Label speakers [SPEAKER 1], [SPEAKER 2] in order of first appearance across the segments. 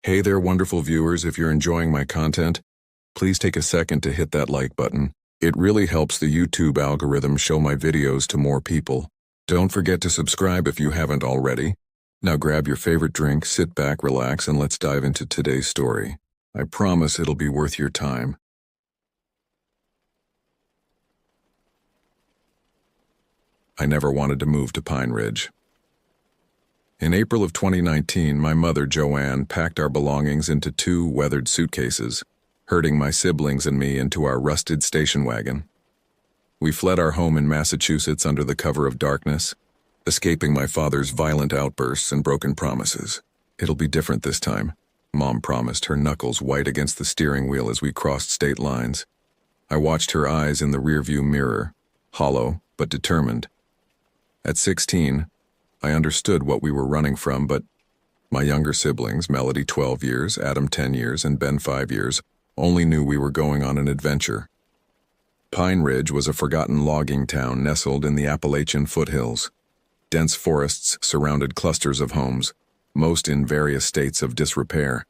[SPEAKER 1] Hey there, wonderful viewers. If you're enjoying my content, please take a second to hit that like button. It really helps the YouTube algorithm show my videos to more people. Don't forget to subscribe if you haven't already. Now grab your favorite drink, sit back, relax, and let's dive into today's story. I promise it'll be worth your time. I never wanted to move to Pine Ridge. In April of 2019, my mother, Joanne, packed our belongings into 2 weathered suitcases, herding my siblings and me into our rusted station wagon. We fled our home in Massachusetts under the cover of darkness, escaping my father's violent outbursts and broken promises. It'll be different this time, Mom promised, her knuckles white against the steering wheel as we crossed state lines. I watched her eyes in the rearview mirror, hollow but determined. At 16, I understood what we were running from, but my younger siblings, Melody 12 years, Adam 10 years, and Ben 5 years, only knew we were going on an adventure. Pine Ridge was a forgotten logging town nestled in the Appalachian foothills. Dense forests surrounded clusters of homes, most in various states of disrepair.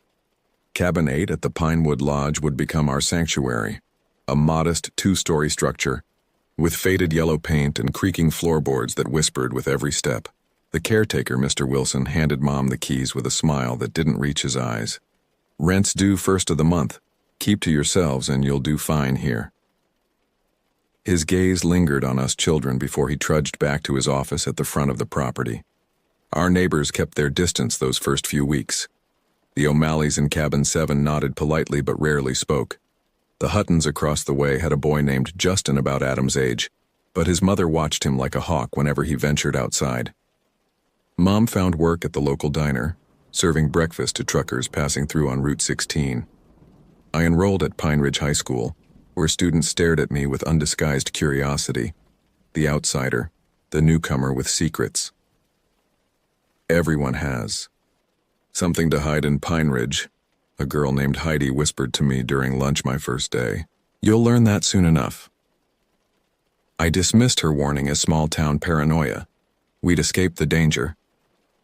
[SPEAKER 1] Cabin 8 at the Pinewood Lodge would become our sanctuary, a modest 2-story structure, with faded yellow paint and creaking floorboards that whispered with every step. The caretaker, Mr. Wilson, handed Mom the keys with a smile that didn't reach his eyes. "Rent's due first of the month. Keep to yourselves and you'll do fine here." His gaze lingered on us children before he trudged back to his office at the front of the property. Our neighbors kept their distance those first few weeks. The O'Malleys in Cabin 7 nodded politely but rarely spoke. The Huttons across the way had a boy named Justin about Adam's age, but his mother watched him like a hawk whenever he ventured outside. Mom found work at the local diner, serving breakfast to truckers passing through on Route 16. I enrolled at Pine Ridge High School, where students stared at me with undisguised curiosity. The outsider, the newcomer with secrets. Everyone has something to hide in Pine Ridge, a girl named Heidi whispered to me during lunch my first day. "You'll learn that soon enough." I dismissed her warning as small-town paranoia. We'd escaped the danger.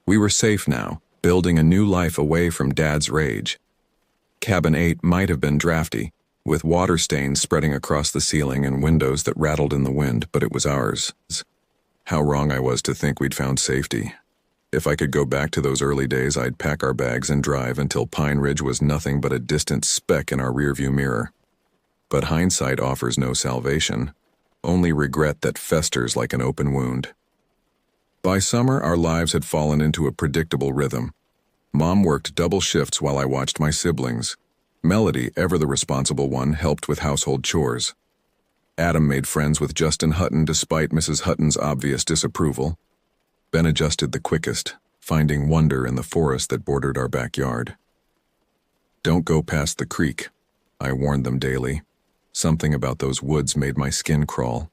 [SPEAKER 1] We were safe now, building a new life away from Dad's rage. Cabin 8 might have been drafty, with water stains spreading across the ceiling and windows that rattled in the wind, but it was ours. How wrong I was to think we'd found safety. If I could go back to those early days, I'd pack our bags and drive until Pine Ridge was nothing but a distant speck in our rearview mirror. But hindsight offers no salvation, only regret that festers like an open wound. By summer, our lives had fallen into a predictable rhythm. Mom worked double shifts while I watched my siblings. Melody, ever the responsible one, helped with household chores. Adam made friends with Justin Hutton despite Mrs. Hutton's obvious disapproval. Ben adjusted the quickest, finding wonder in the forest that bordered our backyard. "Don't go past the creek," I warned them daily. Something about those woods made my skin crawl.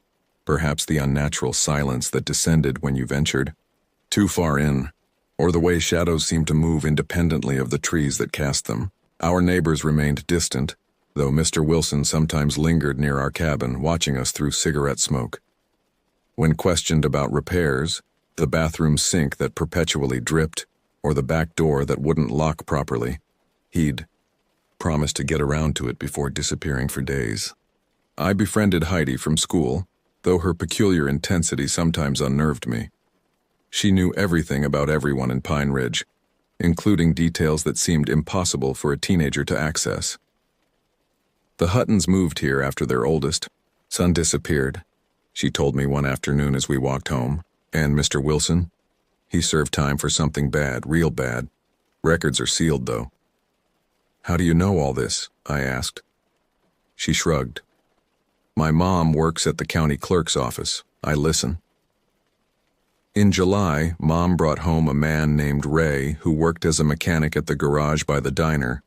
[SPEAKER 1] Perhaps the unnatural silence that descended when you ventured too far in, or the way shadows seemed to move independently of the trees that cast them. Our neighbors remained distant, though Mr. Wilson sometimes lingered near our cabin, watching us through cigarette smoke. When questioned about repairs, the bathroom sink that perpetually dripped, or the back door that wouldn't lock properly, he'd promise to get around to it before disappearing for days. I befriended Heidi from school, though her peculiar intensity sometimes unnerved me. She knew everything about everyone in Pine Ridge, including details that seemed impossible for a teenager to access. The Huttons moved here after their oldest son disappeared, she told me one afternoon as we walked home. And Mr. Wilson? He served time for something bad, real bad. Records are sealed, though. "How do you know all this?" I asked. She shrugged. "My mom works at the county clerk's office. I listen." In July, Mom brought home a man named Ray who worked as a mechanic at the garage by the diner.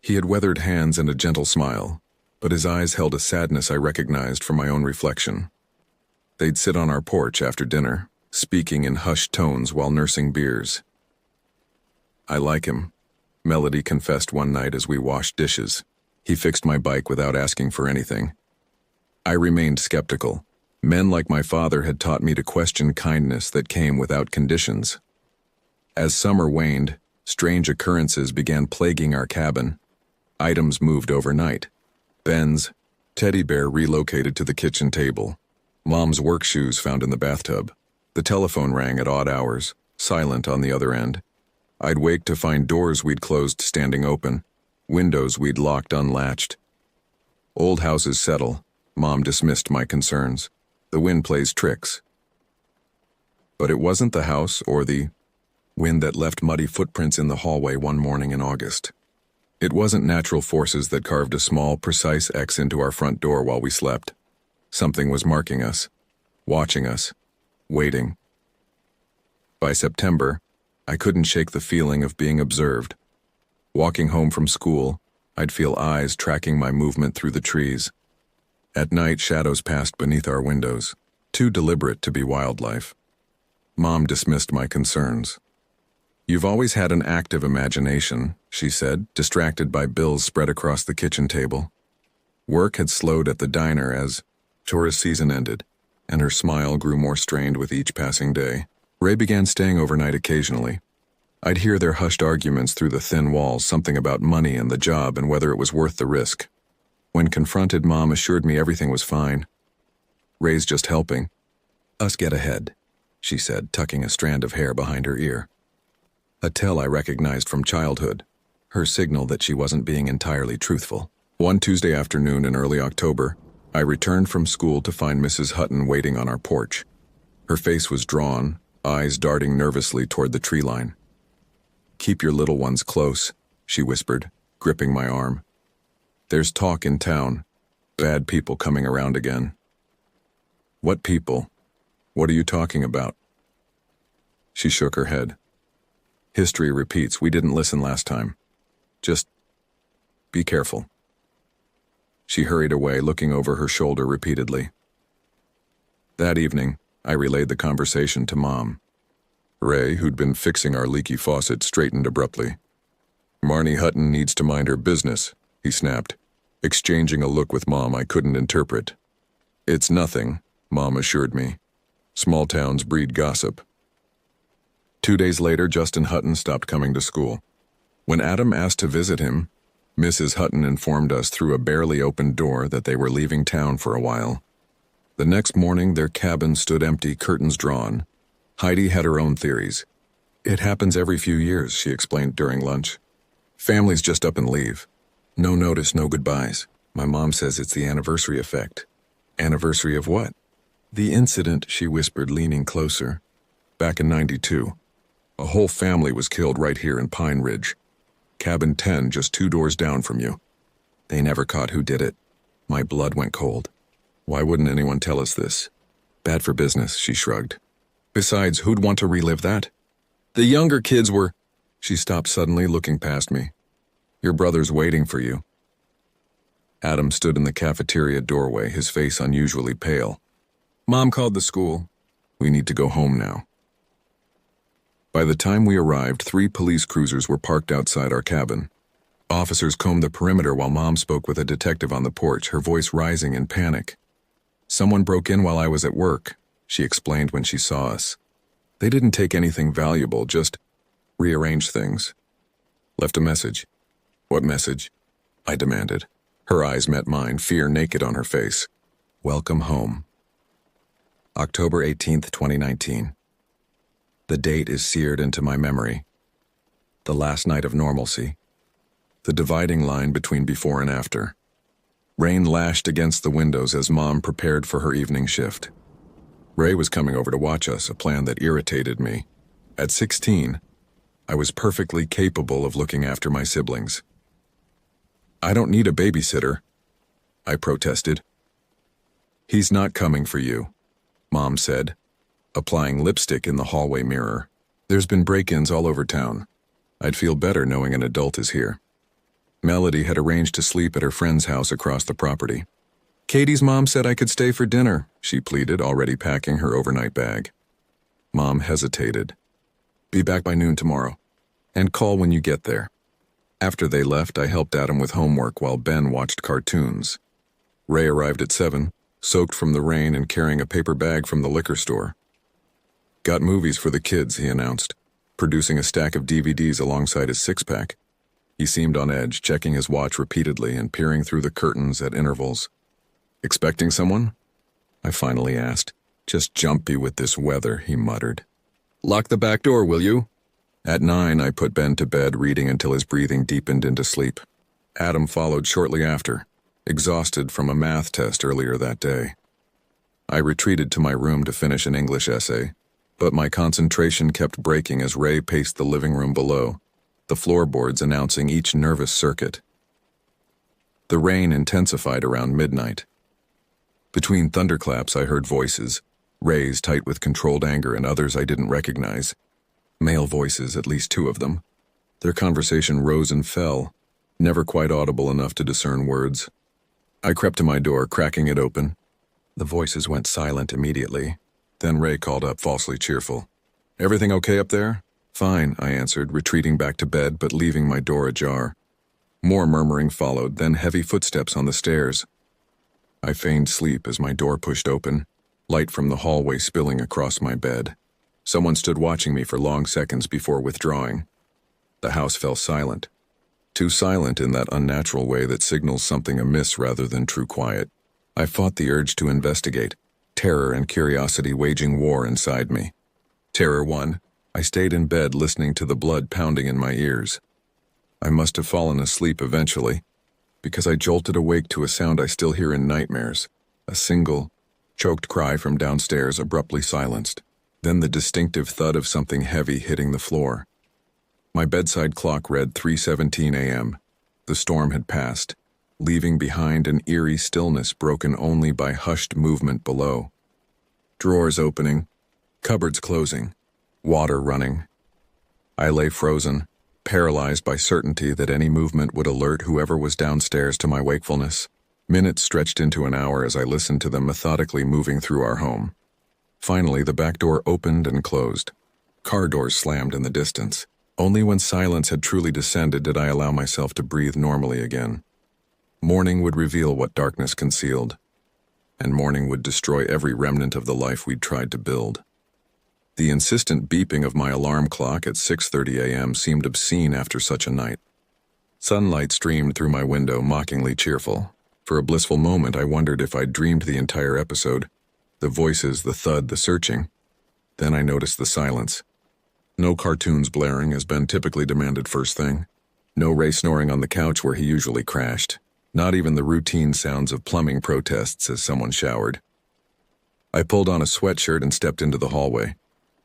[SPEAKER 1] He had weathered hands and a gentle smile, but his eyes held a sadness I recognized from my own reflection. They'd sit on our porch after dinner, speaking in hushed tones while nursing beers. "I like him," Melody confessed one night as we washed dishes. "He fixed my bike without asking for anything." I remained skeptical. Men like my father had taught me to question kindness that came without conditions. As summer waned, Strange occurrences began plaguing our cabin. Items moved overnight. Ben's teddy bear relocated to the kitchen table. Mom's work shoes found in the bathtub. The telephone rang at odd hours, silent on the other end. I'd wake to find doors we'd closed standing open, windows we'd locked unlatched. Old houses settle. Mom dismissed my concerns. The wind plays tricks. But it wasn't the house or the wind that left muddy footprints in the hallway one morning in August. It wasn't natural forces that carved a small, precise X into our front door while we slept. Something was marking us, watching us, waiting. By September, I couldn't shake the feeling of being observed. Walking home from school, I'd feel eyes tracking my movement through the trees. At night, shadows passed beneath our windows, too deliberate to be wildlife. Mom dismissed my concerns. "You've always had an active imagination," she said, distracted by bills spread across the kitchen table. Work had slowed at the diner as tourist season ended, and her smile grew more strained with each passing day. Ray began staying overnight occasionally. I'd hear their hushed arguments through the thin walls, something about money and the job and whether it was worth the risk. When confronted, Mom assured me everything was fine. "Ray's just helping us get ahead," she said, tucking a strand of hair behind her ear. A tell I recognized from childhood, her signal that she wasn't being entirely truthful. One Tuesday afternoon in early October, I returned from school to find Mrs. Hutton waiting on our porch. Her face was drawn, eyes darting nervously toward the tree line. "Keep your little ones close," she whispered, gripping my arm. "There's talk in town. Bad people coming around again." "What people? What are you talking about?" She shook her head. "History repeats. We didn't listen last time. Just be careful." She hurried away, looking over her shoulder repeatedly. That evening, I relayed the conversation to Mom. Ray, who'd been fixing our leaky faucet, straightened abruptly. "Marnie Hutton needs to mind her business," he snapped, exchanging a look with Mom I couldn't interpret. "It's nothing," Mom assured me. "Small towns breed gossip." 2 days later, Justin Hutton stopped coming to school. When Adam asked to visit him, Mrs. Hutton informed us through a barely opened door that they were leaving town for a while. The next morning, their cabin stood empty, curtains drawn. Heidi had her own theories. "It happens every few years," she explained during lunch. "Families just up and leave. No notice, no goodbyes. My mom says it's the anniversary effect." "Anniversary of what?" "The incident," she whispered, leaning closer. "Back in '92. A whole family was killed right here in Pine Ridge. Cabin 10, just 2 doors down from you. They never caught who did it." My blood went cold. "Why wouldn't anyone tell us this?" "Bad for business," she shrugged. "Besides, who'd want to relive that? The younger kids were—" She stopped suddenly, looking past me. "Your brother's waiting for you." Adam stood in the cafeteria doorway, his face unusually pale. "Mom called the school. We need to go home now." By the time we arrived, 3 police cruisers were parked outside our cabin. Officers combed the perimeter while Mom spoke with a detective on the porch, her voice rising in panic. "Someone broke in while I was at work," she explained when she saw us. "They didn't take anything valuable, just rearranged things. Left a message." "What message?" I demanded. Her eyes met mine, fear naked on her face. "Welcome home." October 18th, 2019. The date is seared into my memory. The last night of normalcy. The dividing line between before and after. Rain lashed against the windows as Mom prepared for her evening shift. Ray was coming over to watch us, a plan that irritated me. At 16, I was perfectly capable of looking after my siblings. "I don't need a babysitter," I protested. "He's not coming for you," Mom said, applying lipstick in the hallway mirror. "There's been break-ins all over town. I'd feel better knowing an adult is here." Melody had arranged to sleep at her friend's house across the property. "Katie's mom said I could stay for dinner," she pleaded, already packing her overnight bag. Mom hesitated. "Be back by noon tomorrow, and call when you get there." After they left, I helped Adam with homework while Ben watched cartoons. Ray arrived at 7, soaked from the rain and carrying a paper bag from the liquor store. "Got movies for the kids," he announced. producing a stack of DVDs alongside his six-pack. He seemed on edge, checking his watch repeatedly and peering through the curtains at intervals. "Expecting someone?" I finally asked. "Just jumpy with this weather," he muttered. "Lock the back door, will you?" At 9, I put Ben to bed, reading until his breathing deepened into sleep. Adam followed shortly after, exhausted from a math test earlier that day. I retreated to my room to finish an English essay, but my concentration kept breaking as Ray paced the living room below, the floorboards announcing each nervous circuit. The rain intensified around midnight. Between thunderclaps, I heard voices, Ray's tight with controlled anger and others I didn't recognize. Male voices, at least 2 of them. Their conversation rose and fell, never quite audible enough to discern words. I crept to my door, cracking it open. The voices went silent immediately. Then Ray called up, falsely cheerful. "Everything okay up there?" "Fine," I answered, retreating back to bed but leaving my door ajar. More murmuring followed, then heavy footsteps on the stairs. I feigned sleep as my door pushed open, light from the hallway spilling across my bed. Someone stood watching me for long seconds before withdrawing. The house fell silent. Too silent in that unnatural way that signals something amiss rather than true quiet. I fought the urge to investigate, terror and curiosity waging war inside me. Terror won. I stayed in bed listening to the blood pounding in my ears. I must have fallen asleep eventually, because I jolted awake to a sound I still hear in nightmares, a single, choked cry from downstairs abruptly silenced, then the distinctive thud of something heavy hitting the floor. My bedside clock read 3:17 a.m. The storm had passed, leaving behind an eerie stillness broken only by hushed movement below. Drawers opening, cupboards closing, water running. I lay frozen, paralyzed by certainty that any movement would alert whoever was downstairs to my wakefulness. Minutes stretched into an hour as I listened to them methodically moving through our home. Finally, the back door opened and closed. Car doors slammed in the distance. Only when silence had truly descended did I allow myself to breathe normally again. Morning would reveal what darkness concealed, and morning would destroy every remnant of the life we'd tried to build. The insistent beeping of my alarm clock at 6:30 a.m. seemed obscene after such a night. Sunlight streamed through my window, mockingly cheerful. For a blissful moment, I wondered if I'd dreamed the entire episode. The voices, the thud, the searching. Then I noticed the silence. No cartoons blaring, as Ben typically demanded first thing. No Ray snoring on the couch where he usually crashed. Not even the routine sounds of plumbing protests as someone showered. I pulled on a sweatshirt and stepped into the hallway.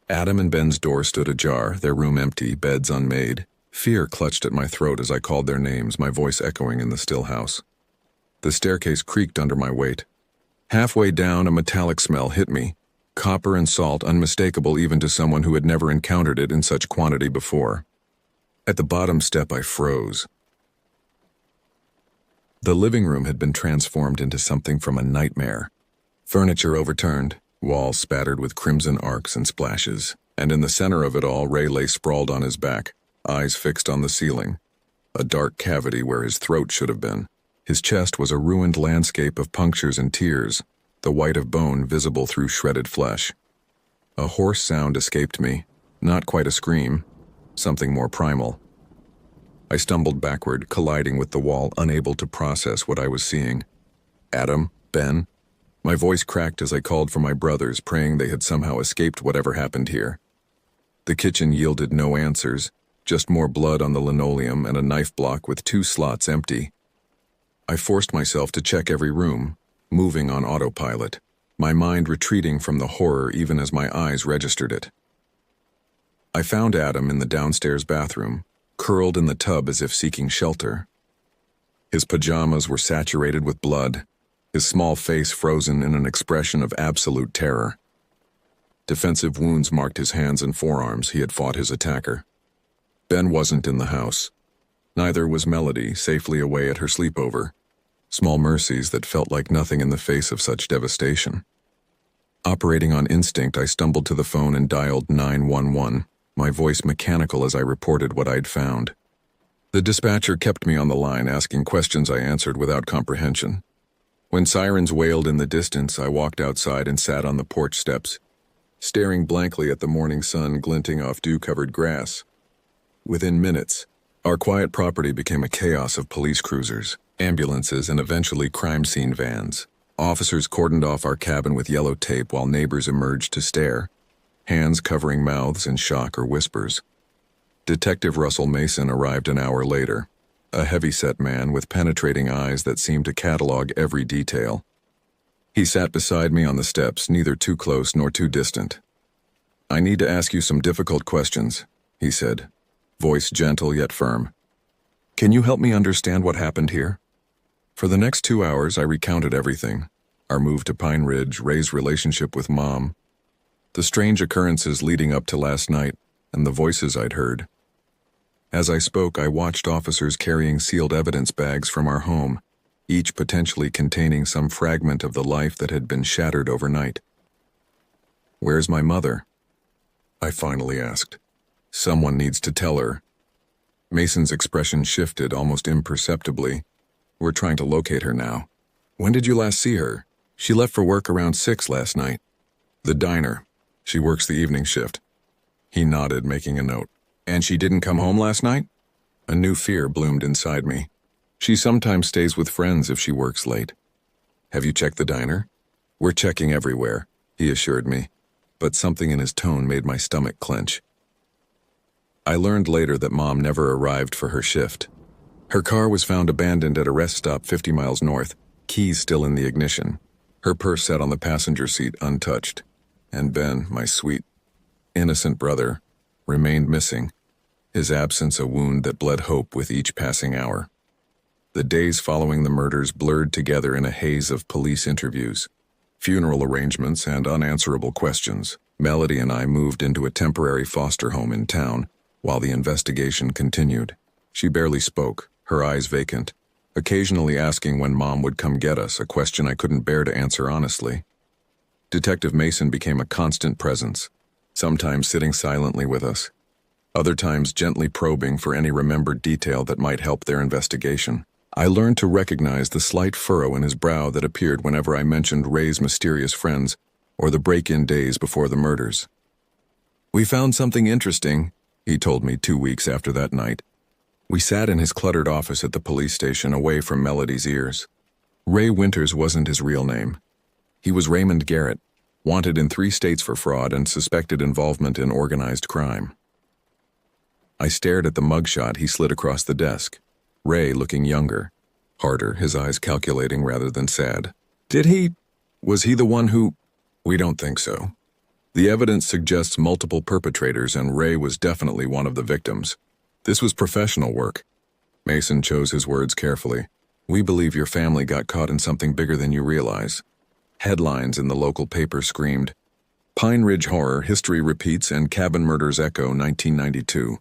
[SPEAKER 1] Adam and Ben's door stood ajar, their room empty, beds unmade. Fear clutched at my throat as I called their names, my voice echoing in the still house. The staircase creaked under my weight. Halfway down, a metallic smell hit me. Copper and salt, unmistakable even to someone who had never encountered it in such quantity before. At the bottom step, I froze. The living room had been transformed into something from a nightmare. Furniture overturned, walls spattered with crimson arcs and splashes, and in the center of it all, Ray lay sprawled on his back, eyes fixed on the ceiling, a dark cavity where his throat should have been. His chest was a ruined landscape of punctures and tears, the white of bone visible through shredded flesh. A hoarse sound escaped me, not quite a scream, something more primal. I stumbled backward, colliding with the wall, unable to process what I was seeing. Adam, Ben. My voice cracked as I called for my brothers, praying they had somehow escaped whatever happened here. The kitchen yielded no answers, just more blood on the linoleum and a knife block with 2 slots empty. I forced myself to check every room, moving on autopilot, my mind retreating from the horror even as my eyes registered it. I found Adam in the downstairs bathroom, curled in the tub as if seeking shelter. His pajamas were saturated with blood, his small face frozen in an expression of absolute terror. Defensive wounds marked his hands and forearms. He had fought his attacker. Ben wasn't in the house. Neither was Melody, safely away at her sleepover. Small mercies that felt like nothing in the face of such devastation. Operating on instinct, I stumbled to the phone and dialed 911, my voice mechanical as I reported what I'd found. The dispatcher kept me on the line, asking questions I answered without comprehension. When sirens wailed in the distance, I walked outside and sat on the porch steps. staring blankly at the morning sun glinting off dew-covered grass. Within minutes, our quiet property became a chaos of police cruisers, ambulances, and eventually crime scene vans. Officers cordoned off our cabin with yellow tape while neighbors emerged to stare, hands covering mouths in shock or whispers. Detective Russell Mason arrived an hour later, a heavy-set man with penetrating eyes that seemed to catalog every detail. He sat beside me on the steps, neither too close nor too distant. "I need to ask you some difficult questions," he said, voice gentle yet firm. "Can you help me understand what happened here?" For the next 2 hours, I recounted everything: our move to Pine Ridge, Ray's relationship with Mom, the strange occurrences leading up to last night, and the voices I'd heard. As I spoke, I watched officers carrying sealed evidence bags from our home, each potentially containing some fragment of the life that had been shattered overnight. "Where's my mother?" I finally asked. "Someone needs to tell her." Mason's expression shifted almost imperceptibly. "We're trying to locate her now." "When did you last see her?" "She left for work around 6 last night." "The diner. She works the evening shift." He nodded, making a note. "And she didn't come home last night?" A new fear bloomed inside me. "She sometimes stays with friends if she works late." "Have you checked the diner?" "We're checking everywhere," he assured me, but something in his tone made my stomach clench. I learned later that Mom never arrived for her shift. Her car was found abandoned at a rest stop 50 miles north, keys still in the ignition. Her purse sat on the passenger seat untouched. And Ben, my sweet, innocent brother, remained missing, his absence a wound that bled hope with each passing hour. The days following the murders blurred together in a haze of police interviews, funeral arrangements, and unanswerable questions. Melody and I moved into a temporary foster home in town while the investigation continued. She barely spoke, her eyes vacant, occasionally asking when Mom would come get us, a question I couldn't bear to answer honestly. Detective Mason became a constant presence, sometimes sitting silently with us, other times gently probing for any remembered detail that might help their investigation. I learned to recognize the slight furrow in his brow that appeared whenever I mentioned Ray's mysterious friends or the break-in days before the murders. "We found something interesting," he told me 2 weeks after that night. We sat in his cluttered office at the police station, away from Melody's ears. Ray Winters wasn't his real name. He was Raymond Garrett, wanted in 3 states for fraud and suspected involvement in organized crime. I stared at the mugshot he slid across the desk. Ray looking younger, harder, his eyes calculating rather than sad. Was he the one who? We don't think so. The evidence suggests multiple perpetrators, and Ray was definitely one of the victims. This was professional work. Mason chose his words carefully. "We believe your family got caught in something bigger than you realize." Headlines in the local paper screamed, "Pine Ridge Horror, History Repeats, and Cabin Murders Echo 1992.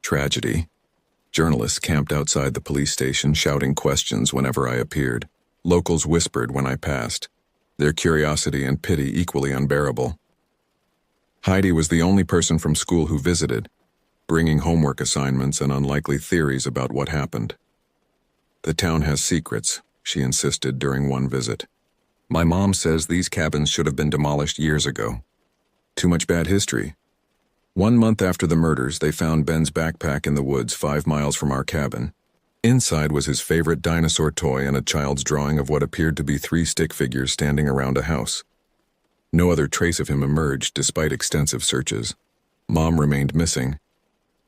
[SPEAKER 1] Tragedy." Journalists camped outside the police station, shouting questions whenever I appeared. Locals whispered when I passed, their curiosity and pity equally unbearable. Heidi was the only person from school who visited, bringing homework assignments and unlikely theories about what happened. "The town has secrets," she insisted during one visit. "My mom says these cabins should have been demolished years ago. Too much bad history." 1 month after the murders, they found Ben's backpack in the woods 5 miles from our cabin. Inside was his favorite dinosaur toy and a child's drawing of what appeared to be 3 stick figures standing around a house. No other trace of him emerged despite extensive searches. Mom remained missing.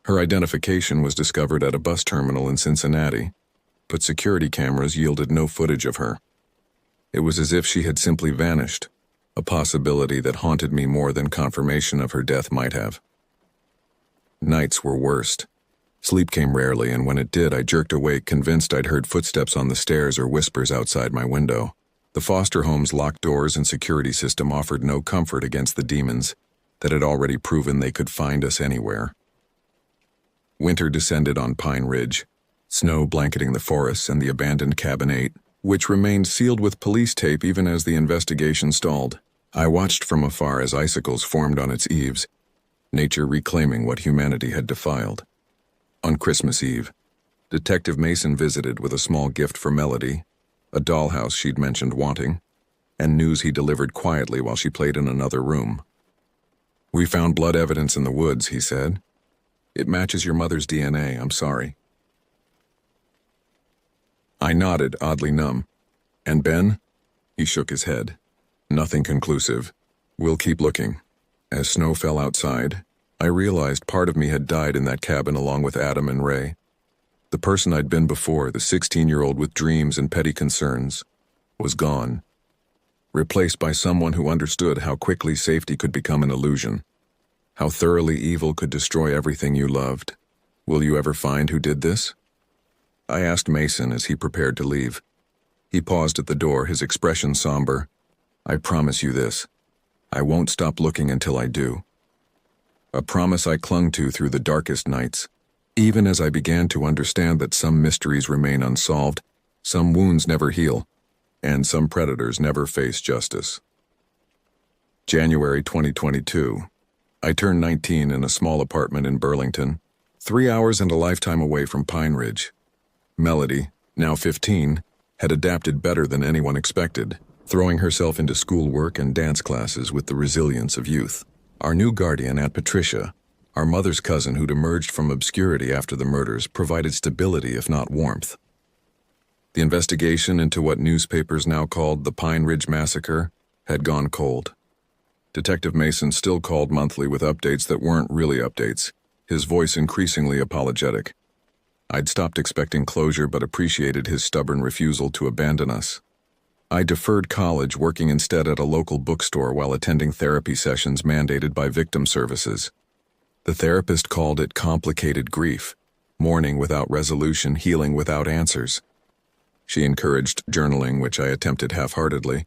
[SPEAKER 1] Her identification was discovered at a bus terminal in Cincinnati, but security cameras yielded no footage of her. It was as if she had simply vanished, a possibility that haunted me more than confirmation of her death might have. Nights were worst. Sleep came rarely, and when it did, I jerked awake, convinced I'd heard footsteps on the stairs or whispers outside my window. The foster home's locked doors and security system offered no comfort against the demons that had already proven they could find us anywhere. Winter descended on Pine Ridge, snow blanketing the forests and the abandoned Cabin 8, which remained sealed with police tape even as the investigation stalled. I watched from afar as icicles formed on its eaves, nature reclaiming what humanity had defiled. On Christmas Eve, Detective Mason visited with a small gift for Melody, a dollhouse she'd mentioned wanting, and news he delivered quietly while she played in another room. "We found blood evidence in the woods," he said. "It matches your mother's DNA, I'm sorry." I nodded, oddly numb. "And Ben?" He shook his head. "Nothing conclusive. We'll keep looking." As snow fell outside, I realized part of me had died in that cabin along with Adam and Ray. The person I'd been before, the 16-year-old with dreams and petty concerns, was gone, replaced by someone who understood how quickly safety could become an illusion, how thoroughly evil could destroy everything you loved. "Will you ever find who did this?" I asked Mason as he prepared to leave. He paused at the door, his expression somber. "I promise you this. I won't stop looking until I do." A promise I clung to through the darkest nights, even as I began to understand that some mysteries remain unsolved, some wounds never heal, and some predators never face justice. January 2022. I turned 19 in a small apartment in Burlington, 3 hours and a lifetime away from Pine Ridge. Melody, now 15, had adapted better than anyone expected, throwing herself into schoolwork and dance classes with the resilience of youth. Our new guardian, Aunt Patricia, our mother's cousin who'd emerged from obscurity after the murders, provided stability if not warmth. The investigation into what newspapers now called the Pine Ridge Massacre had gone cold. Detective Mason still called monthly with updates that weren't really updates, his voice increasingly apologetic. I'd stopped expecting closure but appreciated his stubborn refusal to abandon us. I deferred college, working instead at a local bookstore while attending therapy sessions mandated by victim services. The therapist called it complicated grief, mourning without resolution, healing without answers. She encouraged journaling, which I attempted half-heartedly,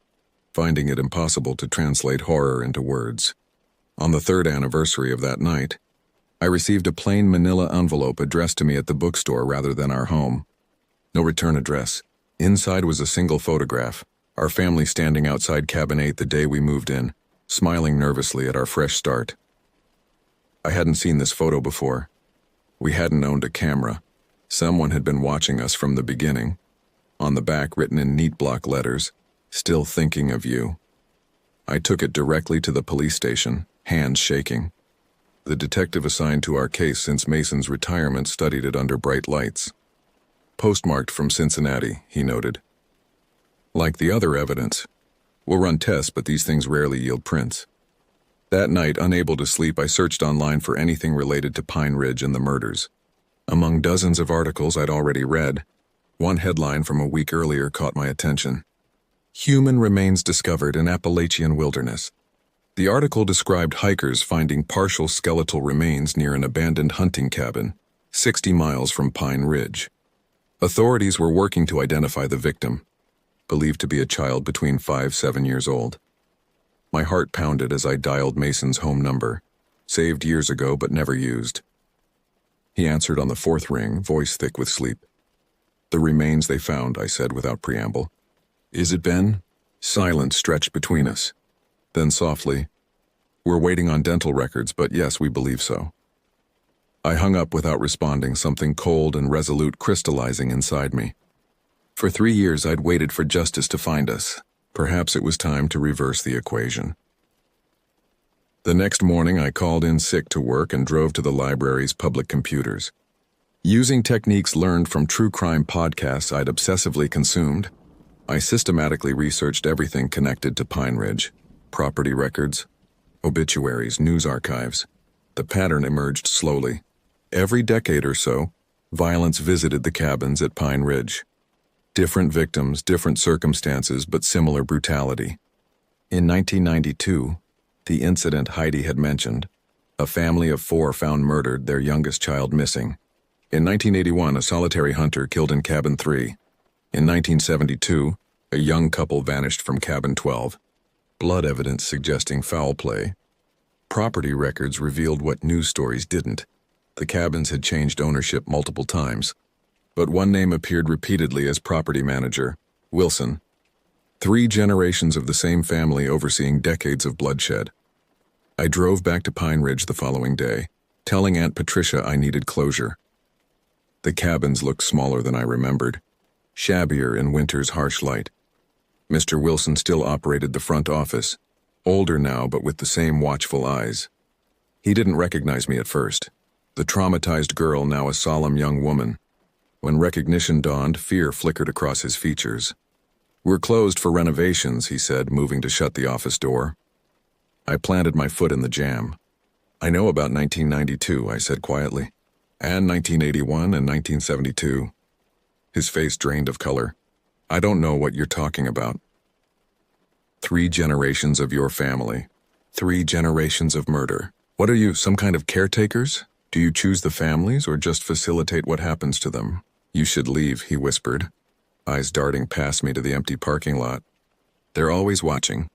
[SPEAKER 1] finding it impossible to translate horror into words. On the 3rd anniversary of that night, I received a plain manila envelope addressed to me at the bookstore rather than our home. No return address. Inside was a single photograph, our family standing outside Cabin 8 the day we moved in, smiling nervously at our fresh start. I hadn't seen this photo before. We hadn't owned a camera. Someone had been watching us from the beginning. On the back, written in neat block letters, "Still thinking of you." I took it directly to the police station, hands shaking. The detective assigned to our case since Mason's retirement studied it under bright lights. "Postmarked from Cincinnati," he noted. "Like the other evidence. We'll run tests, but these things rarely yield prints." That night, unable to sleep, I searched online for anything related to Pine Ridge and the murders. Among dozens of articles I'd already read, one headline from a week earlier caught my attention. "Human remains discovered in Appalachian wilderness." The article described hikers finding partial skeletal remains near an abandoned hunting cabin, 60 miles from Pine Ridge. Authorities were working to identify the victim, believed to be a child between 5-7 years old. My heart pounded as I dialed Mason's home number, saved years ago but never used. He answered on the 4th ring, voice thick with sleep. "The remains they found," I said without preamble. "Is it Ben?" Silence stretched between us. Then softly, "We're waiting on dental records, but yes, we believe so." I hung up without responding, something cold and resolute crystallizing inside me. For 3 years I'd waited for justice to find us. Perhaps it was time to reverse the equation. The next morning I called in sick to work and drove to the library's public computers. Using techniques learned from true crime podcasts I'd obsessively consumed, I systematically researched everything connected to Pine Ridge. Property records, obituaries, news archives. The pattern emerged slowly. Every decade or so, violence visited the cabins at Pine Ridge. Different victims, different circumstances, but similar brutality. In 1992, the incident Heidi had mentioned, a family of 4 found murdered, their youngest child missing. In 1981, a solitary hunter killed in Cabin 3. In 1972, a young couple vanished from Cabin 12. Blood evidence suggesting foul play. Property records revealed what news stories didn't. The cabins had changed ownership multiple times, but one name appeared repeatedly as property manager, Wilson. 3 generations of the same family overseeing decades of bloodshed. I drove back to Pine Ridge the following day, telling Aunt Patricia I needed closure. The cabins looked smaller than I remembered, shabbier in winter's harsh light. Mr. Wilson still operated the front office, older now but with the same watchful eyes. He didn't recognize me at first. The traumatized girl, now a solemn young woman. When recognition dawned, fear flickered across his features. "We're closed for renovations," he said, moving to shut the office door. I planted my foot in the jam. "I know about 1992, I said quietly. "And 1981 and 1972. His face drained of color. "I don't know what you're talking about." 3 generations of your family. 3 generations of murder. What are you, some kind of caretakers? Do you choose the families or just facilitate what happens to them? "You should leave," he whispered, eyes darting past me to the empty parking lot. "They're always watching.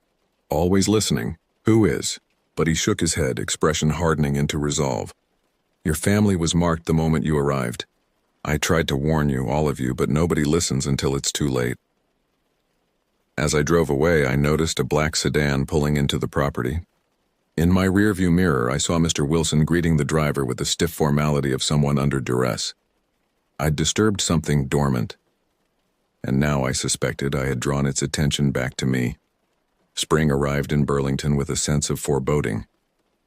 [SPEAKER 1] Always listening. Who is?" But he shook his head, expression hardening into resolve. "Your family was marked the moment you arrived. I tried to warn you, all of you, but nobody listens until it's too late." As I drove away, I noticed a black sedan pulling into the property. In my rearview mirror, I saw Mr. Wilson greeting the driver with the stiff formality of someone under duress. I'd disturbed something dormant, and now I suspected I had drawn its attention back to me. Spring arrived in Burlington with a sense of foreboding.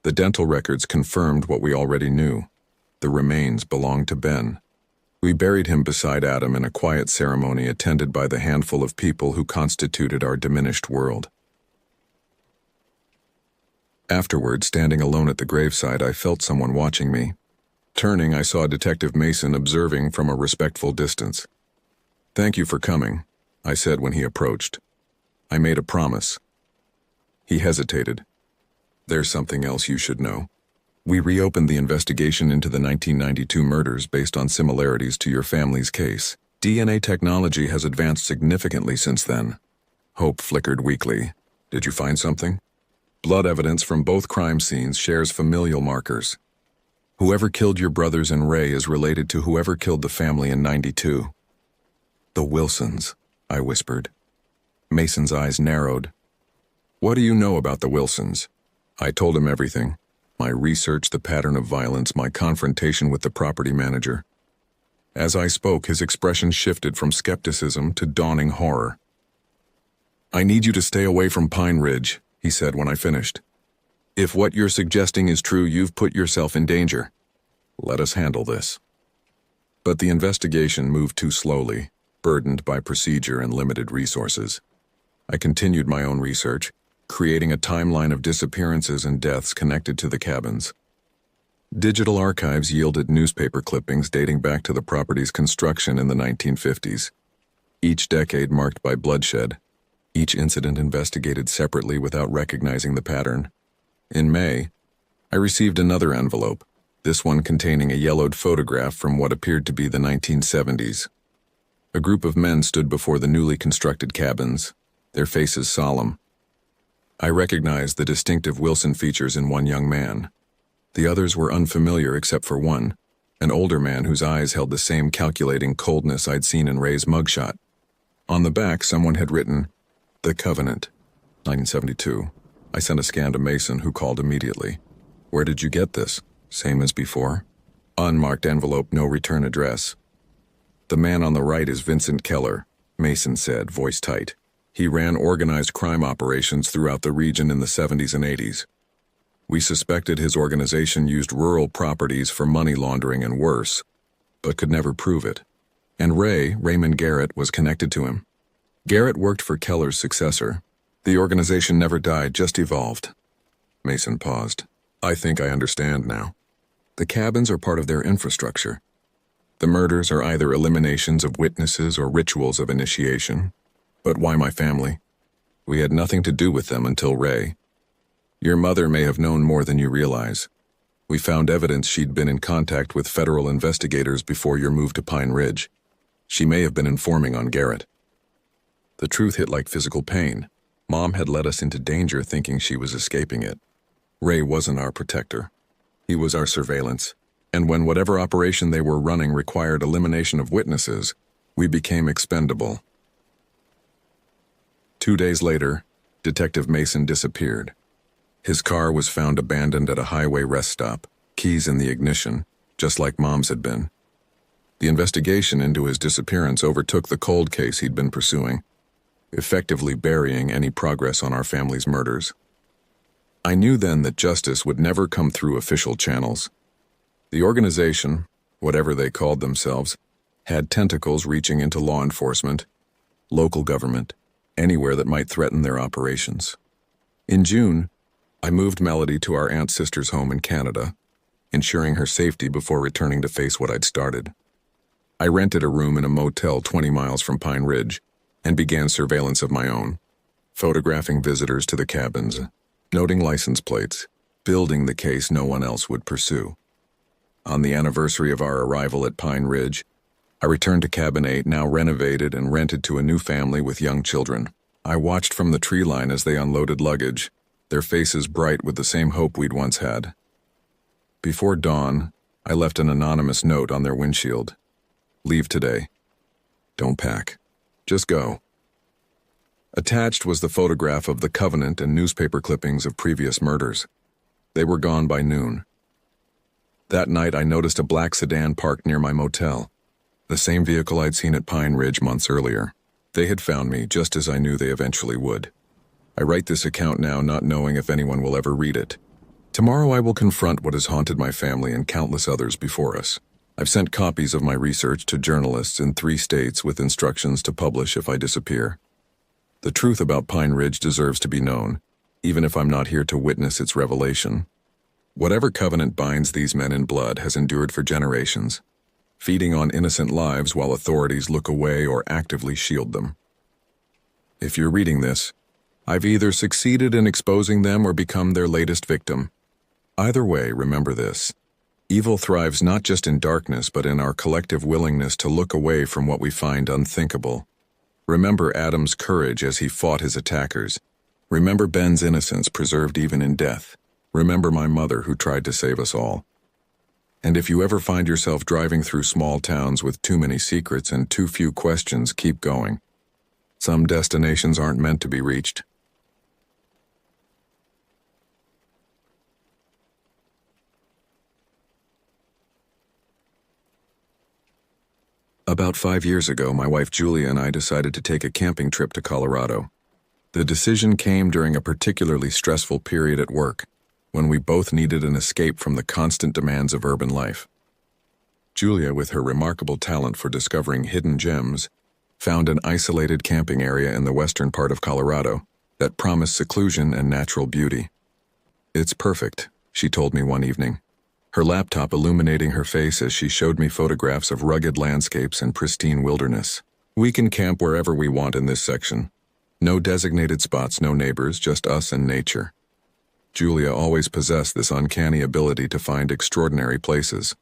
[SPEAKER 1] The dental records confirmed what we already knew. The remains belonged to Ben. We buried him beside Adam in a quiet ceremony attended by the handful of people who constituted our diminished world. Afterward, standing alone at the graveside, I felt someone watching me. Turning, I saw Detective Mason observing from a respectful distance. "Thank you for coming," I said when he approached. "I made a promise." He hesitated. "There's something else you should know. We reopened the investigation into the 1992 murders based on similarities to your family's case. DNA technology has advanced significantly since then." Hope flickered weakly. "Did you find something?" "Blood evidence from both crime scenes shares familial markers. Whoever killed your brothers and Ray is related to whoever killed the family in 92. "The Wilsons," I whispered. Mason's eyes narrowed. "What do you know about the Wilsons?" I told him everything. My research, the pattern of violence, my confrontation with the property manager. As I spoke, his expression shifted from skepticism to dawning horror. "I need you to stay away from Pine Ridge," he said when I finished. "If what you're suggesting is true, you've put yourself in danger. Let us handle this." But the investigation moved too slowly, burdened by procedure and limited resources. I continued my own research, creating a timeline of disappearances and deaths connected to the cabins. Digital archives yielded newspaper clippings dating back to the property's construction in the 1950s. Each decade marked by bloodshed, each incident investigated separately without recognizing the pattern. In May, I received another envelope, this one containing a yellowed photograph from what appeared to be the 1970s. A group of men stood before the newly constructed cabins, their faces solemn. I recognized the distinctive Wilson features in one young man. The others were unfamiliar except for one, an older man whose eyes held the same calculating coldness I'd seen in Ray's mugshot. On the back, someone had written, "The Covenant, 1972. I sent a scan to Mason, who called immediately. "Where did you get this?" "Same as before." "Unmarked envelope, no return address." "The man on the right is Vincent Keller," Mason said, voice tight. "He ran organized crime operations throughout the region in the 70s and 80s. We suspected his organization used rural properties for money laundering and worse, but could never prove it. And Raymond Garrett, was connected to him. Garrett worked for Keller's successor. The organization never died, just evolved." Mason paused. "I think I understand now. The cabins are part of their infrastructure. The murders are either eliminations of witnesses or rituals of initiation. But why my family? We had nothing to do with them until Ray. Your mother may have known more than you realize. We found evidence she'd been in contact with federal investigators before your move to Pine Ridge. She may have been informing on Garrett." The truth hit like physical pain. Mom had led us into danger thinking she was escaping it. Ray wasn't our protector. He was our surveillance. And when whatever operation they were running required elimination of witnesses, we became expendable. 2 days later, Detective Mason disappeared. His car was found abandoned at a highway rest stop, keys in the ignition, just like Mom's had been. The investigation into his disappearance overtook the cold case he'd been pursuing, effectively burying any progress on our family's murders. I knew then that justice would never come through official channels. The organization, whatever they called themselves, had tentacles reaching into law enforcement, local government, anywhere that might threaten their operations. In June, I moved Melody to our aunt's sister's home in Canada, ensuring her safety before returning to face what I'd started. I rented a room in a motel 20 miles from Pine Ridge and began surveillance of my own, photographing visitors to the cabins, noting license plates, building the case no one else would pursue. On the anniversary of our arrival at Pine Ridge, I returned to Cabin 8, now renovated and rented to a new family with young children. I watched from the tree line as they unloaded luggage, their faces bright with the same hope we'd once had. Before dawn, I left an anonymous note on their windshield. Leave today. Don't pack. Just go. Attached was the photograph of the Covenant and newspaper clippings of previous murders. They were gone by noon. That night I noticed a black sedan parked near my motel, the same vehicle I'd seen at Pine Ridge months earlier. They had found me just as I knew they eventually would. I write this account now not knowing if anyone will ever read it. Tomorrow I will confront what has haunted my family and countless others before us. I've sent copies of my research to journalists in 3 states with instructions to publish if I disappear. The truth about Pine Ridge deserves to be known, even if I'm not here to witness its revelation. Whatever covenant binds these men in blood has endured for generations, feeding on innocent lives while authorities look away or actively shield them. If you're reading this, I've either succeeded in exposing them or become their latest victim. Either way, remember this. Evil thrives not just in darkness, but in our collective willingness to look away from what we find unthinkable. Remember Adam's courage as he fought his attackers. Remember Ben's innocence preserved even in death. Remember my mother who tried to save us all. And if you ever find yourself driving through small towns with too many secrets and too few questions, keep going. Some destinations aren't meant to be reached. About 5 years ago, my wife Julia and I decided to take a camping trip to Colorado. The decision came during a particularly stressful period at work, when we both needed an escape from the constant demands of urban life. Julia, with her remarkable talent for discovering hidden gems, found an isolated camping area in the western part of Colorado that promised seclusion and natural beauty. "It's perfect," she told me one evening, her laptop illuminating her face as she showed me photographs of rugged landscapes and pristine wilderness. "We can camp wherever we want in this section. No designated spots, no neighbors, just us and nature." Julia always possessed this uncanny ability to find extraordinary places.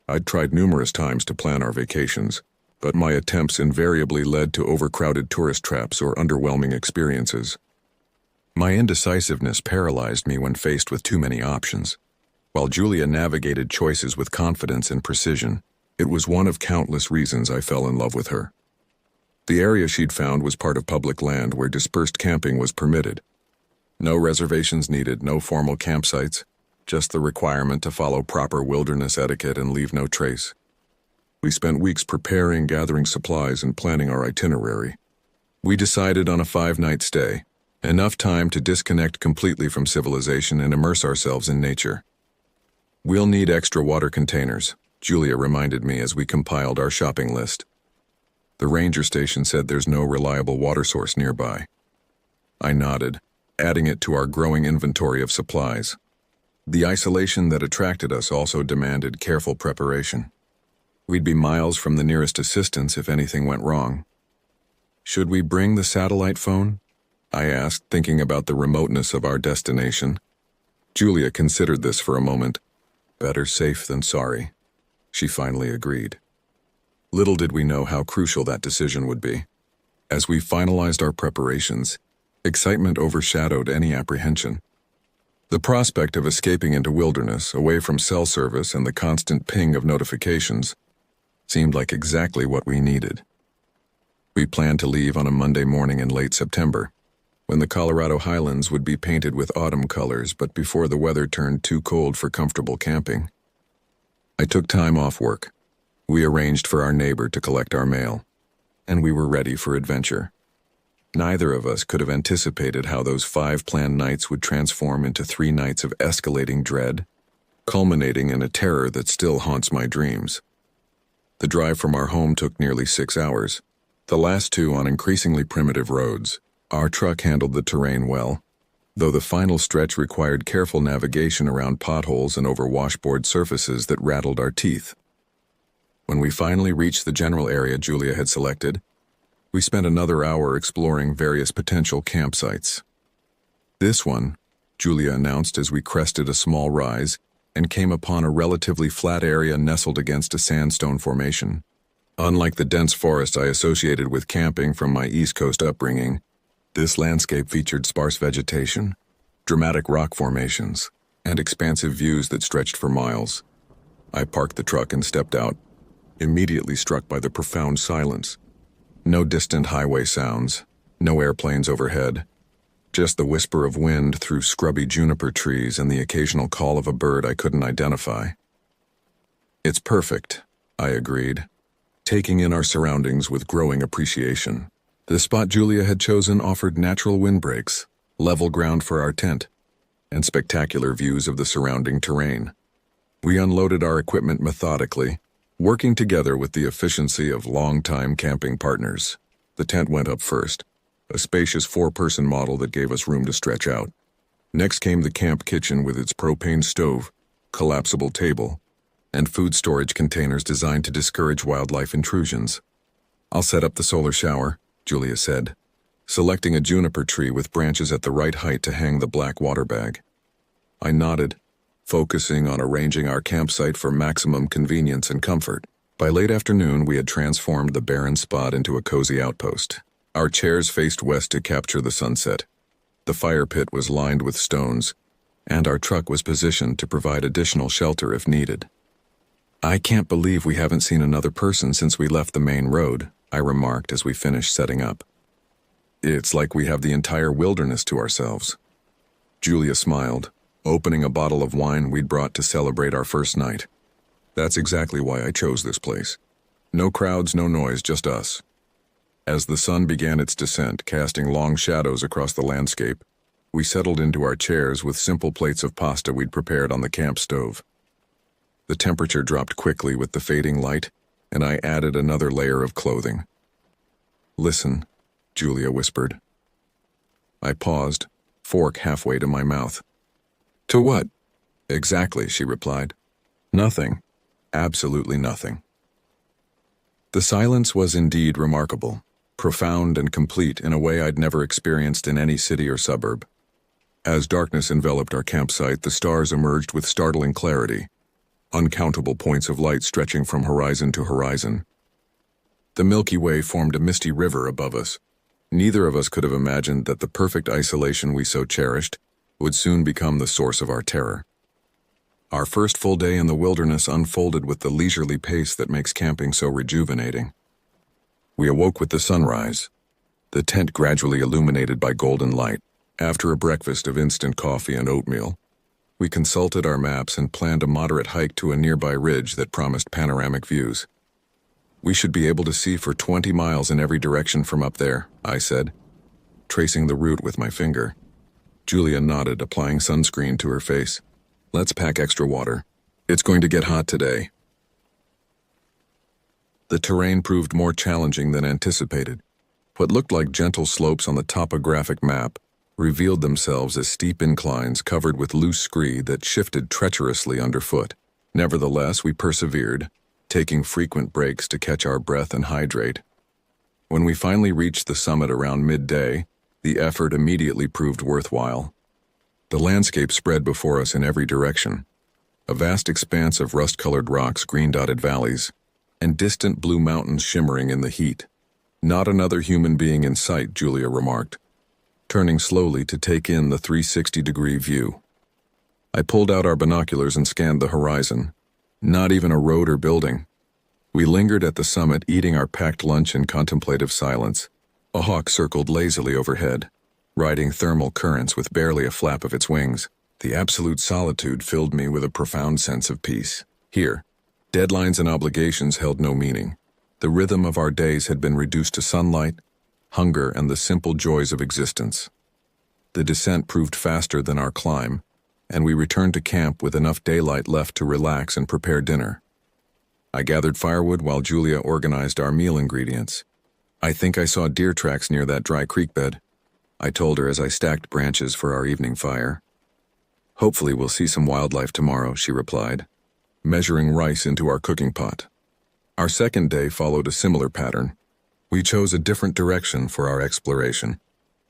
[SPEAKER 1] I'd tried numerous times to plan our vacations, but my attempts invariably led to overcrowded tourist traps or underwhelming experiences. My indecisiveness paralyzed me when faced with too many options. While Julia navigated choices with confidence and precision, it was one of countless reasons I fell in love with her. The area she'd found was part of public land where dispersed camping was permitted. No reservations needed, no formal campsites, just the requirement to follow proper wilderness etiquette and leave no trace. We spent weeks preparing, gathering supplies, and planning our itinerary. We decided on a 5-night stay, enough time to disconnect completely from civilization and immerse ourselves in nature. "We'll need extra water containers," Julia reminded me as we compiled our shopping list. "The ranger station said there's no reliable water source nearby." I nodded, adding it to our growing inventory of supplies. The isolation that attracted us also demanded careful preparation. We'd be miles from the nearest assistance if anything went wrong. "Should we bring the satellite phone?" I asked, thinking about the remoteness of our destination. Julia considered this for a moment. "Better safe than sorry," she finally agreed. Little did we know how crucial that decision would be. As we finalized our preparations, excitement overshadowed any apprehension. The prospect of escaping into wilderness, away from cell service and the constant ping of notifications, seemed like exactly what we needed. We planned to leave on a Monday morning in late September, when the Colorado Highlands would be painted with autumn colors, but before the weather turned too cold for comfortable camping. I took time off work. We arranged for our neighbor to collect our mail, and we were ready for adventure. Neither of us could have anticipated how those 5 planned nights would transform into 3 nights of escalating dread, culminating in a terror that still haunts my dreams. The drive from our home took nearly 6 hours, the last 2 on increasingly primitive roads. Our truck handled the terrain well, though the final stretch required careful navigation around potholes and over washboard surfaces that rattled our teeth. When we finally reached the general area Julia had selected, we spent another hour exploring various potential campsites. This one, Julia announced as we crested a small rise and came upon a relatively flat area nestled against a sandstone formation. Unlike the dense forest I associated with camping from my East Coast upbringing, this landscape featured sparse vegetation, dramatic rock formations, and expansive views that stretched for miles. I parked the truck and stepped out, immediately struck by the profound silence. No distant highway sounds, no airplanes overhead, just the whisper of wind through scrubby juniper trees and the occasional call of a bird I couldn't identify. "It's perfect," I agreed, taking in our surroundings with growing appreciation. The spot Julia had chosen offered natural windbreaks, level ground for our tent, and spectacular views of the surrounding terrain. We unloaded our equipment methodically, working together with the efficiency of long-time camping partners. The tent went up first, a spacious 4-person model that gave us room to stretch out. Next came the camp kitchen with its propane stove, collapsible table, and food storage containers designed to discourage wildlife intrusions. "I'll set up the solar shower," Julia said, selecting a juniper tree with branches at the right height to hang the black water bag. I nodded, focusing on arranging our campsite for maximum convenience and comfort. By late afternoon, we had transformed the barren spot into a cozy outpost. Our chairs faced west to capture the sunset. The fire pit was lined with stones, and our truck was positioned to provide additional shelter if needed. "I can't believe we haven't seen another person since we left the main road," I remarked as we finished setting up. "It's like we have the entire wilderness to ourselves." Julia smiled, opening a bottle of wine we'd brought to celebrate our first night. "That's exactly why I chose this place. No crowds, no noise, just us." As the sun began its descent, casting long shadows across the landscape, we settled into our chairs with simple plates of pasta we'd prepared on the camp stove. The temperature dropped quickly with the fading light, and I added another layer of clothing. "Listen," Julia whispered. I paused, fork halfway to my mouth. "To what?" "Exactly," she replied. "Nothing. Absolutely nothing." The silence was indeed remarkable, profound and complete in a way I'd never experienced in any city or suburb. As darkness enveloped our campsite, the stars emerged with startling clarity, uncountable points of light stretching from horizon to horizon. The Milky Way formed a misty river above us. Neither of us could have imagined that the perfect isolation we so cherished would soon become the source of our terror. Our first full day in the wilderness unfolded with the leisurely pace that makes camping so rejuvenating. We awoke with the sunrise, the tent gradually illuminated by golden light. After a breakfast of instant coffee and oatmeal, we consulted our maps and planned a moderate hike to a nearby ridge that promised panoramic views. "We should be able to see for 20 miles in every direction from up there," I said, tracing the route with my finger. Julia nodded, applying sunscreen to her face. "Let's pack extra water. It's going to get hot today." The terrain proved more challenging than anticipated. What looked like gentle slopes on the topographic map revealed themselves as steep inclines covered with loose scree that shifted treacherously underfoot. Nevertheless, we persevered, taking frequent breaks to catch our breath and hydrate. When we finally reached the summit around midday, the effort immediately proved worthwhile. The landscape spread before us in every direction, a vast expanse of rust-colored rocks, green-dotted valleys, and distant blue mountains shimmering in the heat. "Not another human being in sight," Julia remarked, turning slowly to take in the 360-degree view. I pulled out our binoculars and scanned the horizon. Not even a road or building. We lingered at the summit, eating our packed lunch in contemplative silence. A hawk circled lazily overhead, riding thermal currents with barely a flap of its wings. The absolute solitude filled me with a profound sense of peace. Here, deadlines and obligations held no meaning. The rhythm of our days had been reduced to sunlight, hunger, and the simple joys of existence. The descent proved faster than our climb, and we returned to camp with enough daylight left to relax and prepare dinner. I gathered firewood while Julia organized our meal ingredients. "I think I saw deer tracks near that dry creek bed," I told her as I stacked branches for our evening fire. "Hopefully we'll see some wildlife tomorrow," she replied, measuring rice into our cooking pot. Our second day followed a similar pattern. We chose a different direction for our exploration,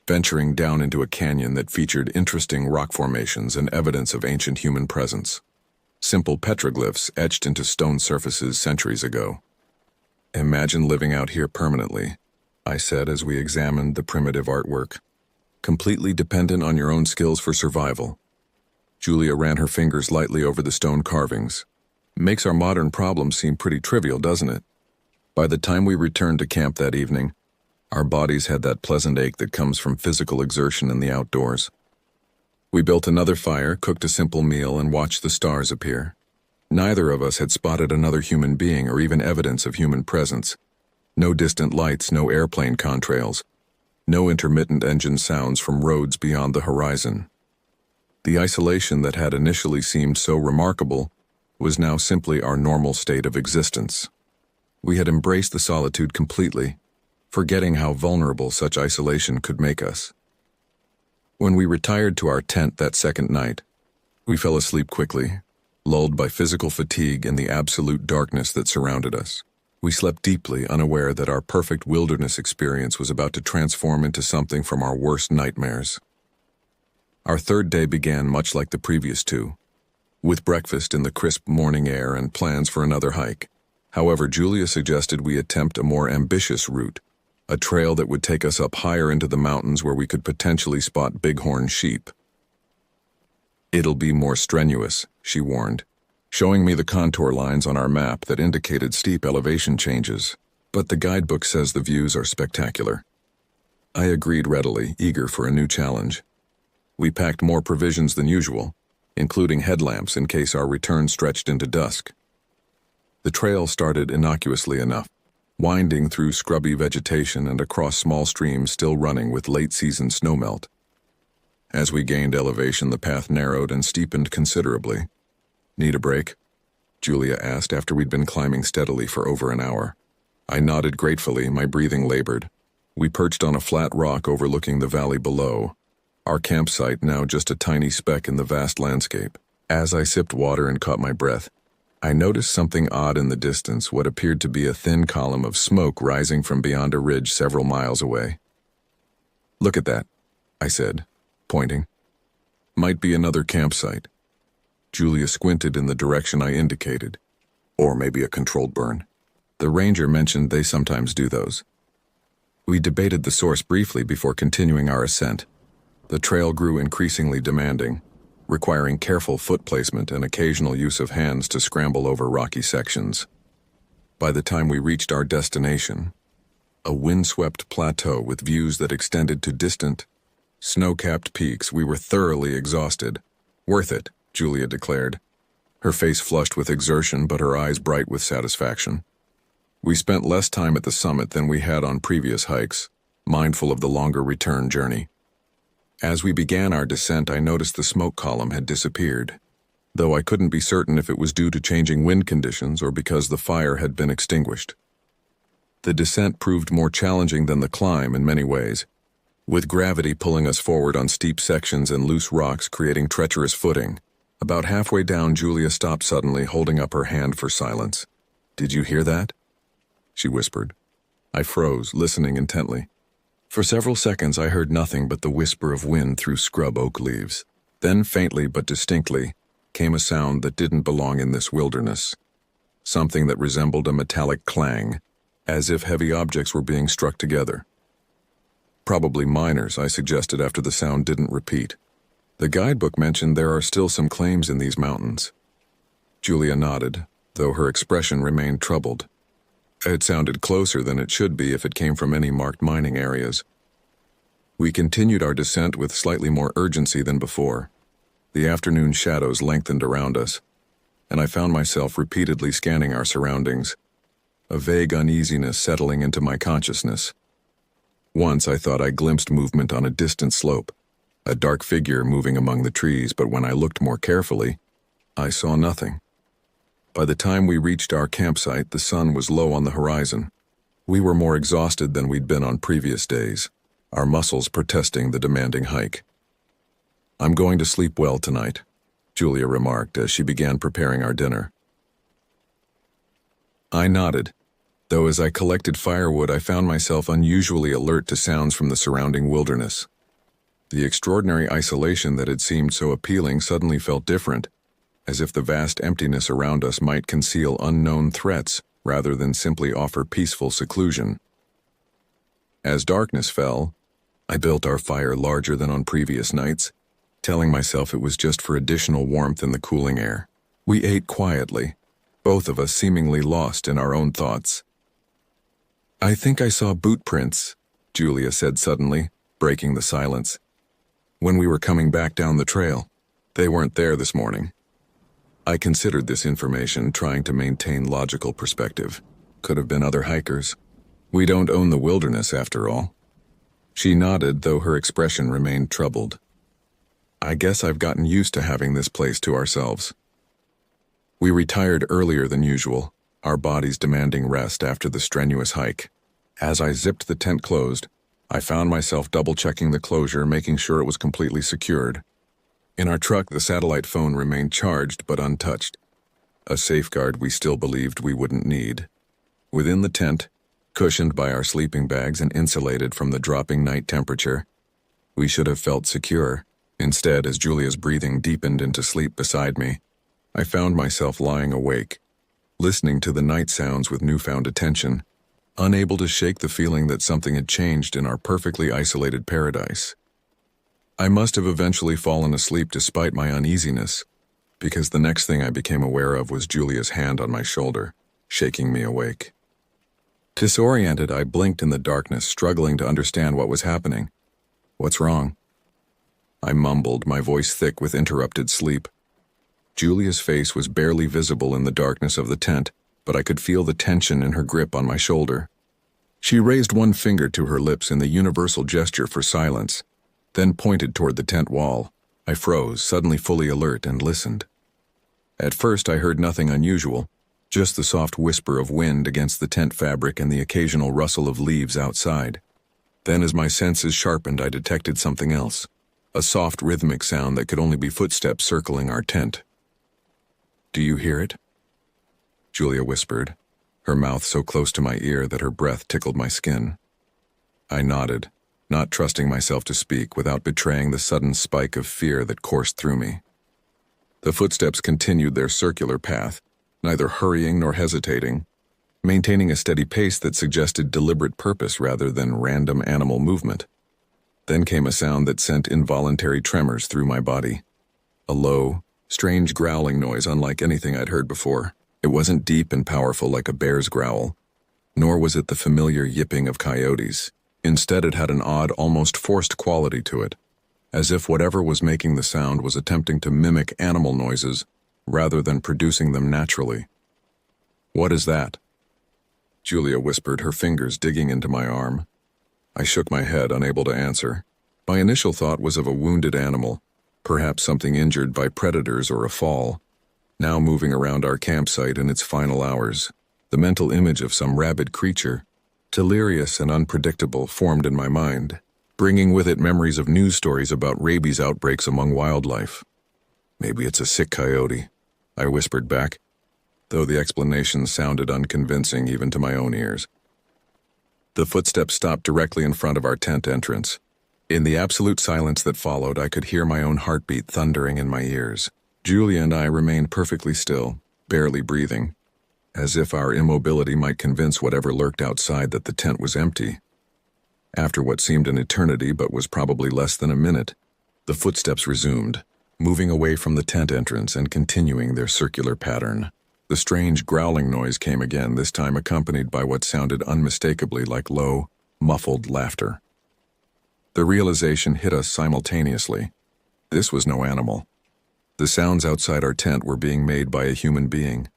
[SPEAKER 1] venturing down into a canyon that featured interesting rock formations and evidence of ancient human presence. Simple petroglyphs etched into stone surfaces centuries ago. "Imagine living out here permanently," I said as we examined the primitive artwork. "Completely dependent on your own skills for survival." Julia ran her fingers lightly over the stone carvings. "Makes our modern problems seem pretty trivial, doesn't it?" By the time we returned to camp that evening, our bodies had that pleasant ache that comes from physical exertion in the outdoors. We built another fire, cooked a simple meal, and watched the stars appear. Neither of us had spotted another human being or even evidence of human presence. No distant lights, no airplane contrails, no intermittent engine sounds from roads beyond the horizon. The isolation that had initially seemed so remarkable was now simply our normal state of existence. We had embraced the solitude completely, forgetting how vulnerable such isolation could make us. When we retired to our tent that second night, we fell asleep quickly, lulled by physical fatigue and the absolute darkness that surrounded us. We slept deeply, unaware that our perfect wilderness experience was about to transform into something from our worst nightmares. Our third day began much like the previous two, with breakfast in the crisp morning air and plans for another hike. However, Julia suggested we attempt a more ambitious route, a trail that would take us up higher into the mountains where we could potentially spot bighorn sheep. "It'll be more strenuous," she warned, showing me the contour lines on our map that indicated steep elevation changes, "but the guidebook says the views are spectacular." I agreed readily, eager for a new challenge. We packed more provisions than usual, including headlamps in case our return stretched into dusk. The trail started innocuously enough, winding through scrubby vegetation and across small streams still running with late-season snowmelt. As we gained elevation, the path narrowed and steepened considerably. "Need a break?" Julia asked after we'd been climbing steadily for over an hour. I nodded gratefully, my breathing labored. We perched on a flat rock overlooking the valley below, our campsite now just a tiny speck in the vast landscape. As I sipped water and caught my breath, I noticed something odd in the distance, what appeared to be a thin column of smoke rising from beyond a ridge several miles away. "Look at that," I said, pointing. "Might be another campsite." Julia squinted in the direction I indicated. "Or maybe a controlled burn. The ranger mentioned they sometimes do those." We debated the source briefly before continuing our ascent. The trail grew increasingly demanding, requiring careful foot placement and occasional use of hands to scramble over rocky sections. By the time we reached our destination, a windswept plateau with views that extended to distant, snow-capped peaks, we were thoroughly exhausted. "Worth it," Julia declared, her face flushed with exertion but her eyes bright with satisfaction. We spent less time at the summit than we had on previous hikes, mindful of the longer return journey. As we began our descent, I noticed the smoke column had disappeared, though I couldn't be certain if it was due to changing wind conditions or because the fire had been extinguished. The descent proved more challenging than the climb in many ways, with gravity pulling us forward on steep sections and loose rocks creating treacherous footing. About halfway down, Julia stopped suddenly, holding up her hand for silence. "Did you hear that?" she whispered. I froze, listening intently. For several seconds I heard nothing but the whisper of wind through scrub oak leaves. Then, faintly but distinctly, came a sound that didn't belong in this wilderness. Something that resembled a metallic clang, as if heavy objects were being struck together. "Probably miners," I suggested after the sound didn't repeat. "The guidebook mentioned there are still some claims in these mountains." Julia nodded, though her expression remained troubled. It sounded closer than it should be if it came from any marked mining areas. We continued our descent with slightly more urgency than before. The afternoon shadows lengthened around us, and I found myself repeatedly scanning our surroundings, a vague uneasiness settling into my consciousness. Once I thought I glimpsed movement on a distant slope, a dark figure moving among the trees, but when I looked more carefully, I saw nothing. By the time we reached our campsite, the sun was low on the horizon. We were more exhausted than we'd been on previous days, our muscles protesting the demanding hike. "I'm going to sleep well tonight," Julia remarked as she began preparing our dinner. I nodded, though as I collected firewood I found myself unusually alert to sounds from the surrounding wilderness. The extraordinary isolation that had seemed so appealing suddenly felt different, as if the vast emptiness around us might conceal unknown threats rather than simply offer peaceful seclusion. As darkness fell, I built our fire larger than on previous nights, telling myself it was just for additional warmth in the cooling air. We ate quietly, both of us seemingly lost in our own thoughts. "I think I saw boot prints," Julia said suddenly, breaking the silence. "When we were coming back down the trail. They weren't there this morning." I considered this information, trying to maintain logical perspective. Could have been other hikers. We don't own the wilderness, after all. She nodded, though her expression remained troubled. "I guess I've gotten used to having this place to ourselves." We retired earlier than usual, our bodies demanding rest after the strenuous hike. As I zipped the tent closed, I found myself double-checking the closure, making sure it was completely secured. In our truck, the satellite phone remained charged but untouched, a safeguard we still believed we wouldn't need. Within the tent, cushioned by our sleeping bags and insulated from the dropping night temperature, we should have felt secure. Instead, as Julia's breathing deepened into sleep beside me, I found myself lying awake, listening to the night sounds with newfound attention, unable to shake the feeling that something had changed in our perfectly isolated paradise. I must have eventually fallen asleep despite my uneasiness, because the next thing I became aware of was Julia's hand on my shoulder, shaking me awake. Disoriented, I blinked in the darkness, struggling to understand what was happening. "What's wrong?" I mumbled, my voice thick with interrupted sleep. Julia's face was barely visible in the darkness of the tent, but I could feel the tension in her grip on my shoulder. She raised one finger to her lips in the universal gesture for silence, then pointed toward the tent wall. I froze, suddenly fully alert, and listened. At first I heard nothing unusual, just the soft whisper of wind against the tent fabric and the occasional rustle of leaves outside. Then as my senses sharpened, I detected something else, a soft rhythmic sound that could only be footsteps circling our tent. "Do you hear it?" Julia whispered, her mouth so close to my ear that her breath tickled my skin. I nodded, not trusting myself to speak without betraying the sudden spike of fear that coursed through me. The footsteps continued their circular path, neither hurrying nor hesitating, maintaining a steady pace that suggested deliberate purpose rather than random animal movement. Then came a sound that sent involuntary tremors through my body. A low, strange growling noise unlike anything I'd heard before. It wasn't deep and powerful like a bear's growl, nor was it the familiar yipping of coyotes. Instead, it had an odd, almost forced quality to it, as if whatever was making the sound was attempting to mimic animal noises rather than producing them naturally. "What is that?" Julia whispered, her fingers digging into my arm. I shook my head, unable to answer. My initial thought was of a wounded animal, perhaps something injured by predators or a fall, now moving around our campsite in its final hours. The mental image of some rabid creature, delirious and unpredictable, formed in my mind, bringing with it memories of news stories about rabies outbreaks among wildlife. "Maybe it's a sick coyote," I whispered back, though the explanation sounded unconvincing even to my own ears. The footsteps stopped directly in front of our tent entrance. In the absolute silence that followed, I could hear my own heartbeat thundering in my ears. Julia and I remained perfectly still, barely breathing, as if our immobility might convince whatever lurked outside that the tent was empty. After what seemed an eternity but was probably less than a minute, the footsteps resumed, moving away from the tent entrance and continuing their circular pattern. The strange growling noise came again, this time accompanied by what sounded unmistakably like low, muffled laughter. The realization hit us simultaneously. This was no animal. The sounds outside our tent were being made by a human being.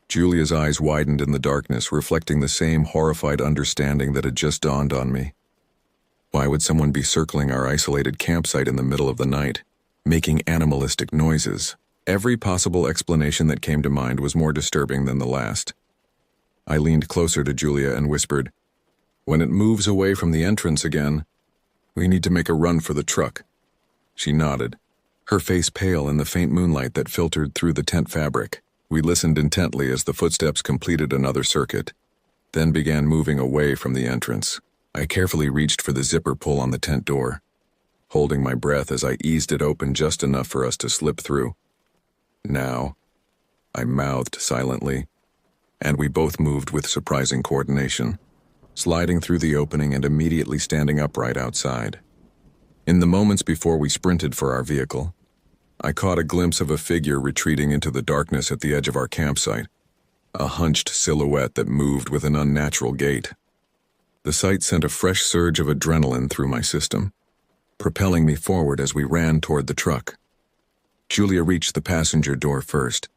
[SPEAKER 1] Julia's eyes widened in the darkness, reflecting the same horrified understanding that had just dawned on me. Why would someone be circling our isolated campsite in the middle of the night, making animalistic noises? Every possible explanation that came to mind was more disturbing than the last. I leaned closer to Julia and whispered, "When it moves away from the entrance again, we need to make a run for the truck." She nodded, her face pale in the faint moonlight that filtered through the tent fabric. We listened intently as the footsteps completed another circuit, then began moving away from the entrance. I carefully reached for the zipper pull on the tent door, holding my breath as I eased it open just enough for us to slip through. "Now," I mouthed silently, and we both moved with surprising coordination, sliding through the opening and immediately standing upright outside. In the moments before we sprinted for our vehicle, I caught a glimpse of a figure retreating into the darkness at the edge of our campsite, a hunched silhouette that moved with an unnatural gait. The sight sent a fresh surge of adrenaline through my system, propelling me forward as we ran toward the truck. Julia reached the passenger door first,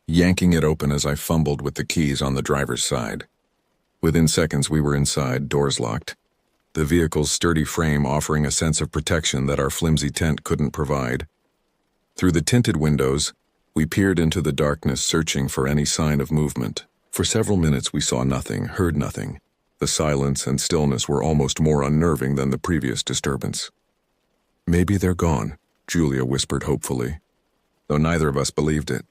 [SPEAKER 1] yanking it open as I fumbled with the keys on the driver's side. Within seconds we were inside, doors locked, the vehicle's sturdy frame offering a sense of protection that our flimsy tent couldn't provide. Through the tinted windows, we peered into the darkness, searching for any sign of movement. For several minutes we saw nothing, heard nothing. The silence and stillness were almost more unnerving than the previous disturbance. "Maybe they're gone," Julia whispered hopefully, though neither of us believed it.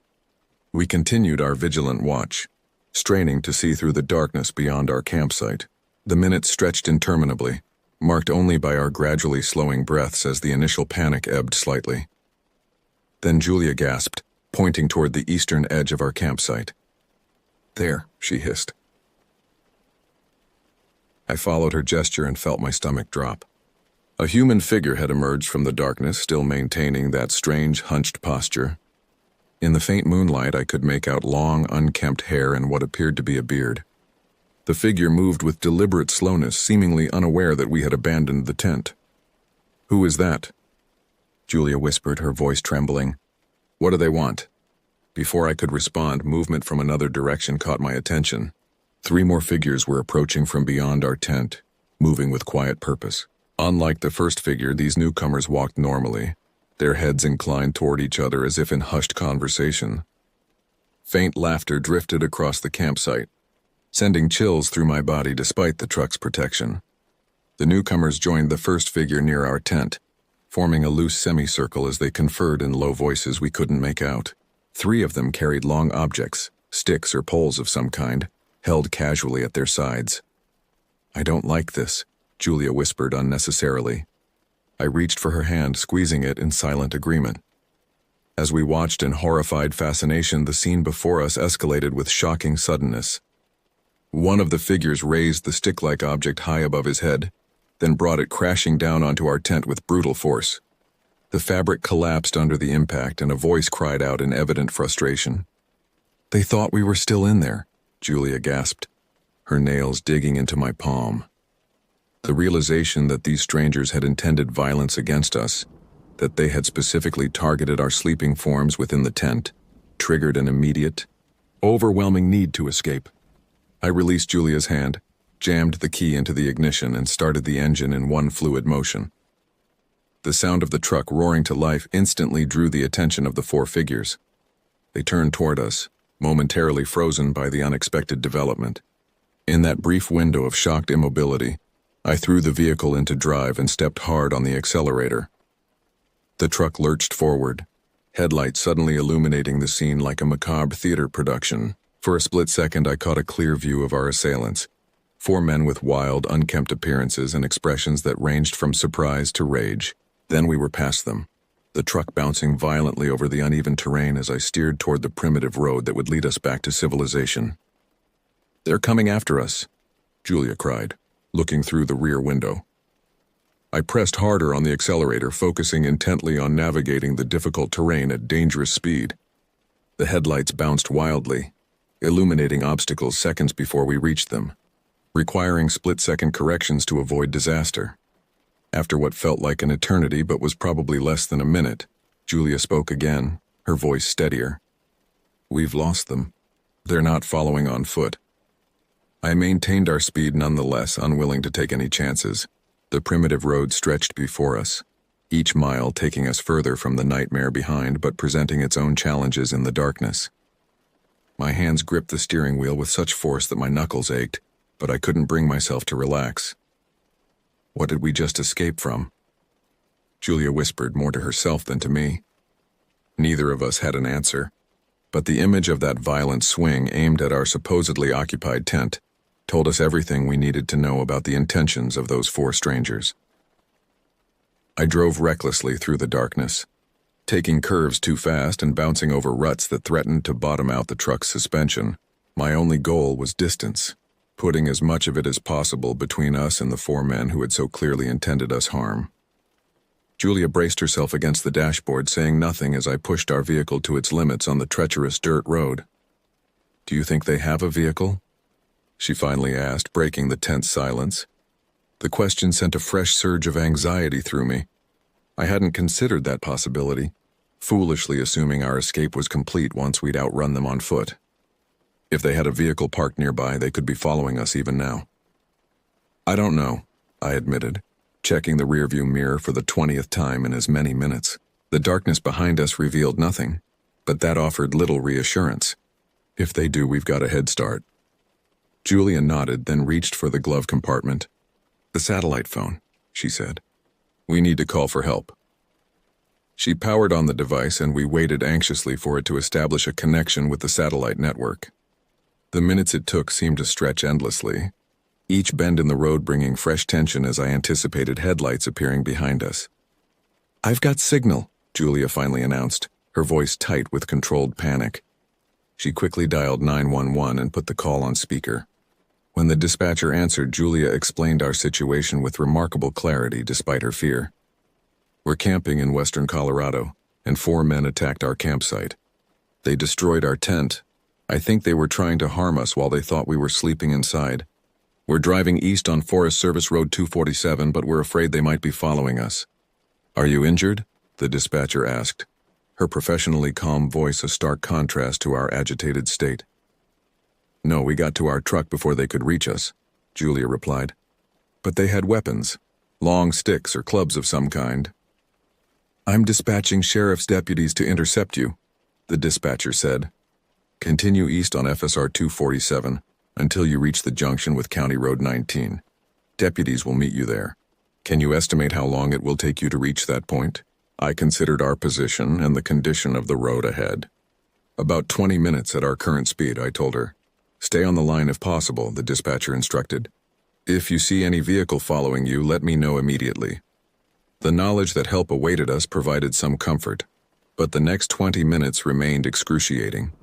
[SPEAKER 1] We continued our vigilant watch, straining to see through the darkness beyond our campsite. The minutes stretched interminably, marked only by our gradually slowing breaths as the initial panic ebbed slightly. Then Julia gasped, pointing toward the eastern edge of our campsite. "There," she hissed. I followed her gesture and felt my stomach drop. A human figure had emerged from the darkness, still maintaining that strange, hunched posture. In the faint moonlight, I could make out long, unkempt hair and what appeared to be a beard. The figure moved with deliberate slowness, seemingly unaware that we had abandoned the tent. "Who is that?" Julia whispered, her voice trembling. "What do they want?" Before I could respond, movement from another direction caught my attention. 3 more figures were approaching from beyond our tent, moving with quiet purpose. Unlike the first figure, these newcomers walked normally, their heads inclined toward each other as if in hushed conversation. Faint laughter drifted across the campsite, sending chills through my body despite the truck's protection. The newcomers joined the first figure near our tent, forming a loose semicircle as they conferred in low voices we couldn't make out. 3 of them carried long objects, sticks or poles of some kind, held casually at their sides. "I don't like this," Julia whispered unnecessarily. I reached for her hand, squeezing it in silent agreement. As we watched in horrified fascination, the scene before us escalated with shocking suddenness. One of the figures raised the stick-like object high above his head, then brought it crashing down onto our tent with brutal force. The fabric collapsed under the impact, and a voice cried out in evident frustration. "They thought we were still in there," Julia gasped, her nails digging into my palm. The realization that these strangers had intended violence against us, that they had specifically targeted our sleeping forms within the tent, triggered an immediate, overwhelming need to escape. I released Julia's hand, jammed the key into the ignition, and started the engine in one fluid motion. The sound of the truck roaring to life instantly drew the attention of the 4 figures. They turned toward us, momentarily frozen by the unexpected development. In that brief window of shocked immobility, I threw the vehicle into drive and stepped hard on the accelerator. The truck lurched forward, headlights suddenly illuminating the scene like a macabre theater production. For a split second, I caught a clear view of our assailants. 4 men with wild, unkempt appearances and expressions that ranged from surprise to rage. Then we were past them, the truck bouncing violently over the uneven terrain as I steered toward the primitive road that would lead us back to civilization. "They're coming after us," Julia cried, looking through the rear window. I pressed harder on the accelerator, focusing intently on navigating the difficult terrain at dangerous speed. The headlights bounced wildly, illuminating obstacles seconds before we reached them, requiring split-second corrections to avoid disaster. After what felt like an eternity but was probably less than a minute, Julia spoke again, her voice steadier. "We've lost them. They're not following on foot." I maintained our speed nonetheless, unwilling to take any chances. The primitive road stretched before us, each mile taking us further from the nightmare behind but presenting its own challenges in the darkness. My hands gripped the steering wheel with such force that my knuckles ached, but I couldn't bring myself to relax. What did we just escape from? Julia whispered, more to herself than to me. Neither of us had an answer, but the image of that violent swing aimed at our supposedly occupied tent told us everything we needed to know about the intentions of those four strangers. I drove recklessly through the darkness, taking curves too fast and bouncing over ruts that threatened to bottom out the truck's suspension. My only goal was distance, putting as much of it as possible between us and the four men who had so clearly intended us harm. Julia braced herself against the dashboard, saying nothing as I pushed our vehicle to its limits on the treacherous dirt road. "Do you think they have a vehicle?" she finally asked, breaking the tense silence. The question sent a fresh surge of anxiety through me. I hadn't considered that possibility, foolishly assuming our escape was complete once we'd outrun them on foot. If they had a vehicle parked nearby, they could be following us even now. "I don't know," I admitted, checking the rearview mirror for the 20th time in as many minutes. The darkness behind us revealed nothing, but that offered little reassurance. If they do, we've got a head start. Julia nodded, then reached for the glove compartment. "The satellite phone," she said. "We need to call for help." She powered on the device and we waited anxiously for it to establish a connection with the satellite network. The minutes it took seemed to stretch endlessly, each bend in the road bringing fresh tension as I anticipated headlights appearing behind us. "I've got signal," Julia finally announced, her voice tight with controlled panic. She quickly dialed 911 and put the call on speaker. When the dispatcher answered, Julia explained our situation with remarkable clarity despite her fear. "We're camping in western Colorado, and 4 men attacked our campsite. They destroyed our tent. I think they were trying to harm us while they thought we were sleeping inside. We're driving east on Forest Service Road 247, but we're afraid they might be following us." "Are you injured?" the dispatcher asked, her professionally calm voice a stark contrast to our agitated state. "No, we got to our truck before they could reach us," Julia replied. "But they had weapons, long sticks or clubs of some kind." "I'm dispatching sheriff's deputies to intercept you," the dispatcher said. "Continue east on FSR 247 until you reach the junction with County Road 19. Deputies will meet you there. Can you estimate how long it will take you to reach that point?" I considered our position and the condition of the road ahead. "About 20 minutes at our current speed," I told her. "Stay on the line if possible," the dispatcher instructed. "If you see any vehicle following you, let me know immediately." The knowledge that help awaited us provided some comfort, but the next 20 minutes remained excruciating.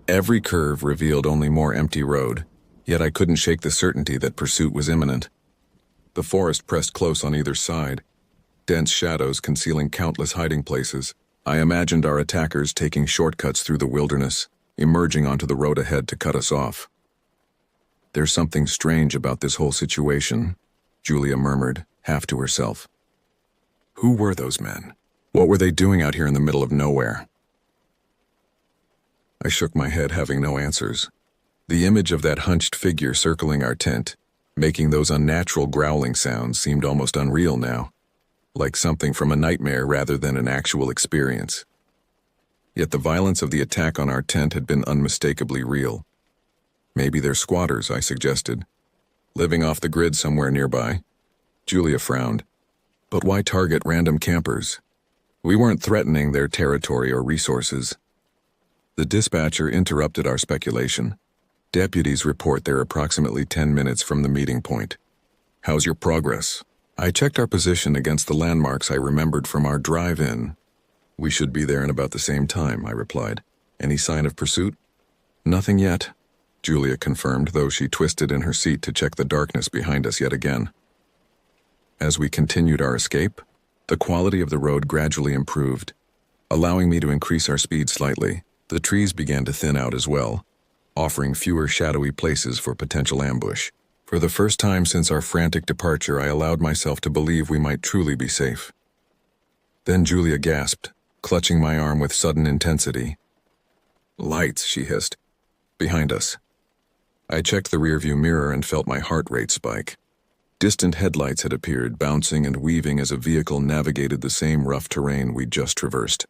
[SPEAKER 1] Every curve revealed only more empty road, yet I couldn't shake the certainty that pursuit was imminent. The forest pressed close on either side, dense shadows concealing countless hiding places. I imagined our attackers taking shortcuts through the wilderness, emerging onto the road ahead to cut us off. "There's something strange about this whole situation," Julia murmured, half to herself. Who were those men? What were they doing out here in the middle of nowhere? I shook my head, having no answers. The image of that hunched figure circling our tent, making those unnatural growling sounds, seemed almost unreal now, like something from a nightmare rather than an actual experience. Yet the violence of the attack on our tent had been unmistakably real. "Maybe they're squatters," I suggested. "Living off the grid somewhere nearby." Julia frowned. "But why target random campers? We weren't threatening their territory or resources." The dispatcher interrupted our speculation. "Deputies report they're approximately 10 minutes from the meeting point. How's your progress?" I checked our position against the landmarks I remembered from our drive-in. "We should be there in about the same time," I replied. "Any sign of pursuit?" "Nothing yet," Julia confirmed, though she twisted in her seat to check the darkness behind us yet again. As we continued our escape, the quality of the road gradually improved, allowing me to increase our speed slightly. The trees began to thin out as well, offering fewer shadowy places for potential ambush. For the first time since our frantic departure, I allowed myself to believe we might truly be safe. Then Julia gasped, clutching my arm with sudden intensity. "Lights," she hissed. "Behind us." I checked the rearview mirror and felt my heart rate spike. Distant headlights had appeared, bouncing and weaving as a vehicle navigated the same rough terrain we'd just traversed.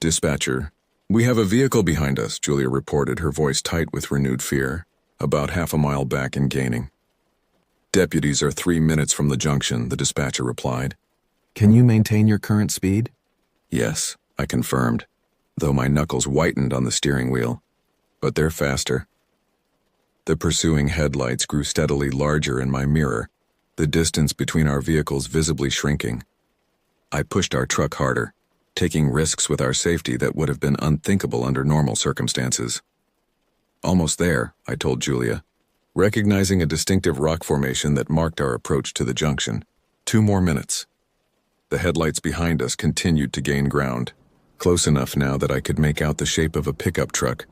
[SPEAKER 1] "Dispatcher, we have a vehicle behind us," Julia reported, her voice tight with renewed fear, about half a mile back and gaining. "Deputies are 3 minutes from the junction," the dispatcher replied. "Can you maintain your current speed?" "Yes," I confirmed, though my knuckles whitened on the steering wheel. "But they're faster." The pursuing headlights grew steadily larger in my mirror, the distance between our vehicles visibly shrinking. I pushed our truck harder, taking risks with our safety that would have been unthinkable under normal circumstances. "Almost there," I told Julia, recognizing a distinctive rock formation that marked our approach to the junction. 2 more minutes. The headlights behind us continued to gain ground, close enough now that I could make out the shape of a pickup truck,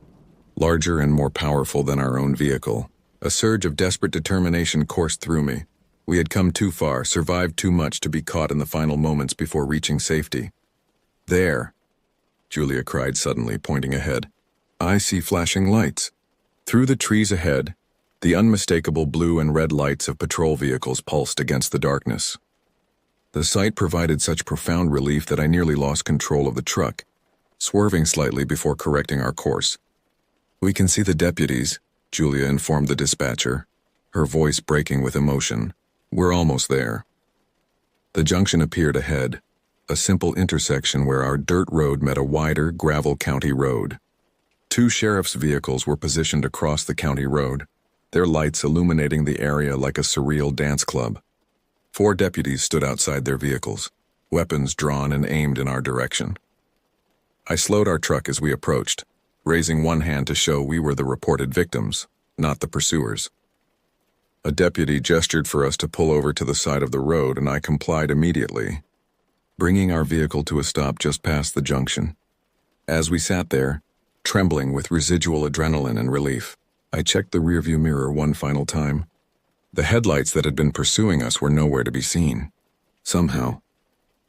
[SPEAKER 1] larger and more powerful than our own vehicle. A surge of desperate determination coursed through me. We had come too far, survived too much to be caught in the final moments before reaching safety. "There," Julia cried suddenly, pointing ahead. "I see flashing lights." Through the trees ahead, the unmistakable blue and red lights of patrol vehicles pulsed against the darkness. The sight provided such profound relief that I nearly lost control of the truck, swerving slightly before correcting our course. "We can see the deputies," Julia informed the dispatcher, her voice breaking with emotion. "We're almost there." The junction appeared ahead, a simple intersection where our dirt road met a wider gravel county road. 2 sheriff's vehicles were positioned across the county road, their lights illuminating the area like a surreal dance club. 4 deputies stood outside their vehicles, weapons drawn and aimed in our direction. I slowed our truck as we approached, raising one hand to show we were the reported victims, not the pursuers. A deputy gestured for us to pull over to the side of the road, and I complied immediately, bringing our vehicle to a stop just past the junction. As we sat there, trembling with residual adrenaline and relief, I checked the rearview mirror one final time. The headlights that had been pursuing us were nowhere to be seen. Somehow,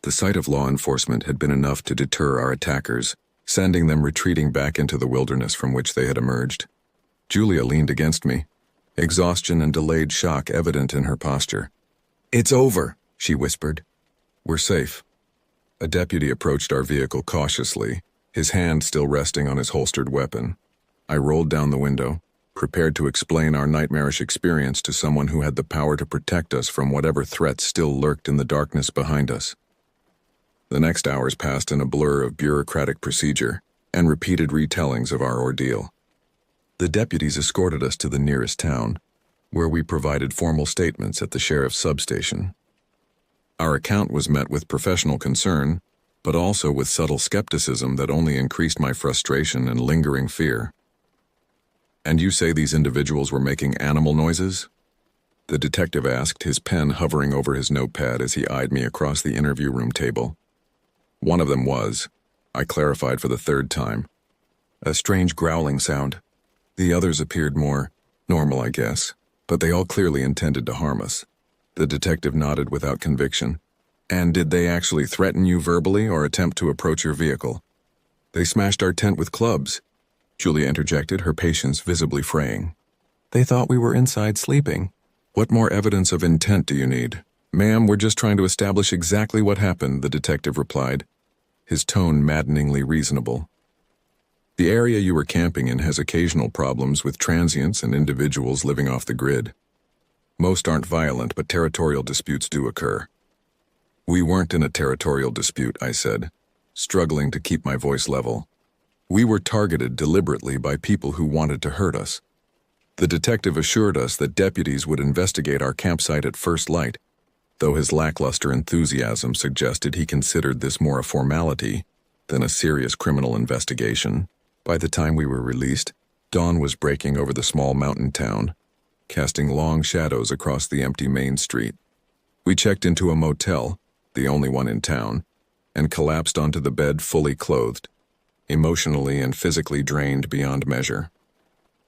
[SPEAKER 1] the sight of law enforcement had been enough to deter our attackers, sending them retreating back into the wilderness from which they had emerged. Julia leaned against me, exhaustion and delayed shock evident in her posture. "It's over," she whispered. "We're safe." A deputy approached our vehicle cautiously, his hand still resting on his holstered weapon. I rolled down the window, prepared to explain our nightmarish experience to someone who had the power to protect us from whatever threats still lurked in the darkness behind us. The next hours passed in a blur of bureaucratic procedure and repeated retellings of our ordeal. The deputies escorted us to the nearest town, where we provided formal statements at the sheriff's substation. Our account was met with professional concern, but also with subtle skepticism that only increased my frustration and lingering fear. "And you say these individuals were making animal noises?" the detective asked, his pen hovering over his notepad as he eyed me across the interview room table. "One of them was," I clarified for the 3rd time. "A strange growling sound. The others appeared more normal, I guess, but they all clearly intended to harm us." The detective nodded without conviction. "And did they actually threaten you verbally or attempt to approach your vehicle?" "They smashed our tent with clubs," Julia interjected, her patience visibly fraying. "They thought we were inside sleeping." "What more evidence of intent do you need?" "Ma'am, we're just trying to establish exactly what happened," the detective replied, his tone maddeningly reasonable. "The area you were camping in has occasional problems with transients and individuals living off the grid. Most aren't violent, but territorial disputes do occur." "We weren't in a territorial dispute," I said, struggling to keep my voice level. "We were targeted deliberately by people who wanted to hurt us." The detective assured us that deputies would investigate our campsite at first light, though his lackluster enthusiasm suggested he considered this more a formality than a serious criminal investigation. By the time we were released, dawn was breaking over the small mountain town, casting long shadows across the empty main street. We checked into a motel, the only one in town, and collapsed onto the bed fully clothed, emotionally and physically drained beyond measure.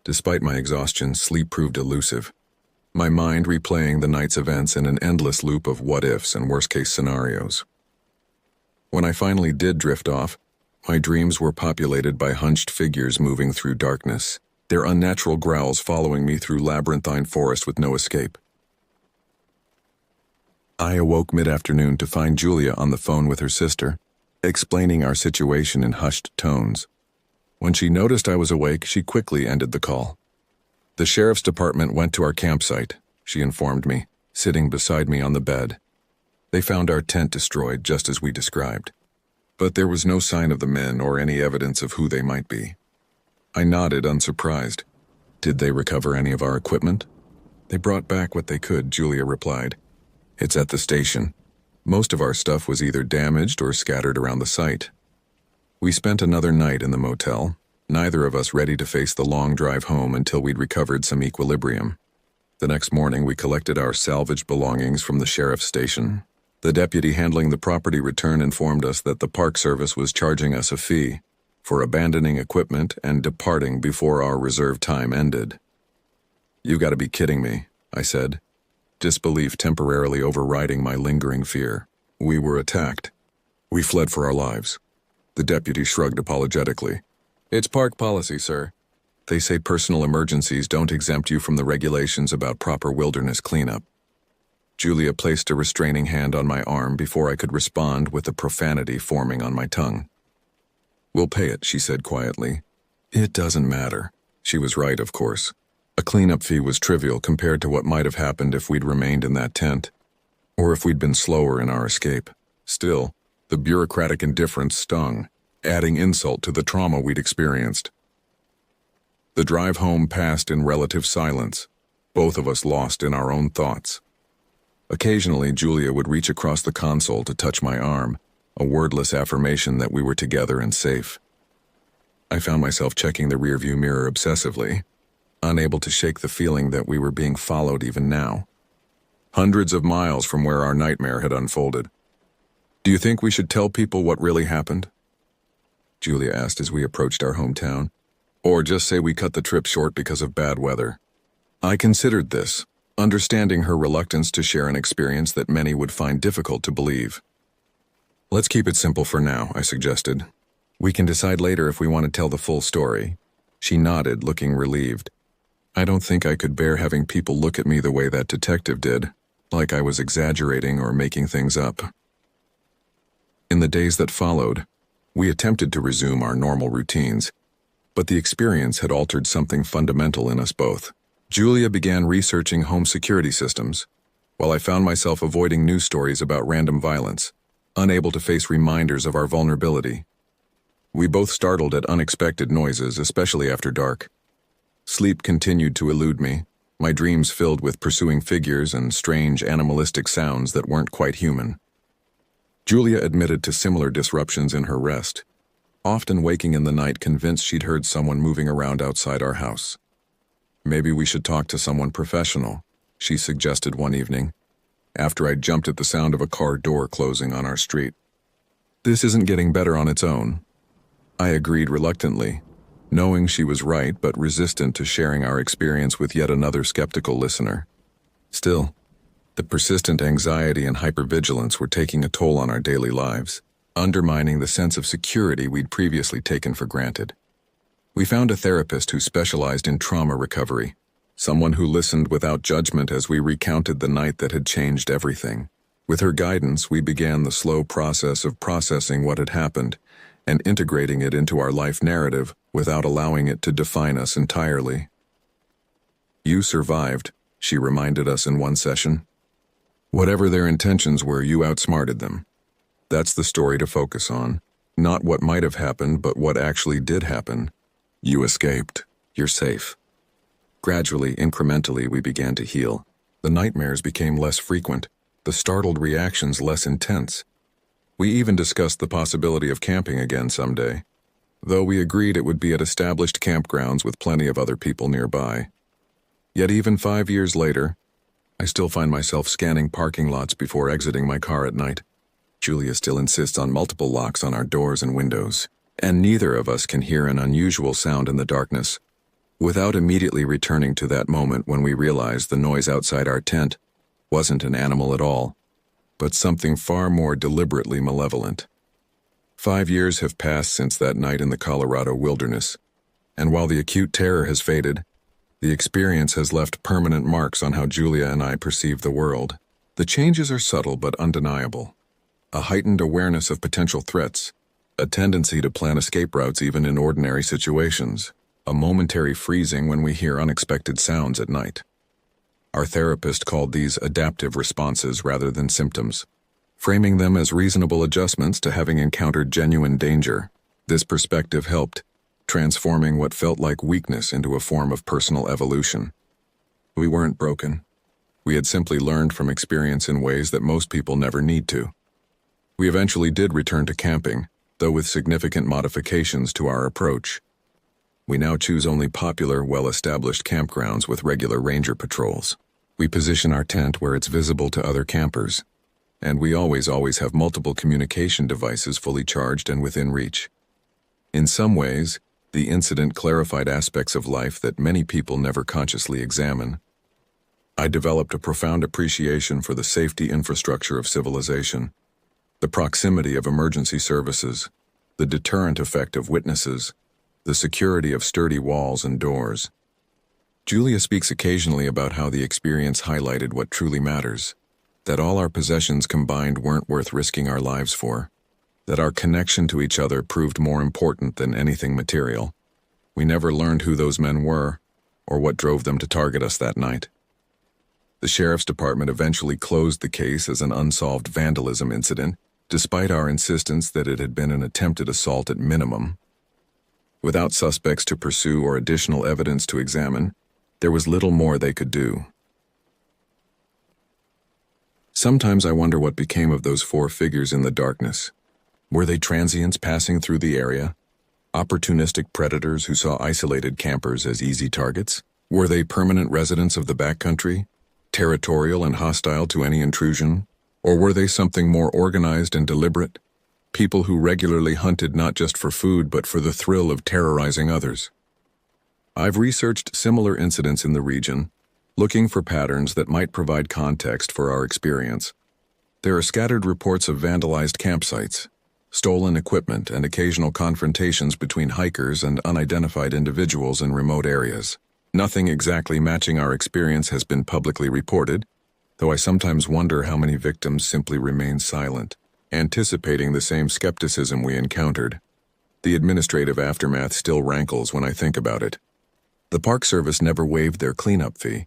[SPEAKER 1] Despite my exhaustion, sleep proved elusive, my mind replaying the night's events in an endless loop of what-ifs and worst-case scenarios. When I finally did drift off, my dreams were populated by hunched figures moving through darkness, their unnatural growls following me through labyrinthine forest with no escape. I awoke mid-afternoon to find Julia on the phone with her sister, explaining our situation in hushed tones. When she noticed I was awake, she quickly ended the call. The sheriff's department went to our campsite, she informed me, sitting beside me on the bed. They found our tent destroyed just as we described. But there was no sign of the men or any evidence of who they might be. I nodded, unsurprised. Did they recover any of our equipment? They brought back what they could, Julia replied. It's at the station. Most of our stuff was either damaged or scattered around the site. We spent another night in the motel, neither of us ready to face the long drive home until we'd recovered some equilibrium. The next morning, we collected our salvaged belongings from the sheriff's station. The deputy handling the property return informed us that the Park Service was charging us a fee for abandoning equipment and departing before our reserve time ended. "You gotta be kidding me," I said, disbelief temporarily overriding my lingering fear. "We were attacked. We fled for our lives." The deputy shrugged apologetically. "It's park policy, sir. They say personal emergencies don't exempt you from the regulations about proper wilderness cleanup." Julia placed a restraining hand on my arm before I could respond with the profanity forming on my tongue. "We'll pay it," she said quietly. "It doesn't matter." She was right, of course. A cleanup fee was trivial compared to what might have happened if we'd remained in that tent, or if we'd been slower in our escape. Still, the bureaucratic indifference stung, adding insult to the trauma we'd experienced. The drive home passed in relative silence, both of us lost in our own thoughts. Occasionally, Julia would reach across the console to touch my arm, a wordless affirmation that we were together and safe. I found myself checking the rearview mirror obsessively, unable to shake the feeling that we were being followed even now. Hundreds of miles from where our nightmare had unfolded. "Do you think we should tell people what really happened?" Julia asked as we approached our hometown. "Or just say we cut the trip short because of bad weather?" I considered this, understanding her reluctance to share an experience that many would find difficult to believe. "Let's keep it simple for now," I suggested. "We can decide later if we want to tell the full story." She nodded, looking relieved. I don't think I could bear having people look at me the way that detective did, like I was exaggerating or making things up. In the days that followed, we attempted to resume our normal routines, but the experience had altered something fundamental in us both. Julia began researching home security systems, while I found myself avoiding news stories about random violence, unable to face reminders of our vulnerability. We both startled at unexpected noises, especially after dark. Sleep continued to elude me, my dreams filled with pursuing figures and strange animalistic sounds that weren't quite human. Julia admitted to similar disruptions in her rest, often waking in the night convinced she'd heard someone moving around outside our house. "Maybe we should talk to someone professional," she suggested one evening, after I jumped at the sound of a car door closing on our street. "This isn't getting better on its own." I agreed reluctantly, knowing she was right but resistant to sharing our experience with yet another skeptical listener. Still, the persistent anxiety and hypervigilance were taking a toll on our daily lives, undermining the sense of security we'd previously taken for granted. We found a therapist who specialized in trauma recovery, someone who listened without judgment as we recounted the night that had changed everything. With her guidance, we began the slow process of processing what had happened and integrating it into our life narrative without allowing it to define us entirely. "You survived," she reminded us in one session. "Whatever their intentions were, you outsmarted them. That's the story to focus on, not what might have happened, but what actually did happen. You escaped. You're safe." Gradually, incrementally, we began to heal. The nightmares became less frequent, the startled reactions less intense. We even discussed the possibility of camping again someday, though we agreed it would be at established campgrounds with plenty of other people nearby. Yet even 5 years later, I still find myself scanning parking lots before exiting my car at night. Julia still insists on multiple locks on our doors and windows, and neither of us can hear an unusual sound in the darkness, without immediately returning to that moment when we realized the noise outside our tent wasn't an animal at all, but something far more deliberately malevolent. 5 years have passed since that night in the Colorado wilderness, and while the acute terror has faded, the experience has left permanent marks on how Julia and I perceive the world. The changes are subtle but undeniable. A heightened awareness of potential threats, a tendency to plan escape routes even in ordinary situations, a momentary freezing when we hear unexpected sounds at night. Our therapist called these adaptive responses rather than symptoms, framing them as reasonable adjustments to having encountered genuine danger. This perspective helped, transforming what felt like weakness into a form of personal evolution. We weren't broken. We had simply learned from experience in ways that most people never need to. We eventually did return to camping, though with significant modifications to our approach. We now choose only popular, well-established campgrounds with regular ranger patrols. We position our tent where it's visible to other campers, and we always have multiple communication devices fully charged and within reach. In some ways, the incident clarified aspects of life that many people never consciously examine. I developed a profound appreciation for the safety infrastructure of civilization, the proximity of emergency services, the deterrent effect of witnesses, the security of sturdy walls and doors. Julia speaks occasionally about how the experience highlighted what truly matters, that all our possessions combined weren't worth risking our lives for, that our connection to each other proved more important than anything material. We never learned who those men were, or what drove them to target us that night. The sheriff's department eventually closed the case as an unsolved vandalism incident, despite our insistence that it had been an attempted assault at minimum. Without suspects to pursue or additional evidence to examine, there was little more they could do. Sometimes I wonder what became of those 4 figures in the darkness. Were they transients passing through the area? Opportunistic predators who saw isolated campers as easy targets? Were they permanent residents of the backcountry, territorial and hostile to any intrusion? Or were they something more organized and deliberate? People who regularly hunted not just for food but for the thrill of terrorizing others. I've researched similar incidents in the region, looking for patterns that might provide context for our experience. There are scattered reports of vandalized campsites, stolen equipment, and occasional confrontations between hikers and unidentified individuals in remote areas. Nothing exactly matching our experience has been publicly reported, though I sometimes wonder how many victims simply remain silent, anticipating the same skepticism we encountered. The administrative aftermath still rankles when I think about it. The Park Service never waived their cleanup fee,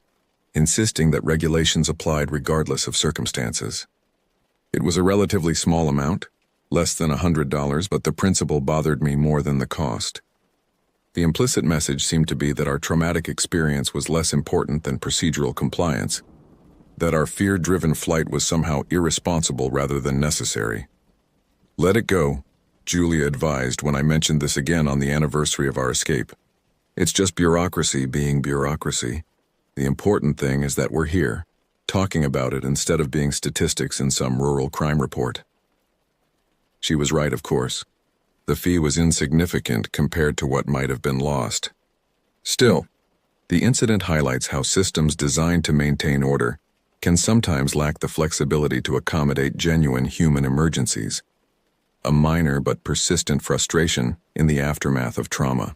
[SPEAKER 1] insisting that regulations applied regardless of circumstances. It was a relatively small amount, less than $100, but the principle bothered me more than the cost. The implicit message seemed to be that our traumatic experience was less important than procedural compliance, that our fear-driven flight was somehow irresponsible rather than necessary. "Let it go," Julia advised when I mentioned this again on the anniversary of our escape. "It's just bureaucracy being bureaucracy. The important thing is that we're here, talking about it instead of being statistics in some rural crime report." She was right, of course. The fee was insignificant compared to what might have been lost. Still, the incident highlights how systems designed to maintain order can sometimes lack the flexibility to accommodate genuine human emergencies, a minor but persistent frustration in the aftermath of trauma.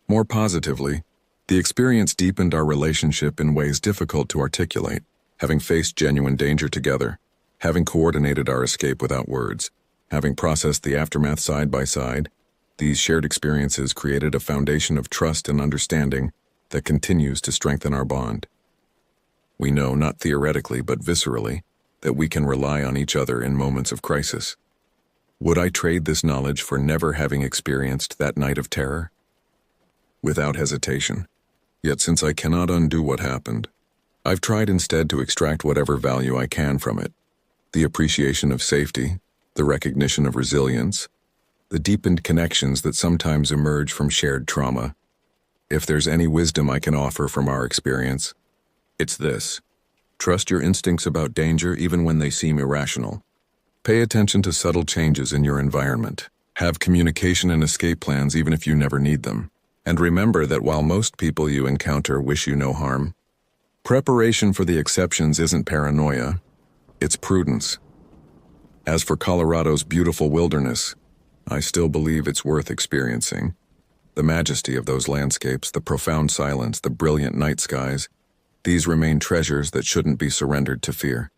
[SPEAKER 1] More positively, the experience deepened our relationship in ways difficult to articulate, having faced genuine danger together, having coordinated our escape without words, having processed the aftermath side by side. These shared experiences created a foundation of trust and understanding that continues to strengthen our bond. We know, not theoretically but viscerally, that we can rely on each other in moments of crisis. Would I trade this knowledge for never having experienced that night of terror? Without hesitation. Yet since I cannot undo what happened, I've tried instead to extract whatever value I can from it. The appreciation of safety, the recognition of resilience, the deepened connections that sometimes emerge from shared trauma. If there's any wisdom I can offer from our experience, it's this: trust your instincts about danger even when they seem irrational. Pay attention to subtle changes in your environment. Have communication and escape plans even if you never need them. And remember that while most people you encounter wish you no harm, preparation for the exceptions isn't paranoia, it's prudence. As for Colorado's beautiful wilderness, I still believe it's worth experiencing. The majesty of those landscapes, the profound silence, the brilliant night skies, these remain treasures that shouldn't be surrendered to fear.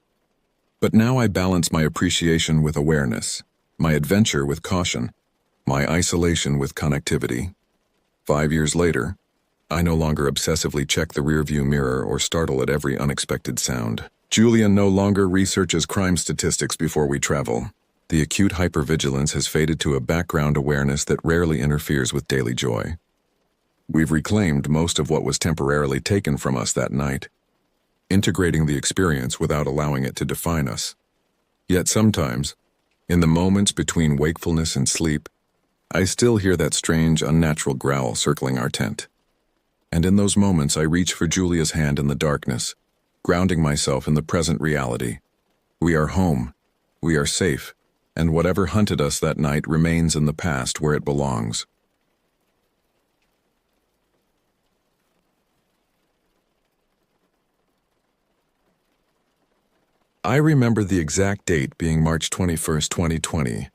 [SPEAKER 1] But now I balance my appreciation with awareness, my adventure with caution, my isolation with connectivity. 5 years later, I no longer obsessively check the rearview mirror or startle at every unexpected sound. Julian no longer researches crime statistics before we travel. The acute hypervigilance has faded to a background awareness that rarely interferes with daily joy. We've reclaimed most of what was temporarily taken from us that night, integrating the experience without allowing it to define us. Yet sometimes, in the moments between wakefulness and sleep, I still hear that strange, unnatural growl circling our tent. And in those moments I reach for Julia's hand in the darkness, grounding myself in the present reality. We are home, we are safe, and whatever hunted us that night remains in the past where it belongs. I remember the exact date being March 21st, 2020.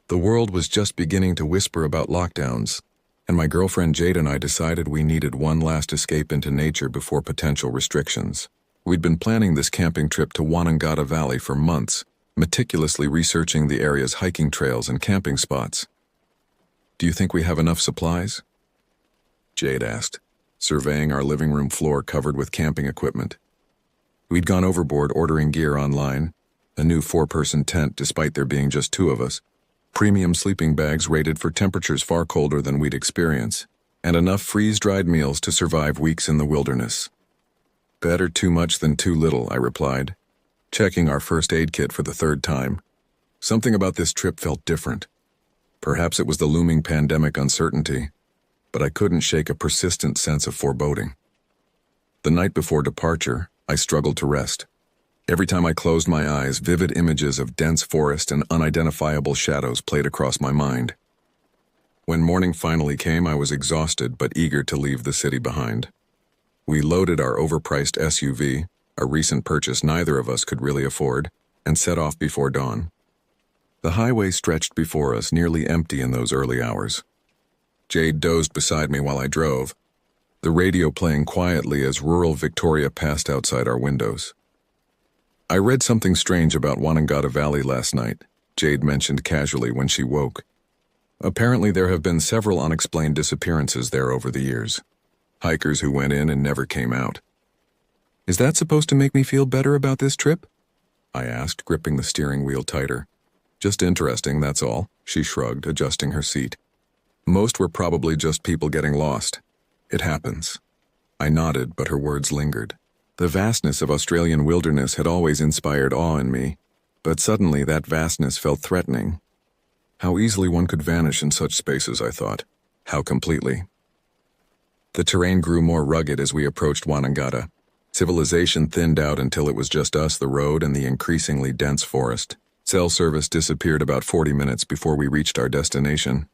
[SPEAKER 1] The world was just beginning to whisper about lockdowns, and my girlfriend Jade and I decided we needed one last escape into nature before potential restrictions. We'd been planning this camping trip to Wanangata Valley for months, meticulously researching the area's hiking trails and camping spots. "Do you think we have enough supplies?" Jade asked, surveying our living room floor covered with camping equipment. We'd gone overboard ordering gear online, a new 4-person tent despite there being just 2 of us, premium sleeping bags rated for temperatures far colder than we'd experience, and enough freeze-dried meals to survive weeks in the wilderness. "Better too much than too little," I replied, checking our first aid kit for the 3rd time. Something about this trip felt different. Perhaps it was the looming pandemic uncertainty, but I couldn't shake a persistent sense of foreboding. The night before departure, I struggled to rest. Every time I closed my eyes, vivid images of dense forest and unidentifiable shadows played across my mind. When morning finally came, I was exhausted but eager to leave the city behind. We loaded our overpriced SUV, a recent purchase neither of us could really afford, and set off before dawn. The highway stretched before us, nearly empty in those early hours. Jade dozed beside me while I drove, the radio playing quietly as rural Victoria passed outside our windows. "I read something strange about Wanangata Valley last night," Jade mentioned casually when she woke. "Apparently there have been several unexplained disappearances there over the years. Hikers who went in and never came out." "Is that supposed to make me feel better about this trip?" I asked, gripping the steering wheel tighter. "Just interesting, that's all," she shrugged, adjusting her seat. "Most were probably just people getting lost. It happens." I nodded, but her words lingered. The vastness of Australian wilderness had always inspired awe in me, but suddenly that vastness felt threatening. How easily one could vanish in such spaces, I thought. How completely. The terrain grew more rugged as we approached Wanangata. Civilization thinned out until it was just us, the road, and the increasingly dense forest. Cell service disappeared about 40 minutes before we reached our destination.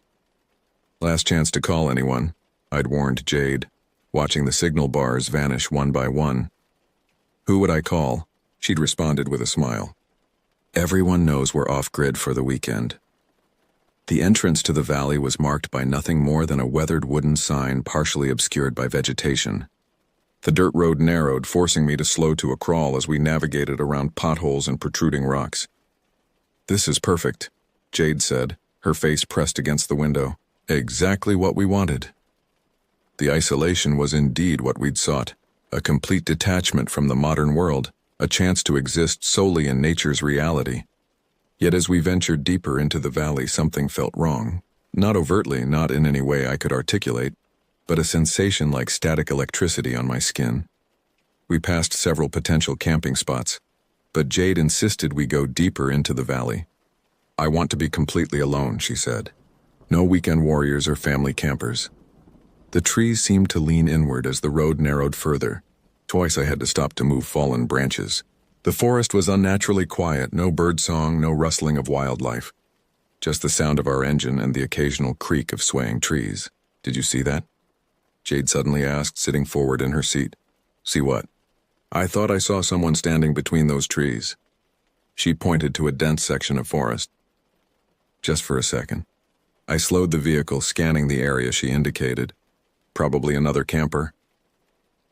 [SPEAKER 1] "Last chance to call anyone," I'd warned Jade, watching the signal bars vanish one by one. "Who would I call?" She'd responded with a smile. "Everyone knows we're off-grid for the weekend." The entrance to the valley was marked by nothing more than a weathered wooden sign partially obscured by vegetation. The dirt road narrowed, forcing me to slow to a crawl as we navigated around potholes and protruding rocks. "This is perfect," Jade said, her face pressed against the window. "Exactly what we wanted." The isolation was indeed what we'd sought, a complete detachment from the modern world, a chance to exist solely in nature's reality. Yet as we ventured deeper into the valley, something felt wrong. Not overtly, not in any way I could articulate, but a sensation like static electricity on my skin. We passed several potential camping spots, but Jade insisted we go deeper into the valley. "I want to be completely alone," she said. "No weekend warriors or family campers." The trees seemed to lean inward as the road narrowed further. Twice I had to stop to move fallen branches. The forest was unnaturally quiet, no birdsong, no rustling of wildlife. Just the sound of our engine and the occasional creak of swaying trees. "Did you see that?" Jade suddenly asked, sitting forward in her seat. "See what?" "I thought I saw someone standing between those trees." She pointed to a dense section of forest. Just for a second. I slowed the vehicle, scanning the area she indicated. Probably another camper.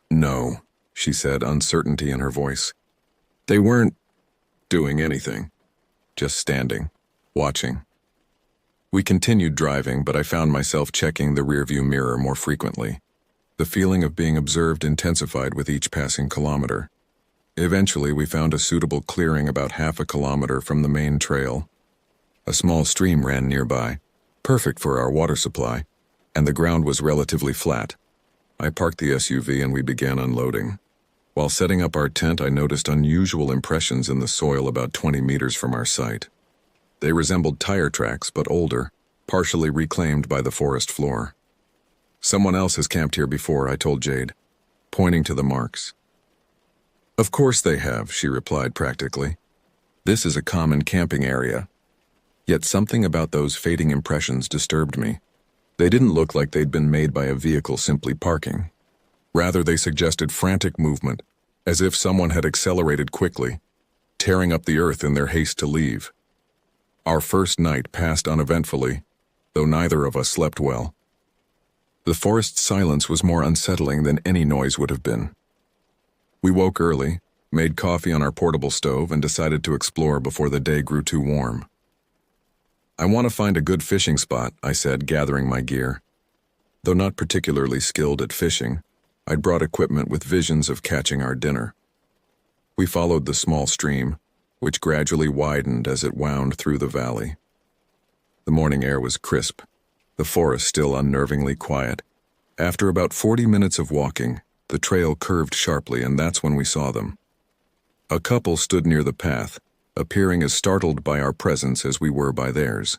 [SPEAKER 1] "No," she said, uncertainty in her voice. They weren't doing anything, just standing, watching. We continued driving, but I found myself checking the rearview mirror more frequently. The feeling of being observed intensified with each passing kilometer. Eventually, we found a suitable clearing about half a kilometer from the main trail. A small stream ran nearby, perfect for our water supply, and the ground was relatively flat. I parked the SUV and we began unloading. While setting up our tent, I noticed unusual impressions in the soil about 20 meters from our site. They resembled tire tracks, but older, partially reclaimed by the forest floor. Someone else has camped here before, I told Jade, pointing to the marks. Of course they have, she replied practically. This is a common camping area. Yet something about those fading impressions disturbed me. They didn't look like they'd been made by a vehicle simply parking. Rather, they suggested frantic movement, as if someone had accelerated quickly, tearing up the earth in their haste to leave. Our first night passed uneventfully, though neither of us slept well. The forest silence was more unsettling than any noise would have been. We woke early, made coffee on our portable stove, and decided to explore before the day grew too warm. I want to find a good fishing spot, I said, gathering my gear. Though not particularly skilled at fishing, I'd brought equipment with visions of catching our dinner. We followed the small stream, which gradually widened as it wound through the valley. The morning air was crisp, the forest still unnervingly quiet. After about 40 minutes of walking, the trail curved sharply, and that's when we saw them. A couple stood near the path, appearing as startled by our presence as we were by theirs.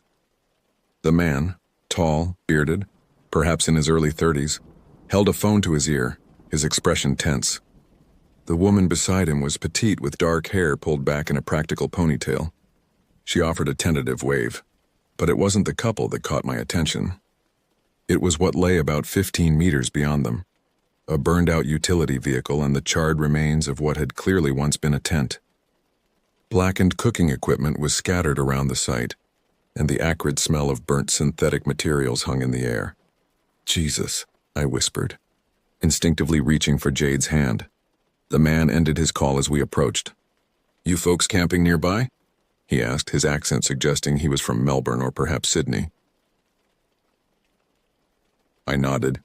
[SPEAKER 1] The man, tall, bearded, perhaps in his early 30s, held a phone to his ear, his expression tense. The woman beside him was petite with dark hair pulled back in a practical ponytail. She offered a tentative wave, but it wasn't the couple that caught my attention. It was what lay about 15 meters beyond them, a burned-out utility vehicle and the charred remains of what had clearly once been a tent. Blackened cooking equipment was scattered around the site, and the acrid smell of burnt synthetic materials hung in the air. Jesus, I whispered, instinctively reaching for Jade's hand. The man ended his call as we approached. You folks camping nearby? He asked, his accent suggesting he was from Melbourne or perhaps Sydney. I nodded.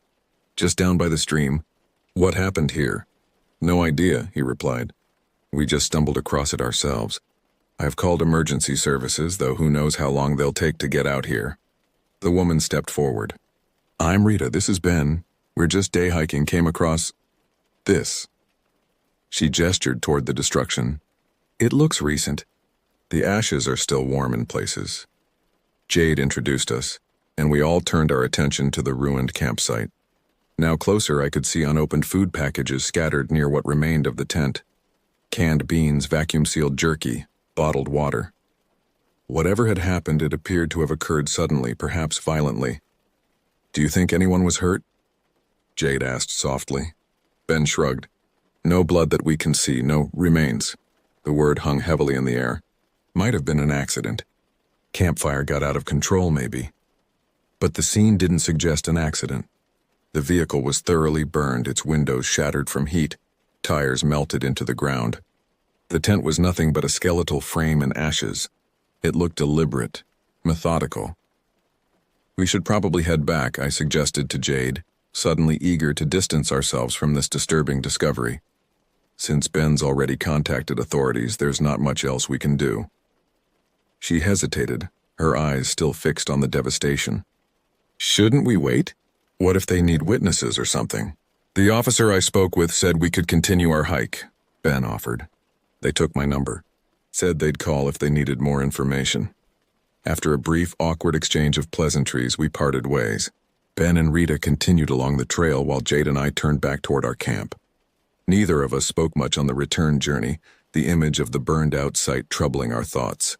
[SPEAKER 1] Just down by the stream. What happened here? No idea, he replied. We just stumbled across it ourselves. I've called emergency services, though who knows how long they'll take to get out here. The woman stepped forward. I'm Rita, this is Ben. We're just day hiking, came across this. She gestured toward the destruction. It looks recent. The ashes are still warm in places. Jade introduced us, and we all turned our attention to the ruined campsite. Now closer, I could see unopened food packages scattered near what remained of the tent. Canned beans, vacuum-sealed jerky, bottled water. Whatever had happened, it appeared to have occurred suddenly, perhaps violently. Do you think anyone was hurt? Jade asked softly. Ben shrugged. No blood that we can see, no remains. The word hung heavily in the air. Might have been an accident. Campfire got out of control, maybe. But the scene didn't suggest an accident. The vehicle was thoroughly burned, its windows shattered from heat, tires melted into the ground. The tent was nothing but a skeletal frame and ashes. It looked deliberate, methodical. We should probably head back, I suggested to Jade, suddenly eager to distance ourselves from this disturbing discovery. Since Ben's already contacted authorities, there's not much else we can do. She hesitated, her eyes still fixed on the devastation. Shouldn't we wait? What if they need witnesses or something? The officer I spoke with said we could continue our hike, Ben offered. They took my number, said they'd call if they needed more information. After a brief, awkward exchange of pleasantries, we parted ways. Ben and Rita continued along the trail while Jade and I turned back toward our camp. Neither of us spoke much on the return journey, the image of the burned-out site troubling our thoughts.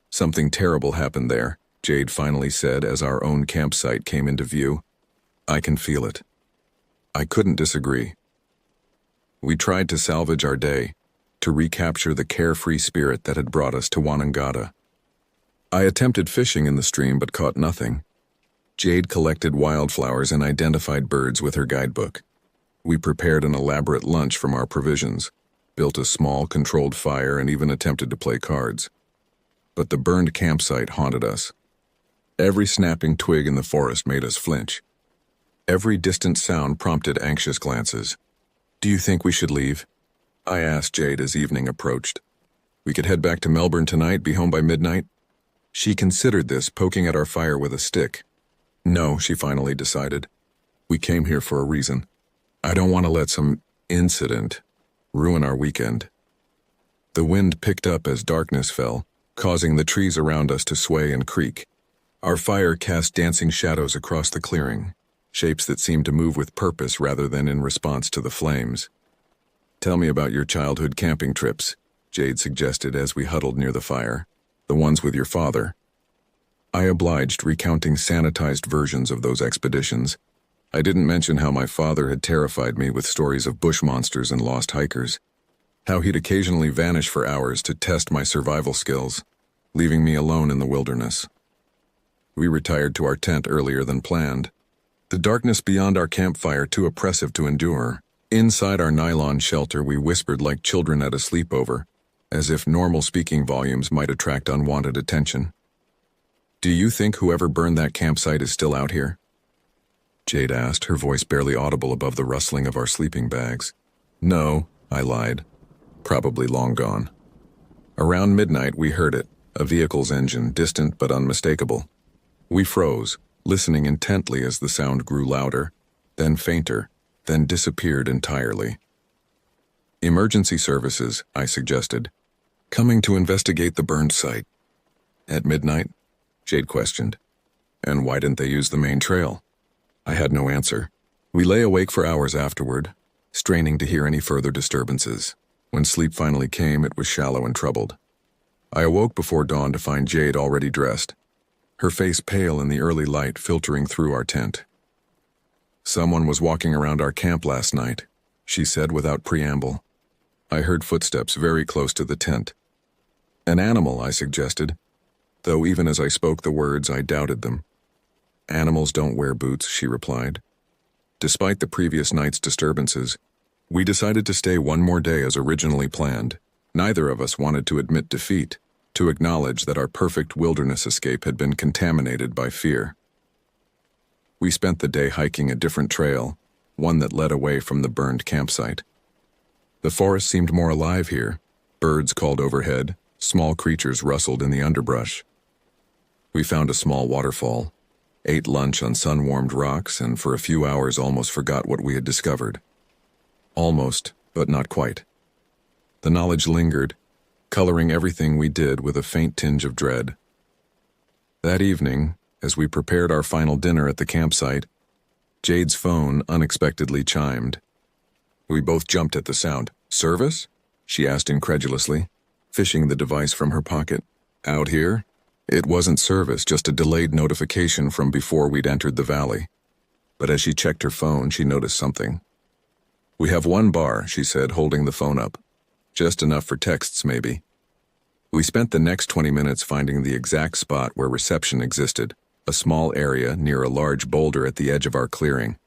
[SPEAKER 1] Something terrible happened there, Jade finally said as our own campsite came into view. I can feel it. I couldn't disagree. We tried to salvage our day, to recapture the carefree spirit that had brought us to Wanangata. I attempted fishing in the stream but caught nothing. Jade collected wildflowers and identified birds with her guidebook. We prepared an elaborate lunch from our provisions. built a small, controlled fire, and even attempted to play cards. But the burned campsite haunted us. Every snapping twig in the forest made us flinch. Every distant sound prompted anxious glances. "Do you think we should leave?" I asked Jade as evening approached. "We could head back to Melbourne tonight, be home by midnight." She considered this, poking at our fire with a stick. "No," she finally decided. "We came here for a reason. I don't want to let some incident ruin our weekend." The wind picked up as darkness fell, causing the trees around us to sway and creak. Our fire cast dancing shadows across the clearing, shapes that seemed to move with purpose rather than in response to the flames. "Tell me about your childhood camping trips," Jade suggested as we huddled near the fire. "The ones with your father." I obliged, recounting sanitized versions of those expeditions. I didn't mention how my father had terrified me with stories of bush monsters and lost hikers, how he'd occasionally vanish for hours to test my survival skills, leaving me alone in the wilderness. We retired to our tent earlier than planned, the darkness beyond our campfire too oppressive to endure. Inside our nylon shelter, we whispered like children at a sleepover, as if normal speaking volumes might attract unwanted attention. "Do you think whoever burned that campsite is still out here?" Jade asked, her voice barely audible above the rustling of our sleeping bags. "No," I lied. "Probably long gone." Around midnight, we heard it, a vehicle's engine, distant but unmistakable. We froze, listening intently as the sound grew louder, then fainter, then disappeared entirely. "Emergency services," I suggested. "Coming to investigate the burned site." "At midnight?" Jade questioned. "And why didn't they use the main trail?" I had no answer. We lay awake for hours afterward, straining to hear any further disturbances. When sleep finally came, it was shallow and troubled. I awoke before dawn to find Jade already dressed, her face pale in the early light filtering through our tent. "Someone was walking around our camp last night," she said without preamble. I heard footsteps very close to the tent. "An animal," I suggested, though even as I spoke the words, I doubted them. "Animals don't wear boots," she replied. Despite the previous night's disturbances, we decided to stay one more day as originally planned. Neither of us wanted to admit defeat, to acknowledge that our perfect wilderness escape had been contaminated by fear. We spent the day hiking a different trail, one that led away from the burned campsite. The forest seemed more alive here. Birds called overhead, small creatures rustled in the underbrush. We found a small waterfall, ate lunch on sun-warmed rocks, and for a few hours almost forgot what we had discovered. Almost, but not quite. The knowledge lingered, coloring everything we did with a faint tinge of dread. That evening, as we prepared our final dinner at the campsite, Jade's phone unexpectedly chimed. We both jumped at the sound. "Service?" she asked incredulously, fishing the device from her pocket. "Out here?" It wasn't service, just a delayed notification from before we'd entered the valley. But as she checked her phone, she noticed something. "We have 1 bar," she said, holding the phone up. "Just enough for texts, maybe." We spent the next 20 minutes finding the exact spot where reception existed, a small area near a large boulder at the edge of our clearing.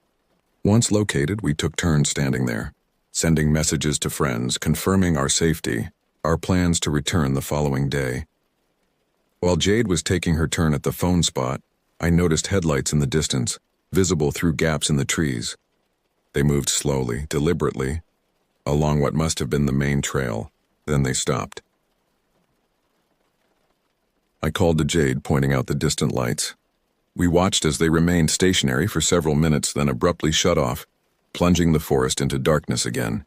[SPEAKER 1] Once located, we took turns standing there, sending messages to friends, confirming our safety, our plans to return the following day. While Jade was taking her turn at the phone spot, I noticed headlights in the distance, visible through gaps in the trees. They moved slowly, deliberately, along what must have been the main trail. Then they stopped. I called to Jade, pointing out the distant lights. We watched as they remained stationary for several minutes, then abruptly shut off, plunging the forest into darkness again.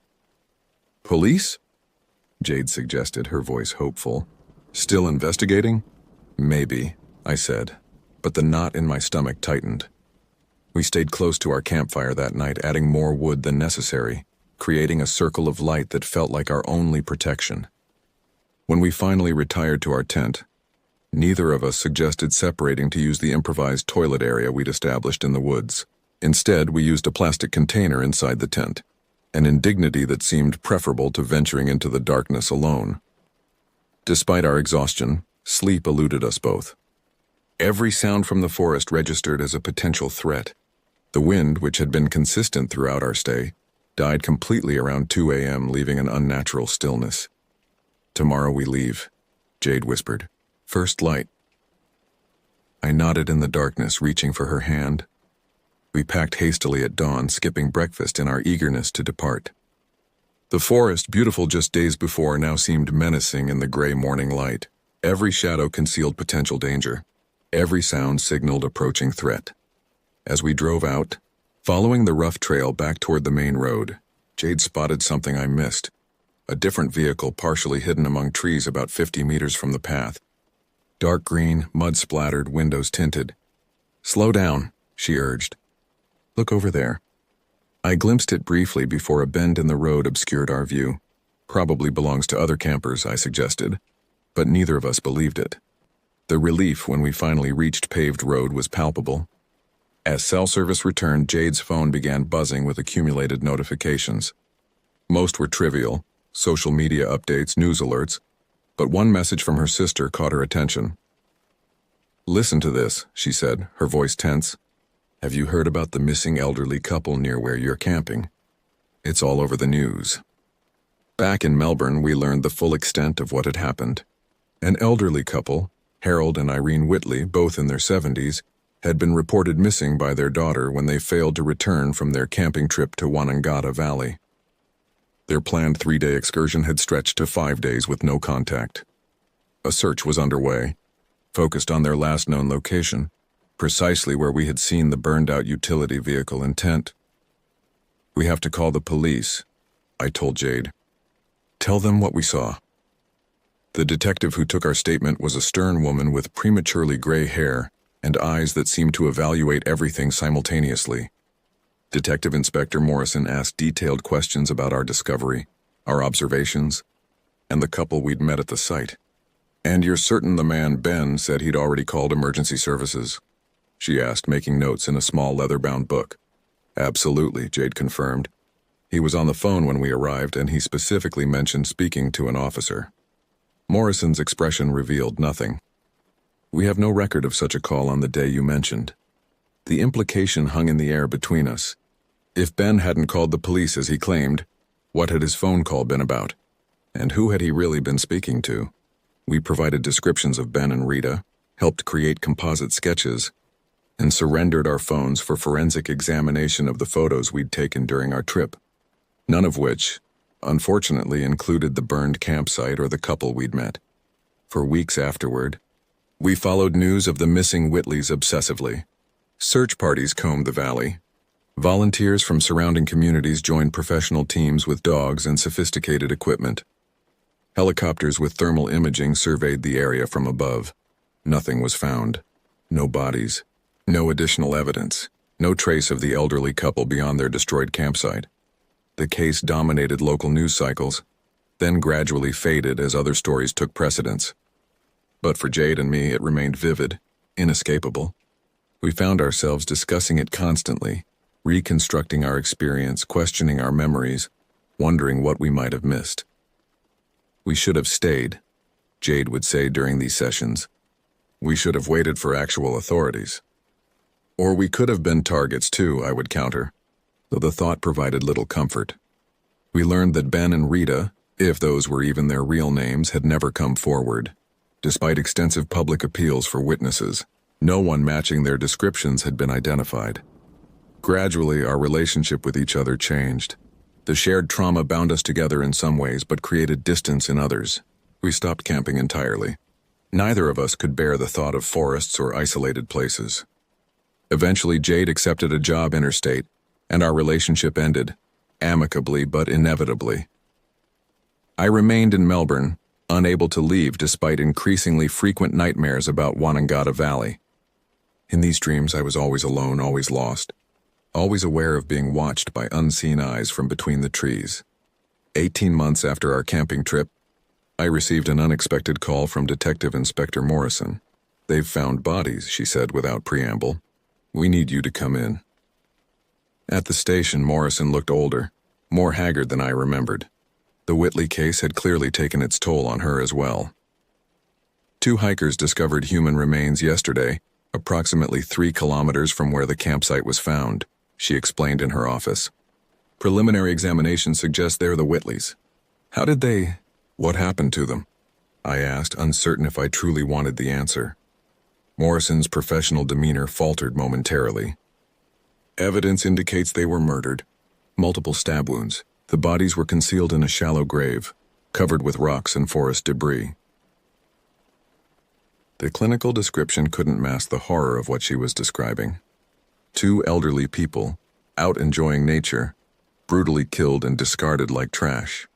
[SPEAKER 1] "Police?" Jade suggested, her voice hopeful. "Still investigating?" "Maybe," I said, but the knot in my stomach tightened. We stayed close to our campfire that night, adding more wood than necessary, creating a circle of light that felt like our only protection. When we finally retired to our tent, neither of us suggested separating to use the improvised toilet area we'd established in the woods. Instead, we used a plastic container inside the tent, an indignity that seemed preferable to venturing into the darkness alone. Despite our exhaustion, sleep eluded us both. Every sound from the forest registered as a potential threat. The wind, which had been consistent throughout our stay, Died completely around 2 a.m., leaving an unnatural stillness. "Tomorrow we leave," Jade whispered. "First light." I nodded in the darkness, reaching for her hand. We packed hastily at dawn, skipping breakfast in our eagerness to depart. The forest, beautiful just days before, now seemed menacing in the gray morning light. Every shadow concealed potential danger. Every sound signaled approaching threat. As we drove out, following the rough trail back toward the main road, Jade spotted something I missed. A different vehicle partially hidden among trees about 50 meters from the path. Dark green, mud-splattered, windows tinted. "Slow down," she urged. "Look over there." I glimpsed it briefly before a bend in the road obscured our view. "Probably belongs to other campers," I suggested, but neither of us believed it. The relief when we finally reached paved road was palpable. As cell service returned, Jade's phone began buzzing with accumulated notifications. Most were trivial, social media updates, news alerts, but one message from her sister caught her attention. "Listen to this," she said, her voice tense. "Have you heard about the missing elderly couple near where you're camping? It's all over the news." Back in Melbourne, we learned the full extent of what had happened. An elderly couple, Harold and Irene Whitley, both in their 70s, had been reported missing by their daughter when they failed to return from their camping trip to Wanangata Valley. Their planned 3-day excursion had stretched to 5 days with no contact. A search was underway, focused on their last known location, precisely where we had seen the burned-out utility vehicle in tent. "We have to call the police," I told Jade. "Tell them what we saw." The detective who took our statement was a stern woman with prematurely gray hair and eyes that seemed to evaluate everything simultaneously. Detective Inspector Morrison asked detailed questions about our discovery, our observations, and the couple we'd met at the site. "And you're certain the man, Ben, said he'd already called emergency services?" she asked, making notes in a small leather-bound book. "Absolutely," Jade confirmed. "He was on the phone when we arrived, and he specifically mentioned speaking to an officer." Morrison's expression revealed nothing. "We have no record of such a call on the day you mentioned." The implication hung in the air between us. If Ben hadn't called the police as he claimed, what had his phone call been about? And who had he really been speaking to? We provided descriptions of Ben and Rita, helped create composite sketches, and surrendered our phones for forensic examination of the photos we'd taken during our trip, none of which, unfortunately, included the burned campsite or the couple we'd met. For weeks afterward, we followed news of the missing Whitleys obsessively. Search parties combed the valley. Volunteers from surrounding communities joined professional teams with dogs and sophisticated equipment. Helicopters with thermal imaging surveyed the area from above. Nothing was found. No bodies. No additional evidence. No trace of the elderly couple beyond their destroyed campsite. The case dominated local news cycles, then gradually faded as other stories took precedence. But for Jade and me, it remained vivid, inescapable. We found ourselves discussing it constantly, reconstructing our experience, questioning our memories, wondering what we might have missed. "We should have stayed," Jade would say during these sessions. "We should have waited for actual authorities." "Or we could have been targets too," I would counter, though the thought provided little comfort. We learned that Ben and Rita, if those were even their real names, had never come forward. Despite extensive public appeals for witnesses, no one matching their descriptions had been identified. Gradually, our relationship with each other changed. The shared trauma bound us together in some ways, but created distance in others. We stopped camping entirely. Neither of us could bear the thought of forests or isolated places. Eventually, Jade accepted a job interstate, and our relationship ended, amicably but inevitably. I remained in Melbourne, unable to leave despite increasingly frequent nightmares about Wanangata Valley. In these dreams, I was always alone, always lost, always aware of being watched by unseen eyes from between the trees. 18 months after our camping trip, I received an unexpected call from Detective Inspector Morrison. "They've found bodies," she said without preamble. "We need you to come in." At the station, Morrison looked older, more haggard than I remembered. The Whitley case had clearly taken its toll on her as well. "Two hikers discovered human remains yesterday, approximately 3 kilometers from where the campsite was found," she explained in her office. Preliminary examination suggests they're the Whitleys. How did they... What happened to them? I asked, uncertain if I truly wanted the answer. Morrison's professional demeanor faltered momentarily. Evidence indicates they were murdered. Multiple stab wounds. The bodies were concealed in a shallow grave, covered with rocks and forest debris. The clinical description couldn't mask the horror of what she was describing. Two elderly people, out enjoying nature, brutally killed and discarded like trash.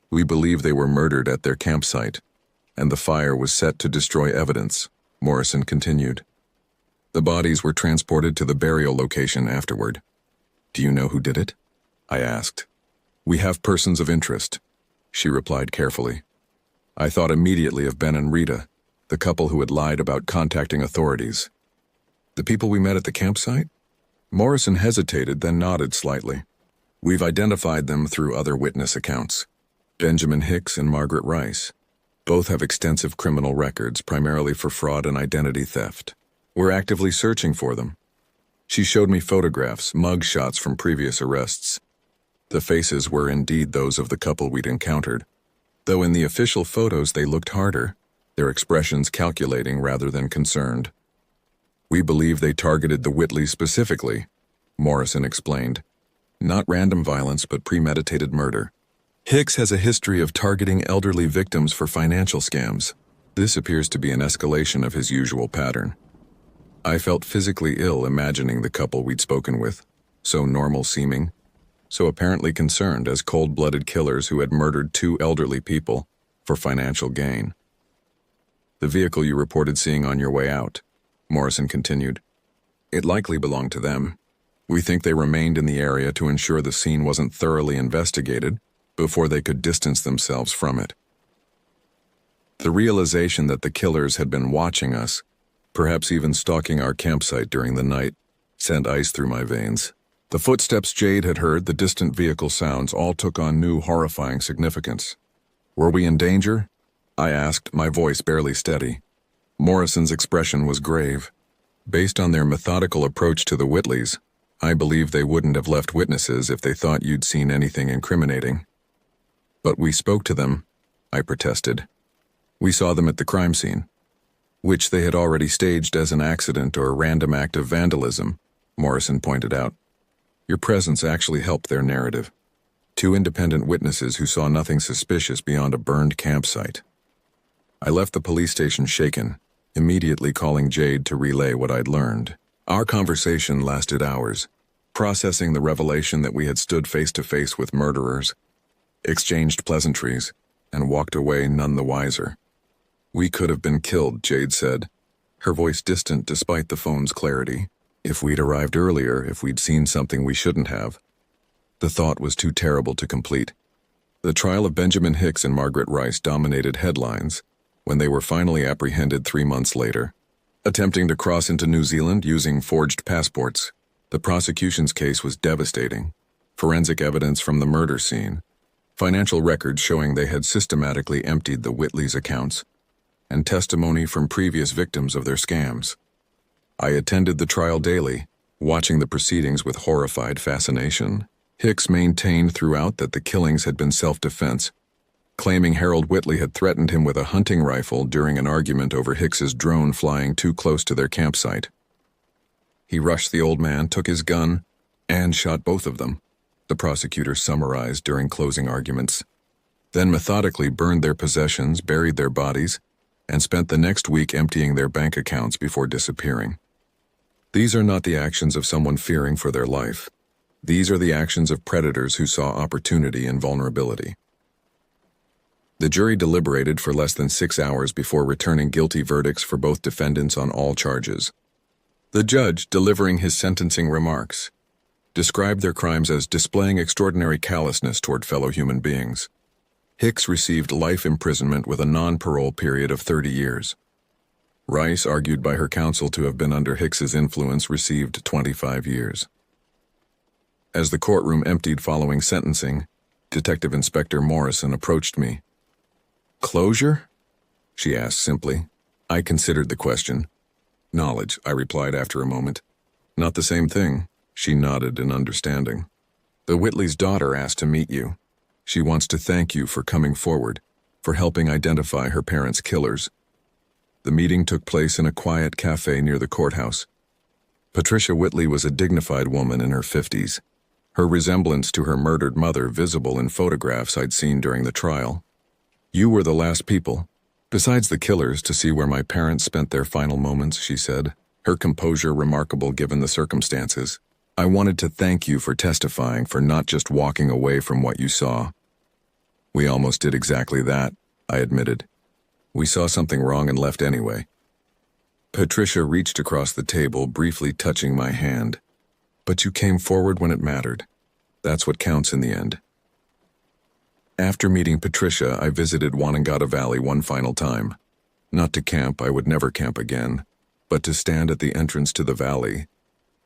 [SPEAKER 1] We believe they were murdered at their campsite, and the fire was set to destroy evidence, Morrison continued. The bodies were transported to the burial location afterward. Do you know who did it? I asked. We have persons of interest, she replied carefully. I thought immediately of Ben and Rita, the couple who had lied about contacting authorities. The people we met at the campsite? Morrison hesitated, then nodded slightly. We've identified them through other witness accounts. Benjamin Hicks and Margaret Rice. Both have extensive criminal records, primarily for fraud and identity theft. We're actively searching for them. She showed me photographs, mug shots from previous arrests. The faces were indeed those of the couple we'd encountered, though in the official photos they looked harder, their expressions calculating rather than concerned. We believe they targeted the Whitleys specifically, Morrison explained. Not random violence, but premeditated murder. Hicks has a history of targeting elderly victims for financial scams. This appears to be an escalation of his usual pattern. I felt physically ill imagining the couple we'd spoken with, so normal-seeming, so apparently concerned as cold-blooded killers who had murdered two elderly people for financial gain. The vehicle you reported seeing on your way out, Morrison continued. It likely belonged to them. We think they remained in the area to ensure the scene wasn't thoroughly investigated before they could distance themselves from it. The realization that the killers had been watching us, perhaps even stalking our campsite during the night, sent ice through my veins. The footsteps Jade had heard, the distant vehicle sounds, all took on new, horrifying significance. Were we in danger? I asked, my voice barely steady. Morrison's expression was grave. Based on their methodical approach to the Whitleys, I believe they wouldn't have left witnesses if they thought you'd seen anything incriminating. But we spoke to them, I protested. We saw them at the crime scene, which they had already staged as an accident or a random act of vandalism, Morrison pointed out. Your presence actually helped their narrative. Two independent witnesses who saw nothing suspicious beyond a burned campsite. I left the police station shaken, immediately calling Jade to relay what I'd learned. Our conversation lasted hours, processing the revelation that we had stood face to face with murderers, exchanged pleasantries, and walked away none the wiser. We could have been killed, Jade said, her voice distant despite the phone's clarity. If we'd arrived earlier, if we'd seen something we shouldn't have. The thought was too terrible to complete. The trial of Benjamin Hicks and Margaret Rice dominated headlines when they were finally apprehended 3 months later. Attempting to cross into New Zealand using forged passports, the prosecution's case was devastating. Forensic evidence from the murder scene, financial records showing they had systematically emptied the Whitleys' accounts, and testimony from previous victims of their scams. I attended the trial daily, watching the proceedings with horrified fascination. Hicks maintained throughout that the killings had been self-defense, claiming Harold Whitley had threatened him with a hunting rifle during an argument over Hicks's drone flying too close to their campsite. He rushed the old man, took his gun, and shot both of them, the prosecutor summarized during closing arguments. Then methodically burned their possessions, buried their bodies, and spent the next week emptying their bank accounts before disappearing. These are not the actions of someone fearing for their life. These are the actions of predators who saw opportunity in vulnerability. The jury deliberated for less than 6 hours before returning guilty verdicts for both defendants on all charges. The judge, delivering his sentencing remarks, described their crimes as displaying extraordinary callousness toward fellow human beings. Hicks received life imprisonment with a non-parole period of 30 years. Rice, argued by her counsel to have been under Hicks's influence, received 25 years. As the courtroom emptied following sentencing, Detective Inspector Morrison approached me. "Closure?" she asked simply. I considered the question. "Knowledge," I replied after a moment. "Not the same thing," she nodded in understanding. The Whitley's daughter asked to meet you. She wants to thank you for coming forward, for helping identify her parents' killers. The meeting took place in a quiet cafe near the courthouse. Patricia Whitley was a dignified woman in her 50s, her resemblance to her murdered mother visible in photographs I'd seen during the trial. You were the last people, besides the killers, to see where my parents spent their final moments, she said, her composure remarkable given the circumstances. I wanted to thank you for testifying, for not just walking away from what you saw. We almost did exactly that, I admitted. We saw something wrong and left anyway. Patricia reached across the table, briefly touching my hand. But you came forward when it mattered. That's what counts in the end. After meeting Patricia, I visited Wanangata Valley one final time. Not to camp, I would never camp again, but to stand at the entrance to the valley,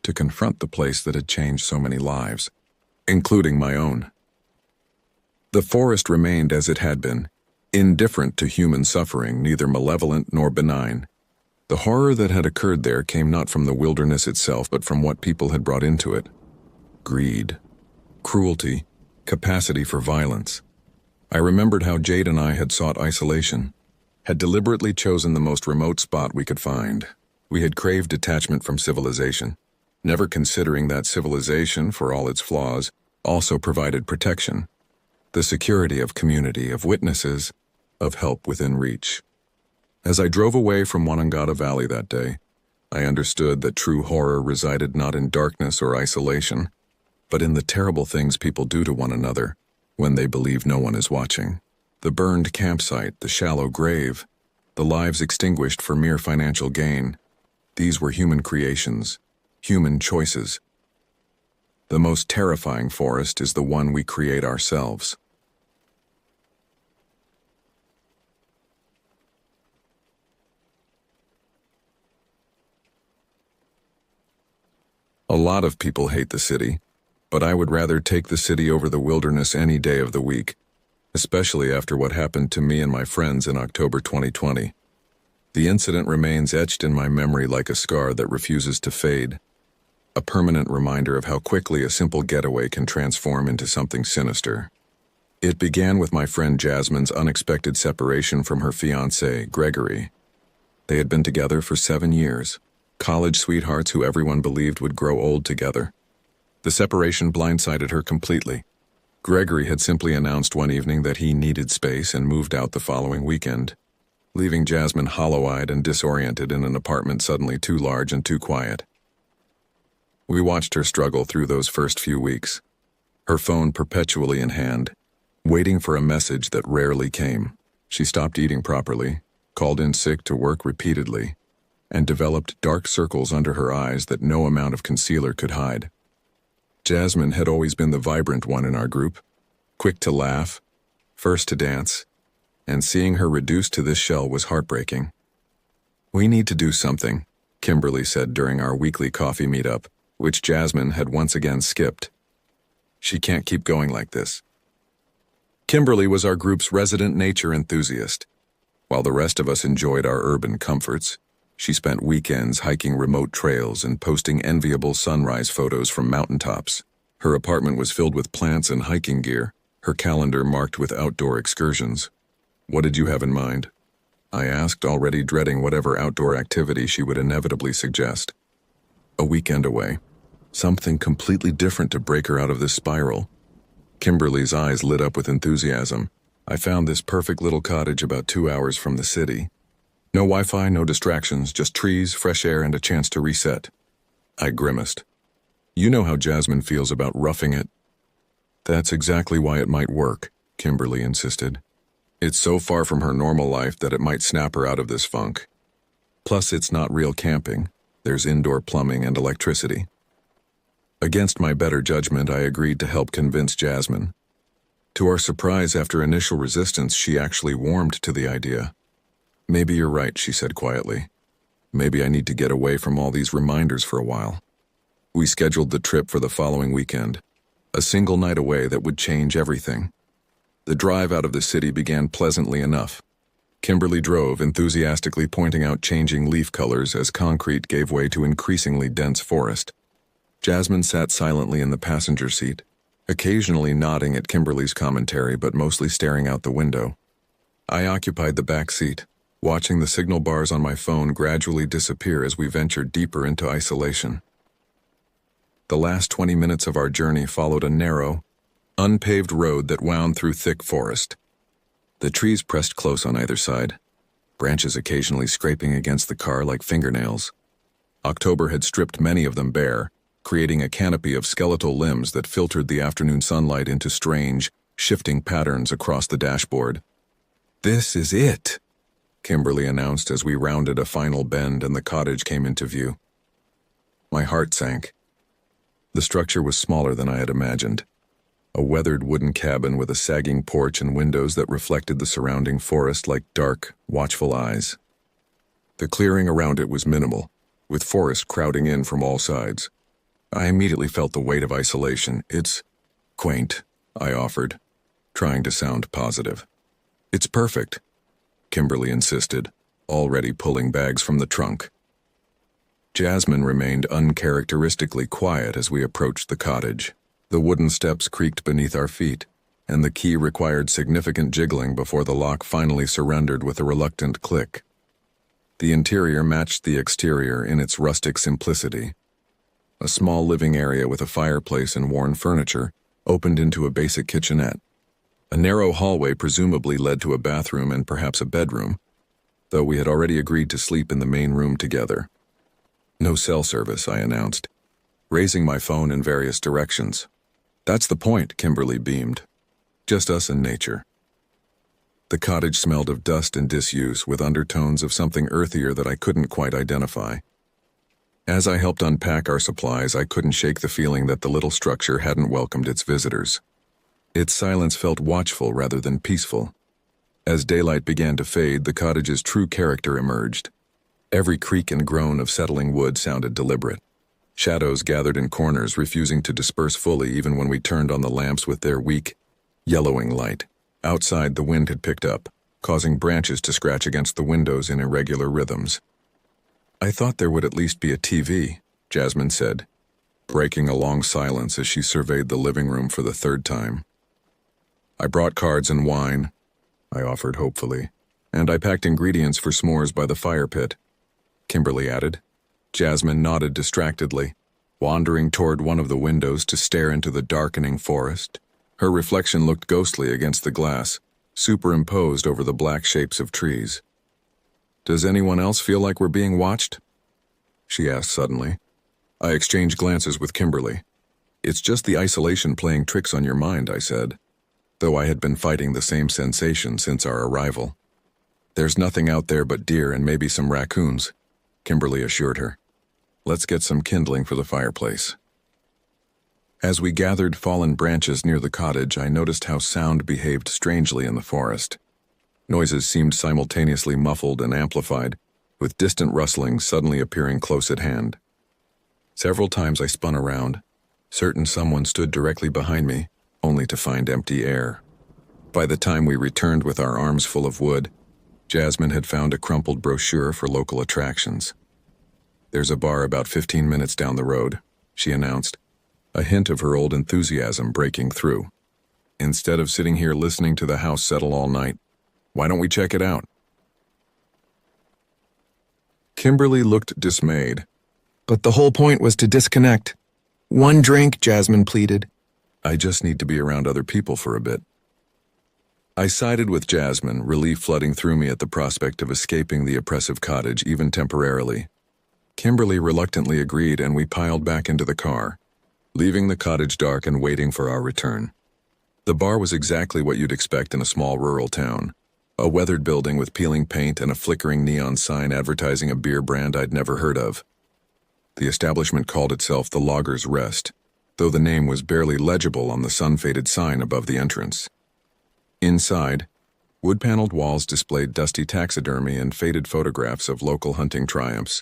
[SPEAKER 1] to confront the place that had changed so many lives, including my own. The forest remained as it had been, indifferent to human suffering, neither malevolent nor benign. The horror that had occurred there came not from the wilderness itself, but from what people had brought into it. Greed, cruelty, capacity for violence. I remembered how Jade and I had sought isolation, had deliberately chosen the most remote spot we could find. We had craved detachment from civilization, never considering that civilization, for all its flaws, also provided protection, the security of community, of witnesses, of help within reach. As I drove away from Wanangata Valley that day, I understood that true horror resided not in darkness or isolation, but in the terrible things people do to one another when they believe no one is watching. The burned campsite, the shallow grave, the lives extinguished for mere financial gain. These were human creations, human choices. The most terrifying forest is the one we create ourselves. A lot of people hate the city, but I would rather take the city over the wilderness any day of the week, especially after what happened to me and my friends in October 2020. The incident remains etched in my memory like a scar that refuses to fade, a permanent reminder of how quickly a simple getaway can transform into something sinister. It began with my friend Jasmine's unexpected separation from her fiancé, Gregory. They had been together for 7 years. College sweethearts who everyone believed would grow old together. The separation blindsided her completely. Gregory had simply announced one evening that he needed space and moved out the following weekend, leaving Jasmine hollow-eyed and disoriented in an apartment suddenly too large and too quiet. We watched her struggle through those first few weeks, her phone perpetually in hand, waiting for a message that rarely came. She stopped eating properly, called in sick to work repeatedly, and developed dark circles under her eyes that no amount of concealer could hide. Jasmine had always been the vibrant one in our group, quick to laugh, first to dance, and seeing her reduced to this shell was heartbreaking. We need to do something, Kimberly said during our weekly coffee meetup, which Jasmine had once again skipped. She can't keep going like this. Kimberly was our group's resident nature enthusiast. While the rest of us enjoyed our urban comforts, she spent weekends hiking remote trails and posting enviable sunrise photos from mountaintops. Her apartment was filled with plants and hiking gear, her calendar marked with outdoor excursions. What did you have in mind? I asked, already dreading whatever outdoor activity she would inevitably suggest. A weekend away. Something completely different to break her out of this spiral. Kimberly's eyes lit up with enthusiasm. I found this perfect little cottage about 2 hours from the city. No Wi-Fi, no distractions, just trees, fresh air, and a chance to reset. I grimaced. You know how Jasmine feels about roughing it. That's exactly why it might work, Kimberly insisted. It's so far from her normal life that it might snap her out of this funk. Plus, it's not real camping. There's indoor plumbing and electricity. Against my better judgment, I agreed to help convince Jasmine. To our surprise, after initial resistance, she actually warmed to the idea. Maybe you're right, she said quietly. Maybe I need to get away from all these reminders for a while. We scheduled the trip for the following weekend, a single night away that would change everything. The drive out of the city began pleasantly enough. Kimberly drove, enthusiastically pointing out changing leaf colors as concrete gave way to increasingly dense forest. Jasmine sat silently in the passenger seat, occasionally nodding at Kimberly's commentary but mostly staring out the window. I occupied the back seat, watching the signal bars on my phone gradually disappear as we ventured deeper into isolation. The last 20 minutes of our journey followed a narrow, unpaved road that wound through thick forest. The trees pressed close on either side, branches occasionally scraping against the car like fingernails. October had stripped many of them bare, creating a canopy of skeletal limbs that filtered the afternoon sunlight into strange, shifting patterns across the dashboard. "This is it," Kimberly announced as we rounded a final bend and the cottage came into view. My heart sank. The structure was smaller than I had imagined. A weathered wooden cabin with a sagging porch and windows that reflected the surrounding forest like dark, watchful eyes. The clearing around it was minimal, with forest crowding in from all sides. I immediately felt the weight of isolation. "It's quaint," I offered, trying to sound positive. "It's perfect," Kimberly insisted, already pulling bags from the trunk. Jasmine remained uncharacteristically quiet as we approached the cottage. The wooden steps creaked beneath our feet, and the key required significant jiggling before the lock finally surrendered with a reluctant click. The interior matched the exterior in its rustic simplicity. A small living area with a fireplace and worn furniture opened into a basic kitchenette. A narrow hallway presumably led to a bathroom and perhaps a bedroom, though we had already agreed to sleep in the main room together. "No cell service," I announced, raising my phone in various directions. "That's the point," Kimberly beamed. "Just us and nature." The cottage smelled of dust and disuse, with undertones of something earthier that I couldn't quite identify. As I helped unpack our supplies, I couldn't shake the feeling that the little structure hadn't welcomed its visitors. Its silence felt watchful rather than peaceful. As daylight began to fade, the cottage's true character emerged. Every creak and groan of settling wood sounded deliberate. Shadows gathered in corners, refusing to disperse fully even when we turned on the lamps with their weak, yellowing light. Outside, the wind had picked up, causing branches to scratch against the windows in irregular rhythms. "I thought there would at least be a TV," Jasmine said, breaking a long silence as she surveyed the living room for the third time. "I brought cards and wine," I offered hopefully, "and I packed ingredients for s'mores by the fire pit," Kimberly added. Jasmine nodded distractedly, wandering toward one of the windows to stare into the darkening forest. Her reflection looked ghostly against the glass, superimposed over the black shapes of trees. "Does anyone else feel like we're being watched?" she asked suddenly. I exchanged glances with Kimberly. "It's just the isolation playing tricks on your mind," I said, though I had been fighting the same sensation since our arrival. "There's nothing out there but deer and maybe some raccoons," Kimberly assured her. "Let's get some kindling for the fireplace." As we gathered fallen branches near the cottage, I noticed how sound behaved strangely in the forest. Noises seemed simultaneously muffled and amplified, with distant rustlings suddenly appearing close at hand. Several times I spun around, certain someone stood directly behind me, only to find empty air. By the time we returned with our arms full of wood, Jasmine had found a crumpled brochure for local attractions. "There's a bar about 15 minutes down the road," she announced, a hint of her old enthusiasm breaking through. "Instead of sitting here listening to the house settle all night, why don't we check it out?" Kimberly looked dismayed. "But the whole point was to disconnect. One drink," Jasmine pleaded. "I just need to be around other people for a bit." I sided with Jasmine, relief flooding through me at the prospect of escaping the oppressive cottage, even temporarily. Kimberly reluctantly agreed, and we piled back into the car, leaving the cottage dark and waiting for our return. The bar was exactly what you'd expect in a small rural town. A weathered building with peeling paint and a flickering neon sign advertising a beer brand I'd never heard of. The establishment called itself the Logger's Rest, though the name was barely legible on the sun-faded sign above the entrance. Inside, wood-paneled walls displayed dusty taxidermy and faded photographs of local hunting triumphs.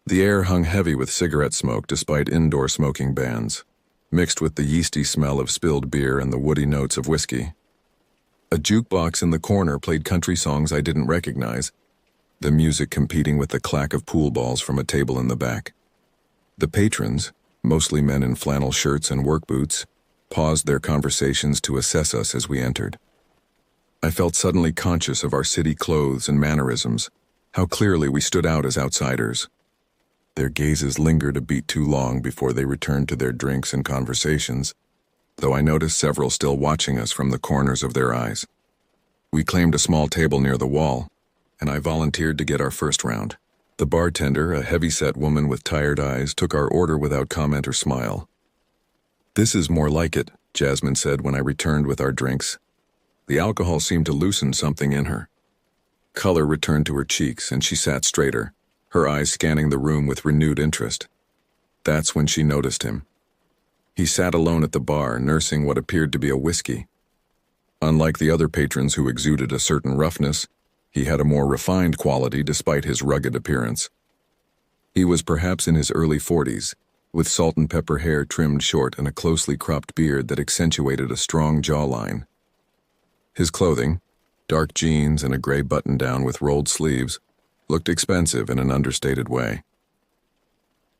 [SPEAKER 1] The air hung heavy with cigarette smoke despite indoor smoking bans, mixed with the yeasty smell of spilled beer and the woody notes of whiskey. A jukebox in the corner played country songs I didn't recognize, the music competing with the clack of pool balls from a table in the back. The patrons, mostly men in flannel shirts and work boots, paused their conversations to assess us as we entered. I felt suddenly conscious of our city clothes and mannerisms, how clearly we stood out as outsiders. Their gazes lingered a beat too long before they returned to their drinks and conversations, though I noticed several still watching us from the corners of their eyes. We claimed a small table near the wall, and I volunteered to get our first round. The bartender, a heavy-set woman with tired eyes, took our order without comment or smile. "This is more like it," Jasmine said when I returned with our drinks. The alcohol seemed to loosen something in her. Color returned to her cheeks, and she sat straighter, her eyes scanning the room with renewed interest. That's when she noticed him. He sat alone at the bar, nursing what appeared to be a whiskey. Unlike the other patrons who exuded a certain roughness, he had a more refined quality despite his rugged appearance. He was perhaps in his early 40s, with salt and pepper hair trimmed short and a closely cropped beard that accentuated a strong jawline. His clothing, dark jeans and a gray button-down with rolled sleeves, looked expensive in an understated way.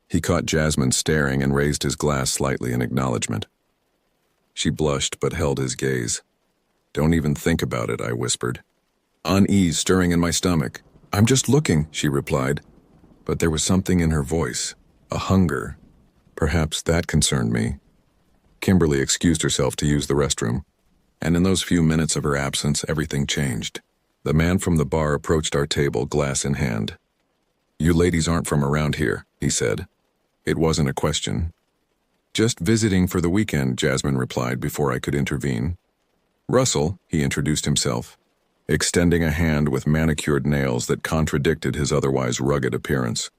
[SPEAKER 1] He caught Jasmine staring and raised his glass slightly in acknowledgement. She blushed but held his gaze. "Don't even think about it," I whispered. Unease stirring in my stomach. "I'm just looking," she replied. But there was something in her voice, a hunger. Perhaps that concerned me. Kimberly excused herself to use the restroom, and in those few minutes of her absence, everything changed. The man from the bar approached our table, glass in hand. "You ladies aren't from around here," he said. It wasn't a question. "Just visiting for the weekend," Jasmine replied before I could intervene. "Russell," he introduced himself, extending a hand with manicured nails that contradicted his otherwise rugged appearance.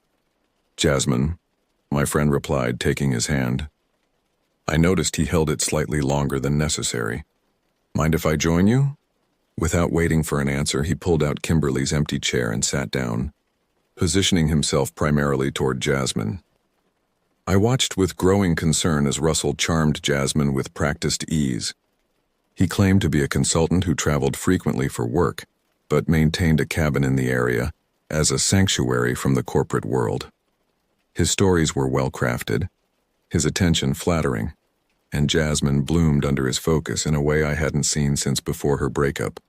[SPEAKER 1] "Jasmine," my friend replied, taking his hand. I noticed he held it slightly longer than necessary. "Mind if I join you?" Without waiting for an answer, he pulled out Kimberly's empty chair and sat down, positioning himself primarily toward Jasmine. I watched with growing concern as Russell charmed Jasmine with practiced ease. He claimed to be a consultant who traveled frequently for work, but maintained a cabin in the area as a sanctuary from the corporate world. His stories were well-crafted, his attention flattering, and Jasmine bloomed under his focus in a way I hadn't seen since before her breakup.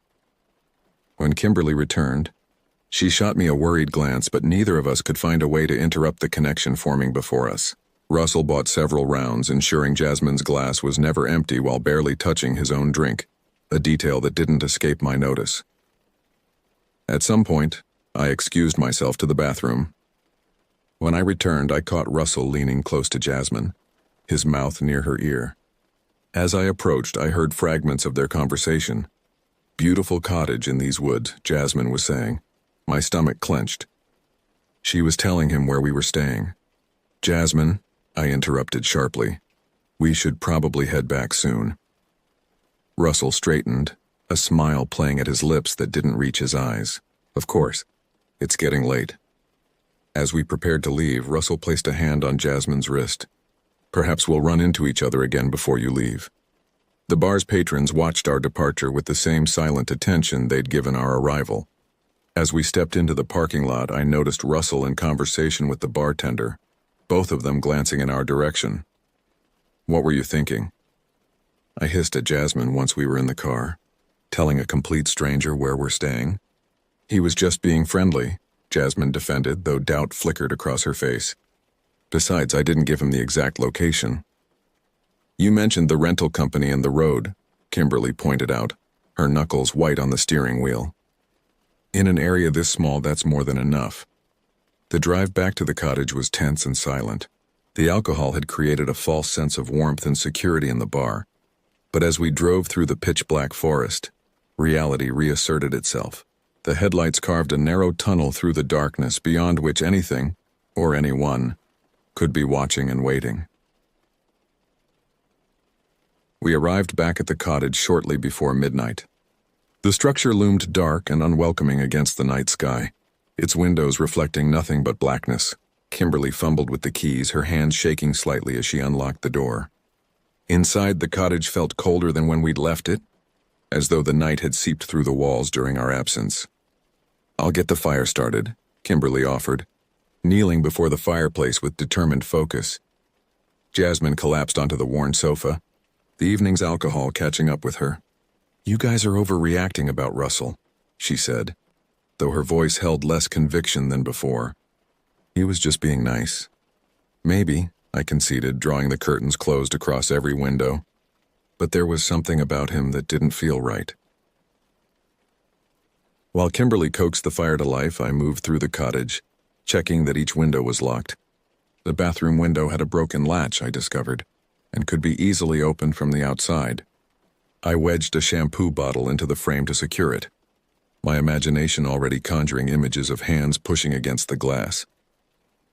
[SPEAKER 1] When Kimberly returned, she shot me a worried glance, but neither of us could find a way to interrupt the connection forming before us. Russell bought several rounds, ensuring Jasmine's glass was never empty while barely touching his own drink, a detail that didn't escape my notice. At some point, I excused myself to the bathroom. When I returned, I caught Russell leaning close to Jasmine, his mouth near her ear. As I approached, I heard fragments of their conversation. "Beautiful cottage in these woods," Jasmine was saying. My stomach clenched. She was telling him where we were staying. "Jasmine," I interrupted sharply. "We should probably head back soon." Russell straightened, a smile playing at his lips that didn't reach his eyes. "Of course. It's getting late." As we prepared to leave, Russell placed a hand on Jasmine's wrist. "Perhaps we'll run into each other again before you leave." The bar's patrons watched our departure with the same silent attention they'd given our arrival. As we stepped into the parking lot, I noticed Russell in conversation with the bartender, both of them glancing in our direction. "What were you thinking?" I hissed at Jasmine once we were in the car. "Telling a complete stranger where we're staying?" "He was just being friendly," Jasmine defended, though doubt flickered across her face. "Besides, I didn't give him the exact location." "You mentioned the rental company and the road," Kimberly pointed out, her knuckles white on the steering wheel. "In an area this small, that's more than enough." The drive back to the cottage was tense and silent. The alcohol had created a false sense of warmth and security in the bar, but as we drove through the pitch-black forest, reality reasserted itself. The headlights carved a narrow tunnel through the darkness beyond which anything, or anyone, could be watching and waiting. We arrived back at the cottage shortly before midnight. The structure loomed dark and unwelcoming against the night sky, its windows reflecting nothing but blackness. Kimberly fumbled with the keys, her hands shaking slightly as she unlocked the door. Inside, the cottage felt colder than when we'd left it, as though the night had seeped through the walls during our absence. "I'll get the fire started," Kimberly offered, kneeling before the fireplace with determined focus. Jasmine collapsed onto the worn sofa, the evening's alcohol catching up with her. "You guys are overreacting about Russell," she said, though her voice held less conviction than before. "He was just being nice." "Maybe," I conceded, drawing the curtains closed across every window. But there was something about him that didn't feel right. While Kimberly coaxed the fire to life, I moved through the cottage, checking that each window was locked. The bathroom window had a broken latch, I discovered, and could be easily opened from the outside. I wedged a shampoo bottle into the frame to secure it, my imagination already conjuring images of hands pushing against the glass.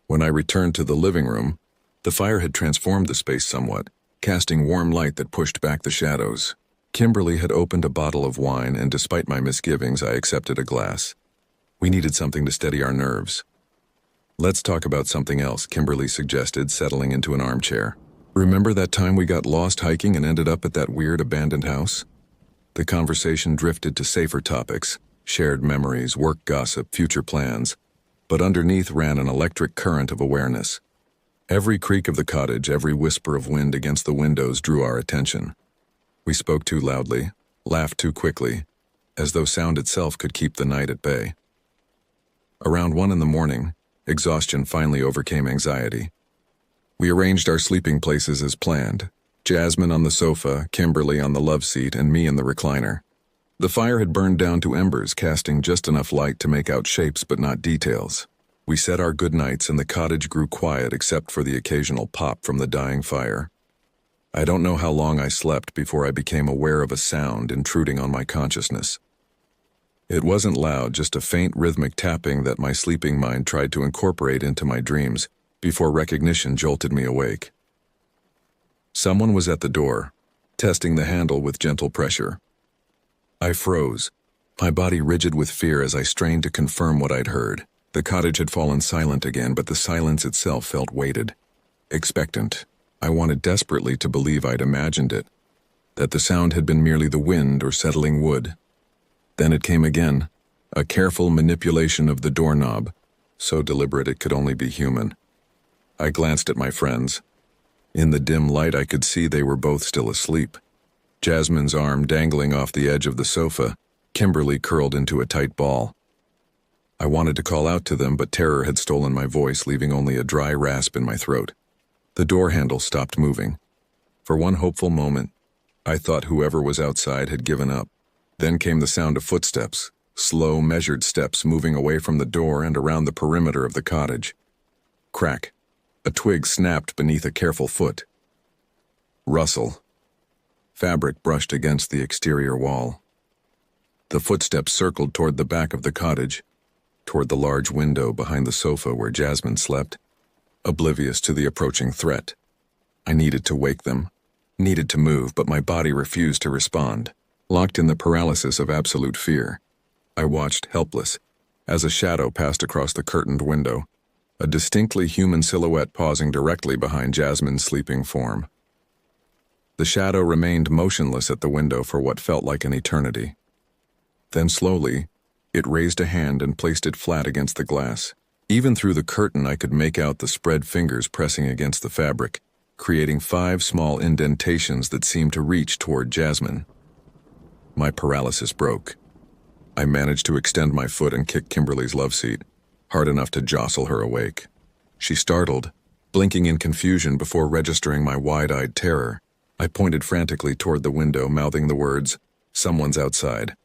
[SPEAKER 1] When I returned to the living room, the fire had transformed the space somewhat, casting warm light that pushed back the shadows. Kimberly had opened a bottle of wine, and despite my misgivings, I accepted a glass. We needed something to steady our nerves. "Let's talk about something else," Kimberly suggested, settling into an armchair. "Remember that time we got lost hiking and ended up at that weird abandoned house?" The conversation drifted to safer topics, shared memories, work gossip, future plans, but underneath ran an electric current of awareness. Every creak of the cottage, every whisper of wind against the windows drew our attention. We spoke too loudly, laughed too quickly, as though sound itself could keep the night at bay. Around 1 a.m, exhaustion finally overcame anxiety. We arranged our sleeping places as planned, Jasmine on the sofa, Kimberly on the love seat, and me in the recliner. The fire had burned down to embers, casting just enough light to make out shapes but not details. We said our goodnights, and the cottage grew quiet except for the occasional pop from the dying fire. I don't know how long I slept before I became aware of a sound intruding on my consciousness. It wasn't loud, just a faint rhythmic tapping that my sleeping mind tried to incorporate into my dreams before recognition jolted me awake. Someone was at the door, testing the handle with gentle pressure. I froze, my body rigid with fear as I strained to confirm what I'd heard. The cottage had fallen silent again, but the silence itself felt weighted, expectant. I wanted desperately to believe I'd imagined it, that the sound had been merely the wind or settling wood. Then it came again, a careful manipulation of the doorknob, so deliberate it could only be human. I glanced at my friends. In the dim light I could see they were both still asleep. Jasmine's arm dangling off the edge of the sofa, Kimberly curled into a tight ball. I wanted to call out to them, but terror had stolen my voice, leaving only a dry rasp in my throat. The door handle stopped moving. For one hopeful moment, I thought whoever was outside had given up. Then came the sound of footsteps, slow, measured steps moving away from the door and around the perimeter of the cottage. Crack. A twig snapped beneath a careful foot. Rustle. Fabric brushed against the exterior wall. The footsteps circled toward the back of the cottage, toward the large window behind the sofa where Jasmine slept, oblivious to the approaching threat. I needed to wake them, needed to move, but my body refused to respond. Locked in the paralysis of absolute fear, I watched, helpless, as a shadow passed across the curtained window, a distinctly human silhouette pausing directly behind Jasmine's sleeping form. The shadow remained motionless at the window for what felt like an eternity. Then slowly, it raised a hand and placed it flat against the glass. Even through the curtain I could make out the spread fingers pressing against the fabric, creating 5 small indentations that seemed to reach toward Jasmine. My paralysis broke. I managed to extend my foot and kick Kimberly's love seat, hard enough to jostle her awake. She startled, blinking in confusion before registering my wide-eyed terror. I pointed frantically toward the window, mouthing the words, "Someone's outside."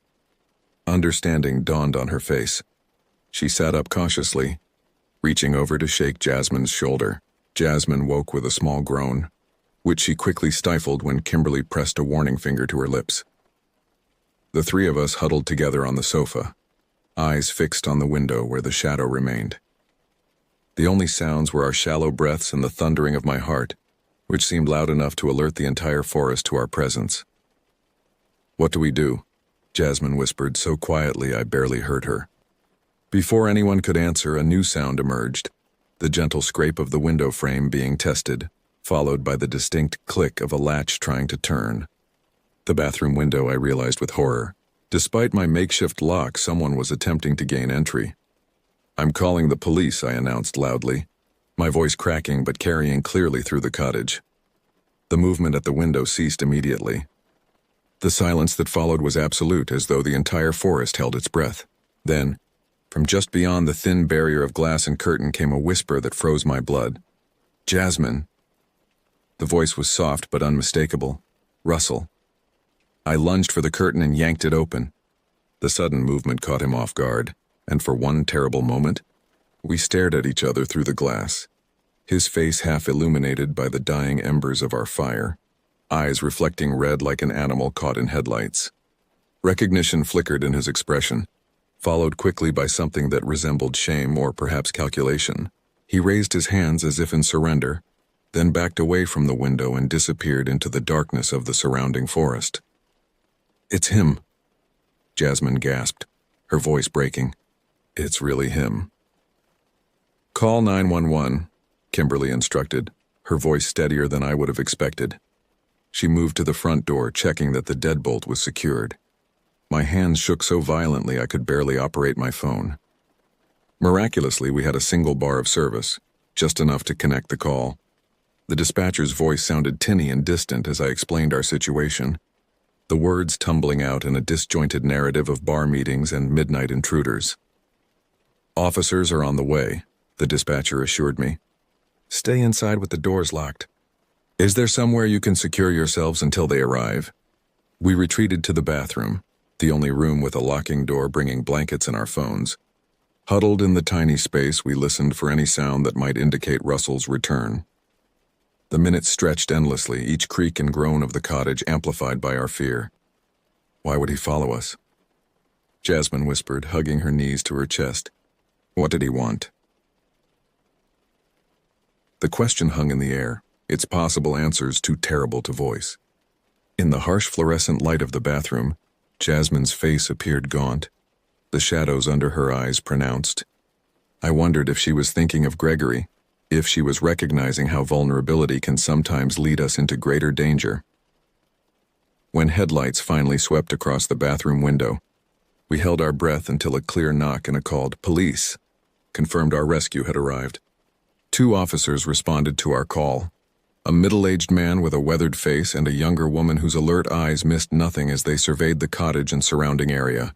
[SPEAKER 1] Understanding dawned on her face. She sat up cautiously, reaching over to shake Jasmine's shoulder. Jasmine woke with a small groan, which she quickly stifled when Kimberly pressed a warning finger to her lips. The 3 of us huddled together on the sofa, eyes fixed on the window where the shadow remained. The only sounds were our shallow breaths and the thundering of my heart, which seemed loud enough to alert the entire forest to our presence. "What do we do?" Jasmine whispered so quietly I barely heard her. Before anyone could answer, a new sound emerged, the gentle scrape of the window frame being tested, followed by the distinct click of a latch trying to turn. The bathroom window, I realized with horror. Despite my makeshift lock, someone was attempting to gain entry. "I'm calling the police," I announced loudly, my voice cracking but carrying clearly through the cottage. The movement at the window ceased immediately. The silence that followed was absolute, as though the entire forest held its breath. Then, from just beyond the thin barrier of glass and curtain came a whisper that froze my blood. "Jasmine." The voice was soft but unmistakable. "Russell." I lunged for the curtain and yanked it open. The sudden movement caught him off guard, and for one terrible moment, we stared at each other through the glass, his face half illuminated by the dying embers of our fire, eyes reflecting red like an animal caught in headlights. Recognition flickered in his expression, followed quickly by something that resembled shame or perhaps calculation. He raised his hands as if in surrender, then backed away from the window and disappeared into the darkness of the surrounding forest. "It's him," Jasmine gasped, her voice breaking. "It's really him." "Call 911, Kimberly instructed, her voice steadier than I would have expected. She moved to the front door, checking that the deadbolt was secured. My hands shook so violently I could barely operate my phone. Miraculously, we had a single bar of service, just enough to connect the call. The dispatcher's voice sounded tinny and distant as I explained our situation, the words tumbling out in a disjointed narrative of bar meetings and midnight intruders. "Officers are on the way," the dispatcher assured me. "Stay inside with the doors locked. Is there somewhere you can secure yourselves until they arrive?" We retreated to the bathroom, the only room with a locking door, bringing blankets and our phones. Huddled in the tiny space, we listened for any sound that might indicate Russell's return. The minutes stretched endlessly, each creak and groan of the cottage amplified by our fear. "Why would he follow us?" Jasmine whispered, hugging her knees to her chest. "What did he want?" The question hung in the air, its possible answers too terrible to voice. In the harsh fluorescent light of the bathroom, Jasmine's face appeared gaunt, the shadows under her eyes pronounced. I wondered if she was thinking of Gregory, if she was recognizing how vulnerability can sometimes lead us into greater danger. When headlights finally swept across the bathroom window, we held our breath until a clear knock and a called "Police" confirmed our rescue had arrived. 2 officers responded to our call, a middle-aged man with a weathered face and a younger woman whose alert eyes missed nothing as they surveyed the cottage and surrounding area.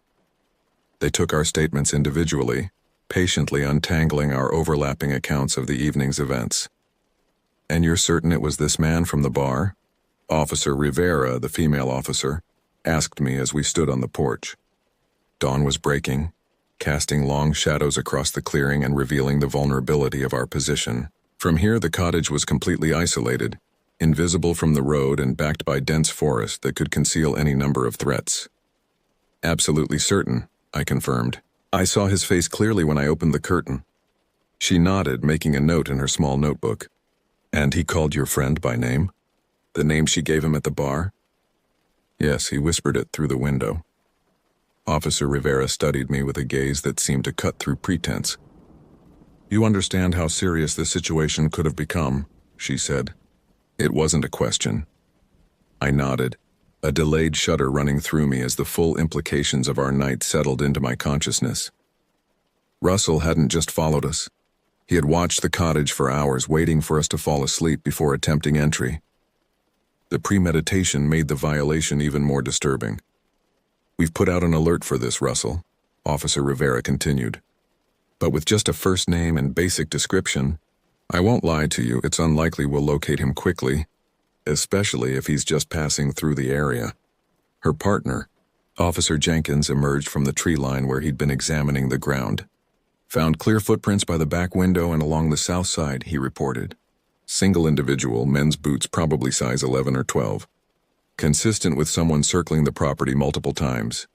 [SPEAKER 1] They took our statements individually, patiently untangling our overlapping accounts of the evening's events. "And you're certain it was this man from the bar?" Officer Rivera, the female officer, asked me as we stood on the porch. Dawn was breaking, casting long shadows across the clearing and revealing the vulnerability of our position. From here, the cottage was completely isolated, invisible from the road and backed by dense forest that could conceal any number of threats. "Absolutely certain," I confirmed. "I saw his face clearly when I opened the curtain." She nodded, making a note in her small notebook. "And he called your friend by name? The name she gave him at the bar?" "Yes, he whispered it through the window." Officer Rivera studied me with a gaze that seemed to cut through pretense. "You understand how serious this situation could have become," she said. It wasn't a question. I nodded, a delayed shudder running through me as the full implications of our night settled into my consciousness. Russell hadn't just followed us. He had watched the cottage for hours, waiting for us to fall asleep before attempting entry. The premeditation made the violation even more disturbing. "We've put out an alert for this, Russell," Officer Rivera continued. "But with just a first name and basic description, I won't lie to you, it's unlikely we'll locate him quickly, especially if he's just passing through the area." Her partner, Officer Jenkins, emerged from the tree line where he'd been examining the ground. "Found clear footprints by the back window and along the south side," he reported. "Single individual, men's boots, probably size 11 or 12. Consistent with someone circling the property multiple times."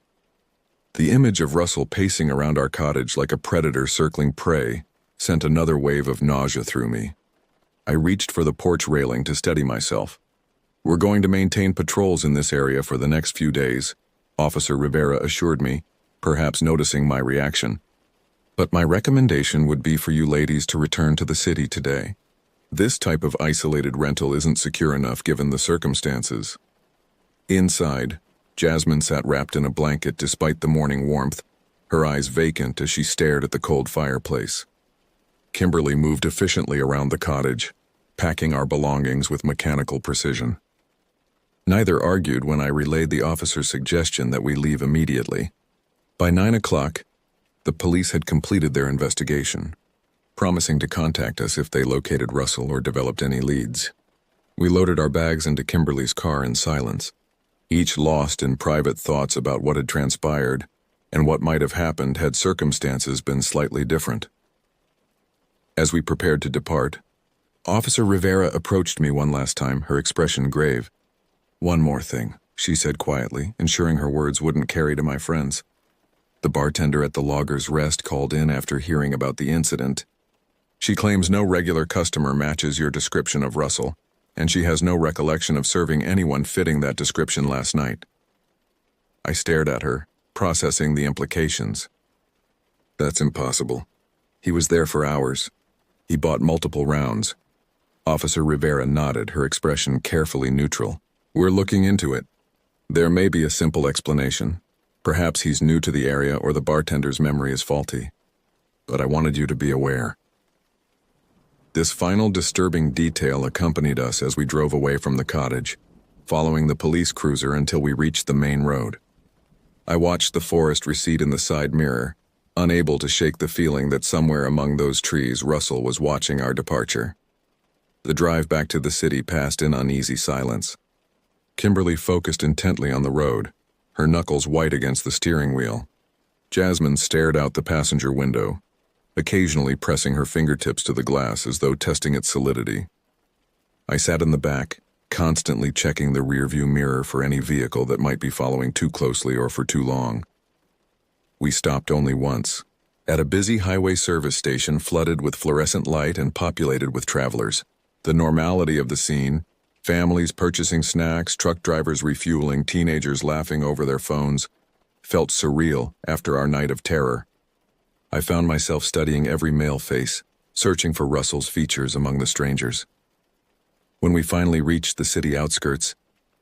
[SPEAKER 1] The image of Russell pacing around our cottage like a predator circling prey sent another wave of nausea through me. I reached for the porch railing to steady myself. "We're going to maintain patrols in this area for the next few days," Officer Rivera assured me, perhaps noticing my reaction. "But my recommendation would be for you ladies to return to the city today. This type of isolated rental isn't secure enough given the circumstances." Inside, Jasmine sat wrapped in a blanket despite the morning warmth, her eyes vacant as she stared at the cold fireplace. Kimberly moved efficiently around the cottage, packing our belongings with mechanical precision. Neither argued when I relayed the officer's suggestion that we leave immediately. By 9 o'clock, the police had completed their investigation, promising to contact us if they located Russell or developed any leads. We loaded our bags into Kimberly's car in silence, each lost in private thoughts about what had transpired and what might have happened had circumstances been slightly different. As we prepared to depart, Officer Rivera approached me one last time, her expression grave. "One more thing," she said quietly, ensuring her words wouldn't carry to my friends. "The bartender at the Loggers Rest called in after hearing about the incident. She claims no regular customer matches your description of Russell, and she has no recollection of serving anyone fitting that description last night." I stared at her, processing the implications. "That's impossible. He was there for hours. He bought multiple rounds." Officer Rivera nodded, her expression carefully neutral. "We're looking into it. There may be a simple explanation. Perhaps he's new to the area or the bartender's memory is faulty. But I wanted you to be aware." This final disturbing detail accompanied us as we drove away from the cottage, following the police cruiser until we reached the main road. I watched the forest recede in the side mirror, unable to shake the feeling that somewhere among those trees Russell was watching our departure. The drive back to the city passed in uneasy silence. Kimberly focused intently on the road, her knuckles white against the steering wheel. Jasmine stared out the passenger window, occasionally pressing her fingertips to the glass as though testing its solidity. I sat in the back, constantly checking the rearview mirror for any vehicle that might be following too closely or for too long. We stopped only once, at a busy highway service station flooded with fluorescent light and populated with travelers. The normality of the scene, families purchasing snacks, truck drivers refueling, teenagers laughing over their phones, felt surreal after our night of terror. I found myself studying every male face, searching for Russell's features among the strangers. When we finally reached the city outskirts,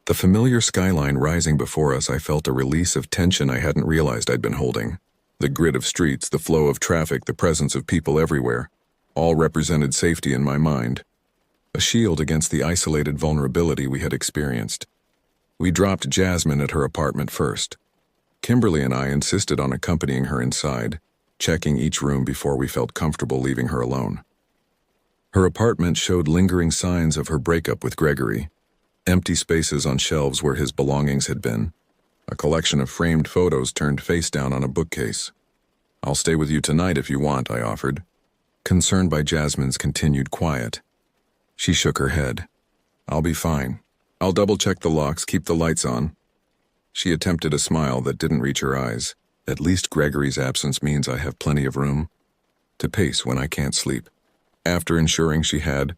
[SPEAKER 1] the familiar skyline rising before us, I felt a release of tension I hadn't realized I'd been holding. The grid of streets, the flow of traffic, the presence of people everywhere, all represented safety in my mind, a shield against the isolated vulnerability we had experienced. We dropped Jasmine at her apartment first. Kimberly and I insisted on accompanying her inside, checking each room before we felt comfortable leaving her alone. Her apartment showed lingering signs of her breakup with Gregory, empty spaces on shelves where his belongings had been, a collection of framed photos turned face down on a bookcase. "I'll stay with you tonight if you want," I offered, concerned by Jasmine's continued quiet. She shook her head. "I'll be fine. I'll double-check the locks, keep the lights on." She attempted a smile that didn't reach her eyes. "At least Gregory's absence means I have plenty of room to pace when I can't sleep." After ensuring she had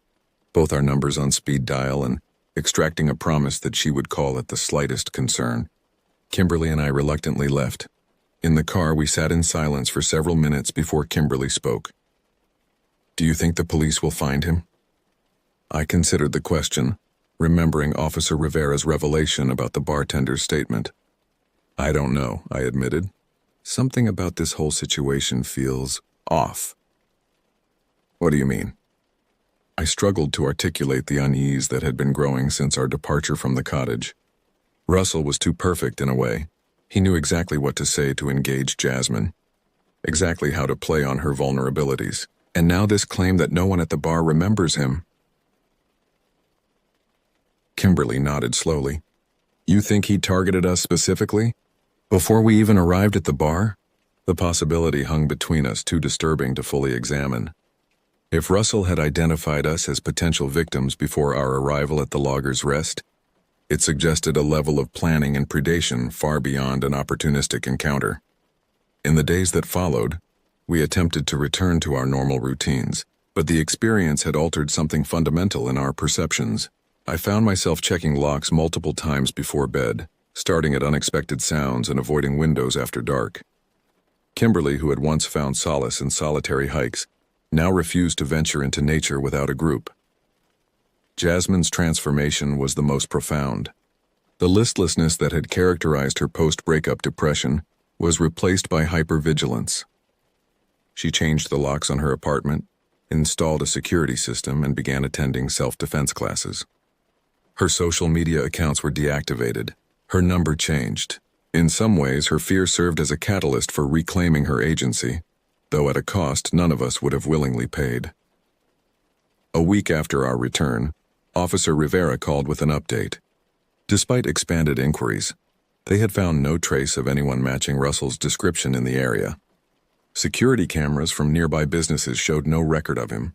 [SPEAKER 1] both our numbers on speed dial and extracting a promise that she would call at the slightest concern, Kimberly and I reluctantly left. In the car, we sat in silence for several minutes before Kimberly spoke. "Do you think the police will find him?" I considered the question, remembering Officer Rivera's revelation about the bartender's statement. "I don't know," I admitted. "Something about this whole situation feels off." "What do you mean?" I struggled to articulate the unease that had been growing since our departure from the cottage. Russell was too perfect in a way. He knew exactly what to say to engage Jasmine, exactly how to play on her vulnerabilities. And now this claim that no one at the bar remembers him. Kimberly nodded slowly. "You think he targeted us specifically? Before we even arrived at the bar?" The possibility hung between us, too disturbing to fully examine. If Russell had identified us as potential victims before our arrival at the Loggers Rest, it suggested a level of planning and predation far beyond an opportunistic encounter. In the days that followed, we attempted to return to our normal routines, but the experience had altered something fundamental in our perceptions. I found myself checking locks multiple times before bed, starting at unexpected sounds and avoiding windows after dark. Kimberly, who had once found solace in solitary hikes, now refused to venture into nature without a group. Jasmine's transformation was the most profound. The listlessness that had characterized her post-breakup depression was replaced by hypervigilance. She changed the locks on her apartment, installed a security system, and began attending self-defense classes. Her social media accounts were deactivated. Her number changed. In some ways, her fear served as a catalyst for reclaiming her agency, though at a cost none of us would have willingly paid. A week after our return, Officer Rivera called with an update. Despite expanded inquiries, they had found no trace of anyone matching Russell's description in the area. Security cameras from nearby businesses showed no record of him.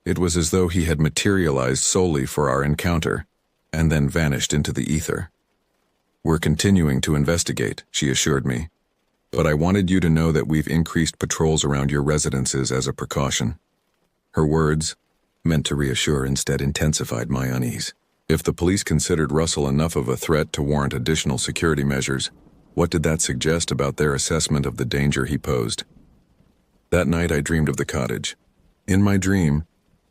[SPEAKER 1] It was as though he had materialized solely for our encounter and then vanished into the ether. "We're continuing to investigate," she assured me, "but I wanted you to know that we've increased patrols around your residences as a precaution." Her words, meant to reassure, instead intensified my unease. If the police considered Russell enough of a threat to warrant additional security measures, what did that suggest about their assessment of the danger he posed? That night I dreamed of the cottage. In my dream,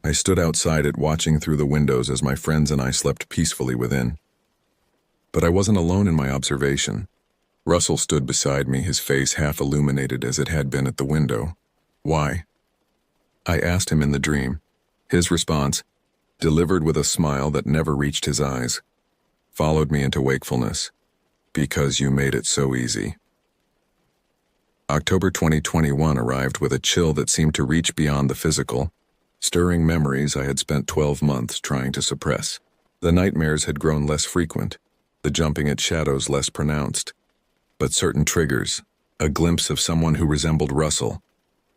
[SPEAKER 1] I stood outside it, watching through the windows as my friends and I slept peacefully within. But I wasn't alone in my observation. Russell stood beside me, his face half illuminated as it had been at the window. "Why?" I asked him in the dream. His response, delivered with a smile that never reached his eyes, followed me into wakefulness. "Because you made it so easy." October 2021 arrived with a chill that seemed to reach beyond the physical, stirring memories I had spent 12 months trying to suppress. The nightmares had grown less frequent, the jumping at shadows less pronounced. But certain triggers, a glimpse of someone who resembled Russell,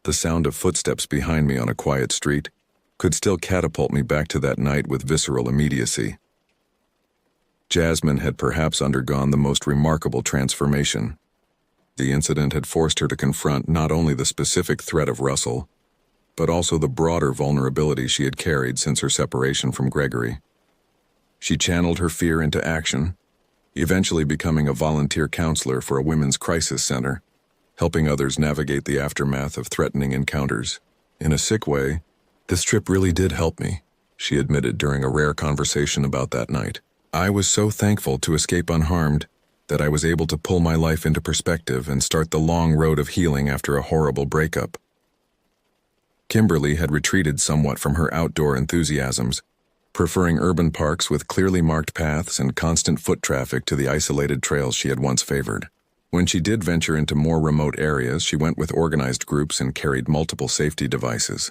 [SPEAKER 1] the sound of footsteps behind me on a quiet street, could still catapult me back to that night with visceral immediacy. Jasmine had perhaps undergone the most remarkable transformation. The incident had forced her to confront not only the specific threat of Russell, but also the broader vulnerability she had carried since her separation from Gregory. She channeled her fear into action, eventually becoming a volunteer counselor for a women's crisis center, helping others navigate the aftermath of threatening encounters. "In a sick way, this trip really did help me," she admitted during a rare conversation about that night. "I was so thankful to escape unharmed that I was able to pull my life into perspective and start the long road of healing after a horrible breakup." Kimberly had retreated somewhat from her outdoor enthusiasms, preferring urban parks with clearly marked paths and constant foot traffic to the isolated trails she had once favored. When she did venture into more remote areas, she went with organized groups and carried multiple safety devices.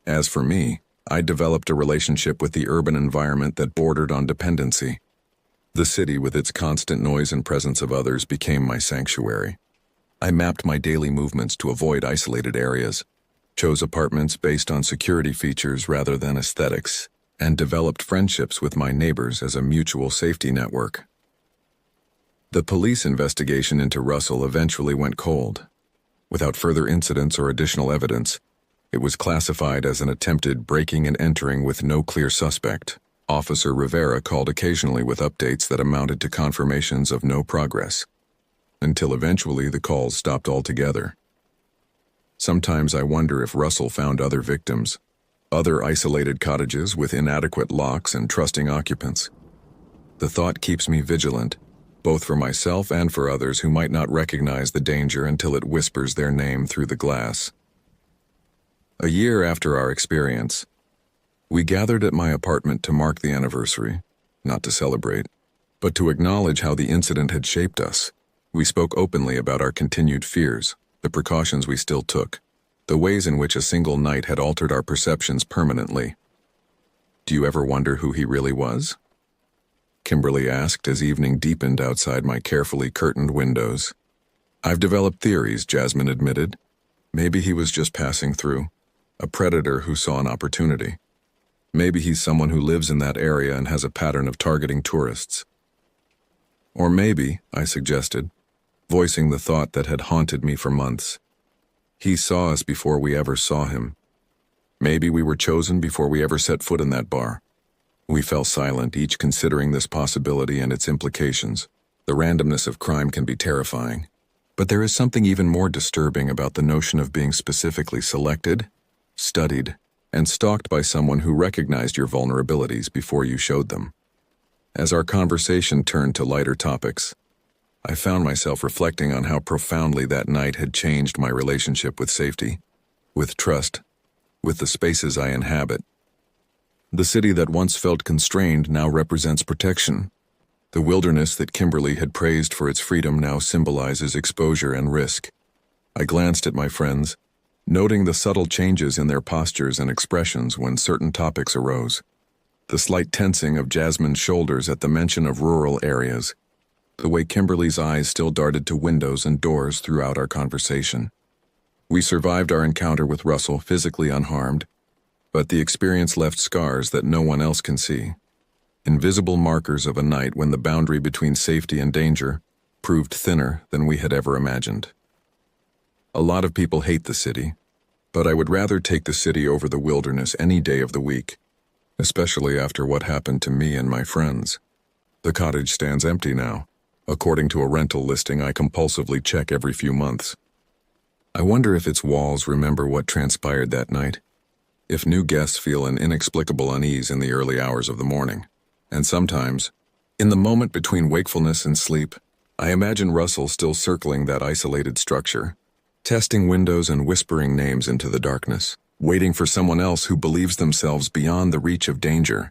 [SPEAKER 1] As for me, I developed a relationship with the urban environment that bordered on dependency. The city, with its constant noise and presence of others, became my sanctuary. I mapped my daily movements to avoid isolated areas, chose apartments based on security features rather than aesthetics, and developed friendships with my neighbors as a mutual safety network. The police investigation into Russell eventually went cold. Without further incidents or additional evidence, it was classified as an attempted breaking and entering with no clear suspect. Officer Rivera called occasionally with updates that amounted to confirmations of no progress, until eventually the calls stopped altogether. Sometimes I wonder if Russell found other victims, other isolated cottages with inadequate locks and trusting occupants. The thought keeps me vigilant, both for myself and for others who might not recognize the danger until it whispers their name through the glass. A year after our experience, we gathered at my apartment to mark the anniversary, not to celebrate, but to acknowledge how the incident had shaped us. We spoke openly about our continued fears, the precautions we still took, the ways in which a single night had altered our perceptions permanently. "Do you ever wonder who he really was?" Kimberly asked as evening deepened outside my carefully curtained windows. "I've developed theories," Jasmine admitted. "Maybe he was just passing through, a predator who saw an opportunity. Maybe he's someone who lives in that area and has a pattern of targeting tourists. Or maybe," I suggested, voicing the thought that had haunted me for months, "he saw us before we ever saw him. Maybe we were chosen before we ever set foot in that bar." We fell silent, each considering this possibility and its implications. The randomness of crime can be terrifying, but there is something even more disturbing about the notion of being specifically selected, studied, and stalked by someone who recognized your vulnerabilities before you showed them. As our conversation turned to lighter topics, I found myself reflecting on how profoundly that night had changed my relationship with safety, with trust, with the spaces I inhabit. The city that once felt constrained now represents protection. The wilderness that Kimberly had praised for its freedom now symbolizes exposure and risk. I glanced at my friends, noting the subtle changes in their postures and expressions when certain topics arose. The slight tensing of Jasmine's shoulders at the mention of rural areas. The way Kimberly's eyes still darted to windows and doors throughout our conversation. We survived our encounter with Russell physically unharmed, but the experience left scars that no one else can see. Invisible markers of a night when the boundary between safety and danger proved thinner than we had ever imagined. A lot of people hate the city, but I would rather take the city over the wilderness any day of the week, especially after what happened to me and my friends. The cottage stands empty now, according to a rental listing I compulsively check every few months. I wonder if its walls remember what transpired that night, if new guests feel an inexplicable unease in the early hours of the morning. And sometimes, in the moment between wakefulness and sleep, I imagine Russell still circling that isolated structure, testing windows and whispering names into the darkness, waiting for someone else who believes themselves beyond the reach of danger.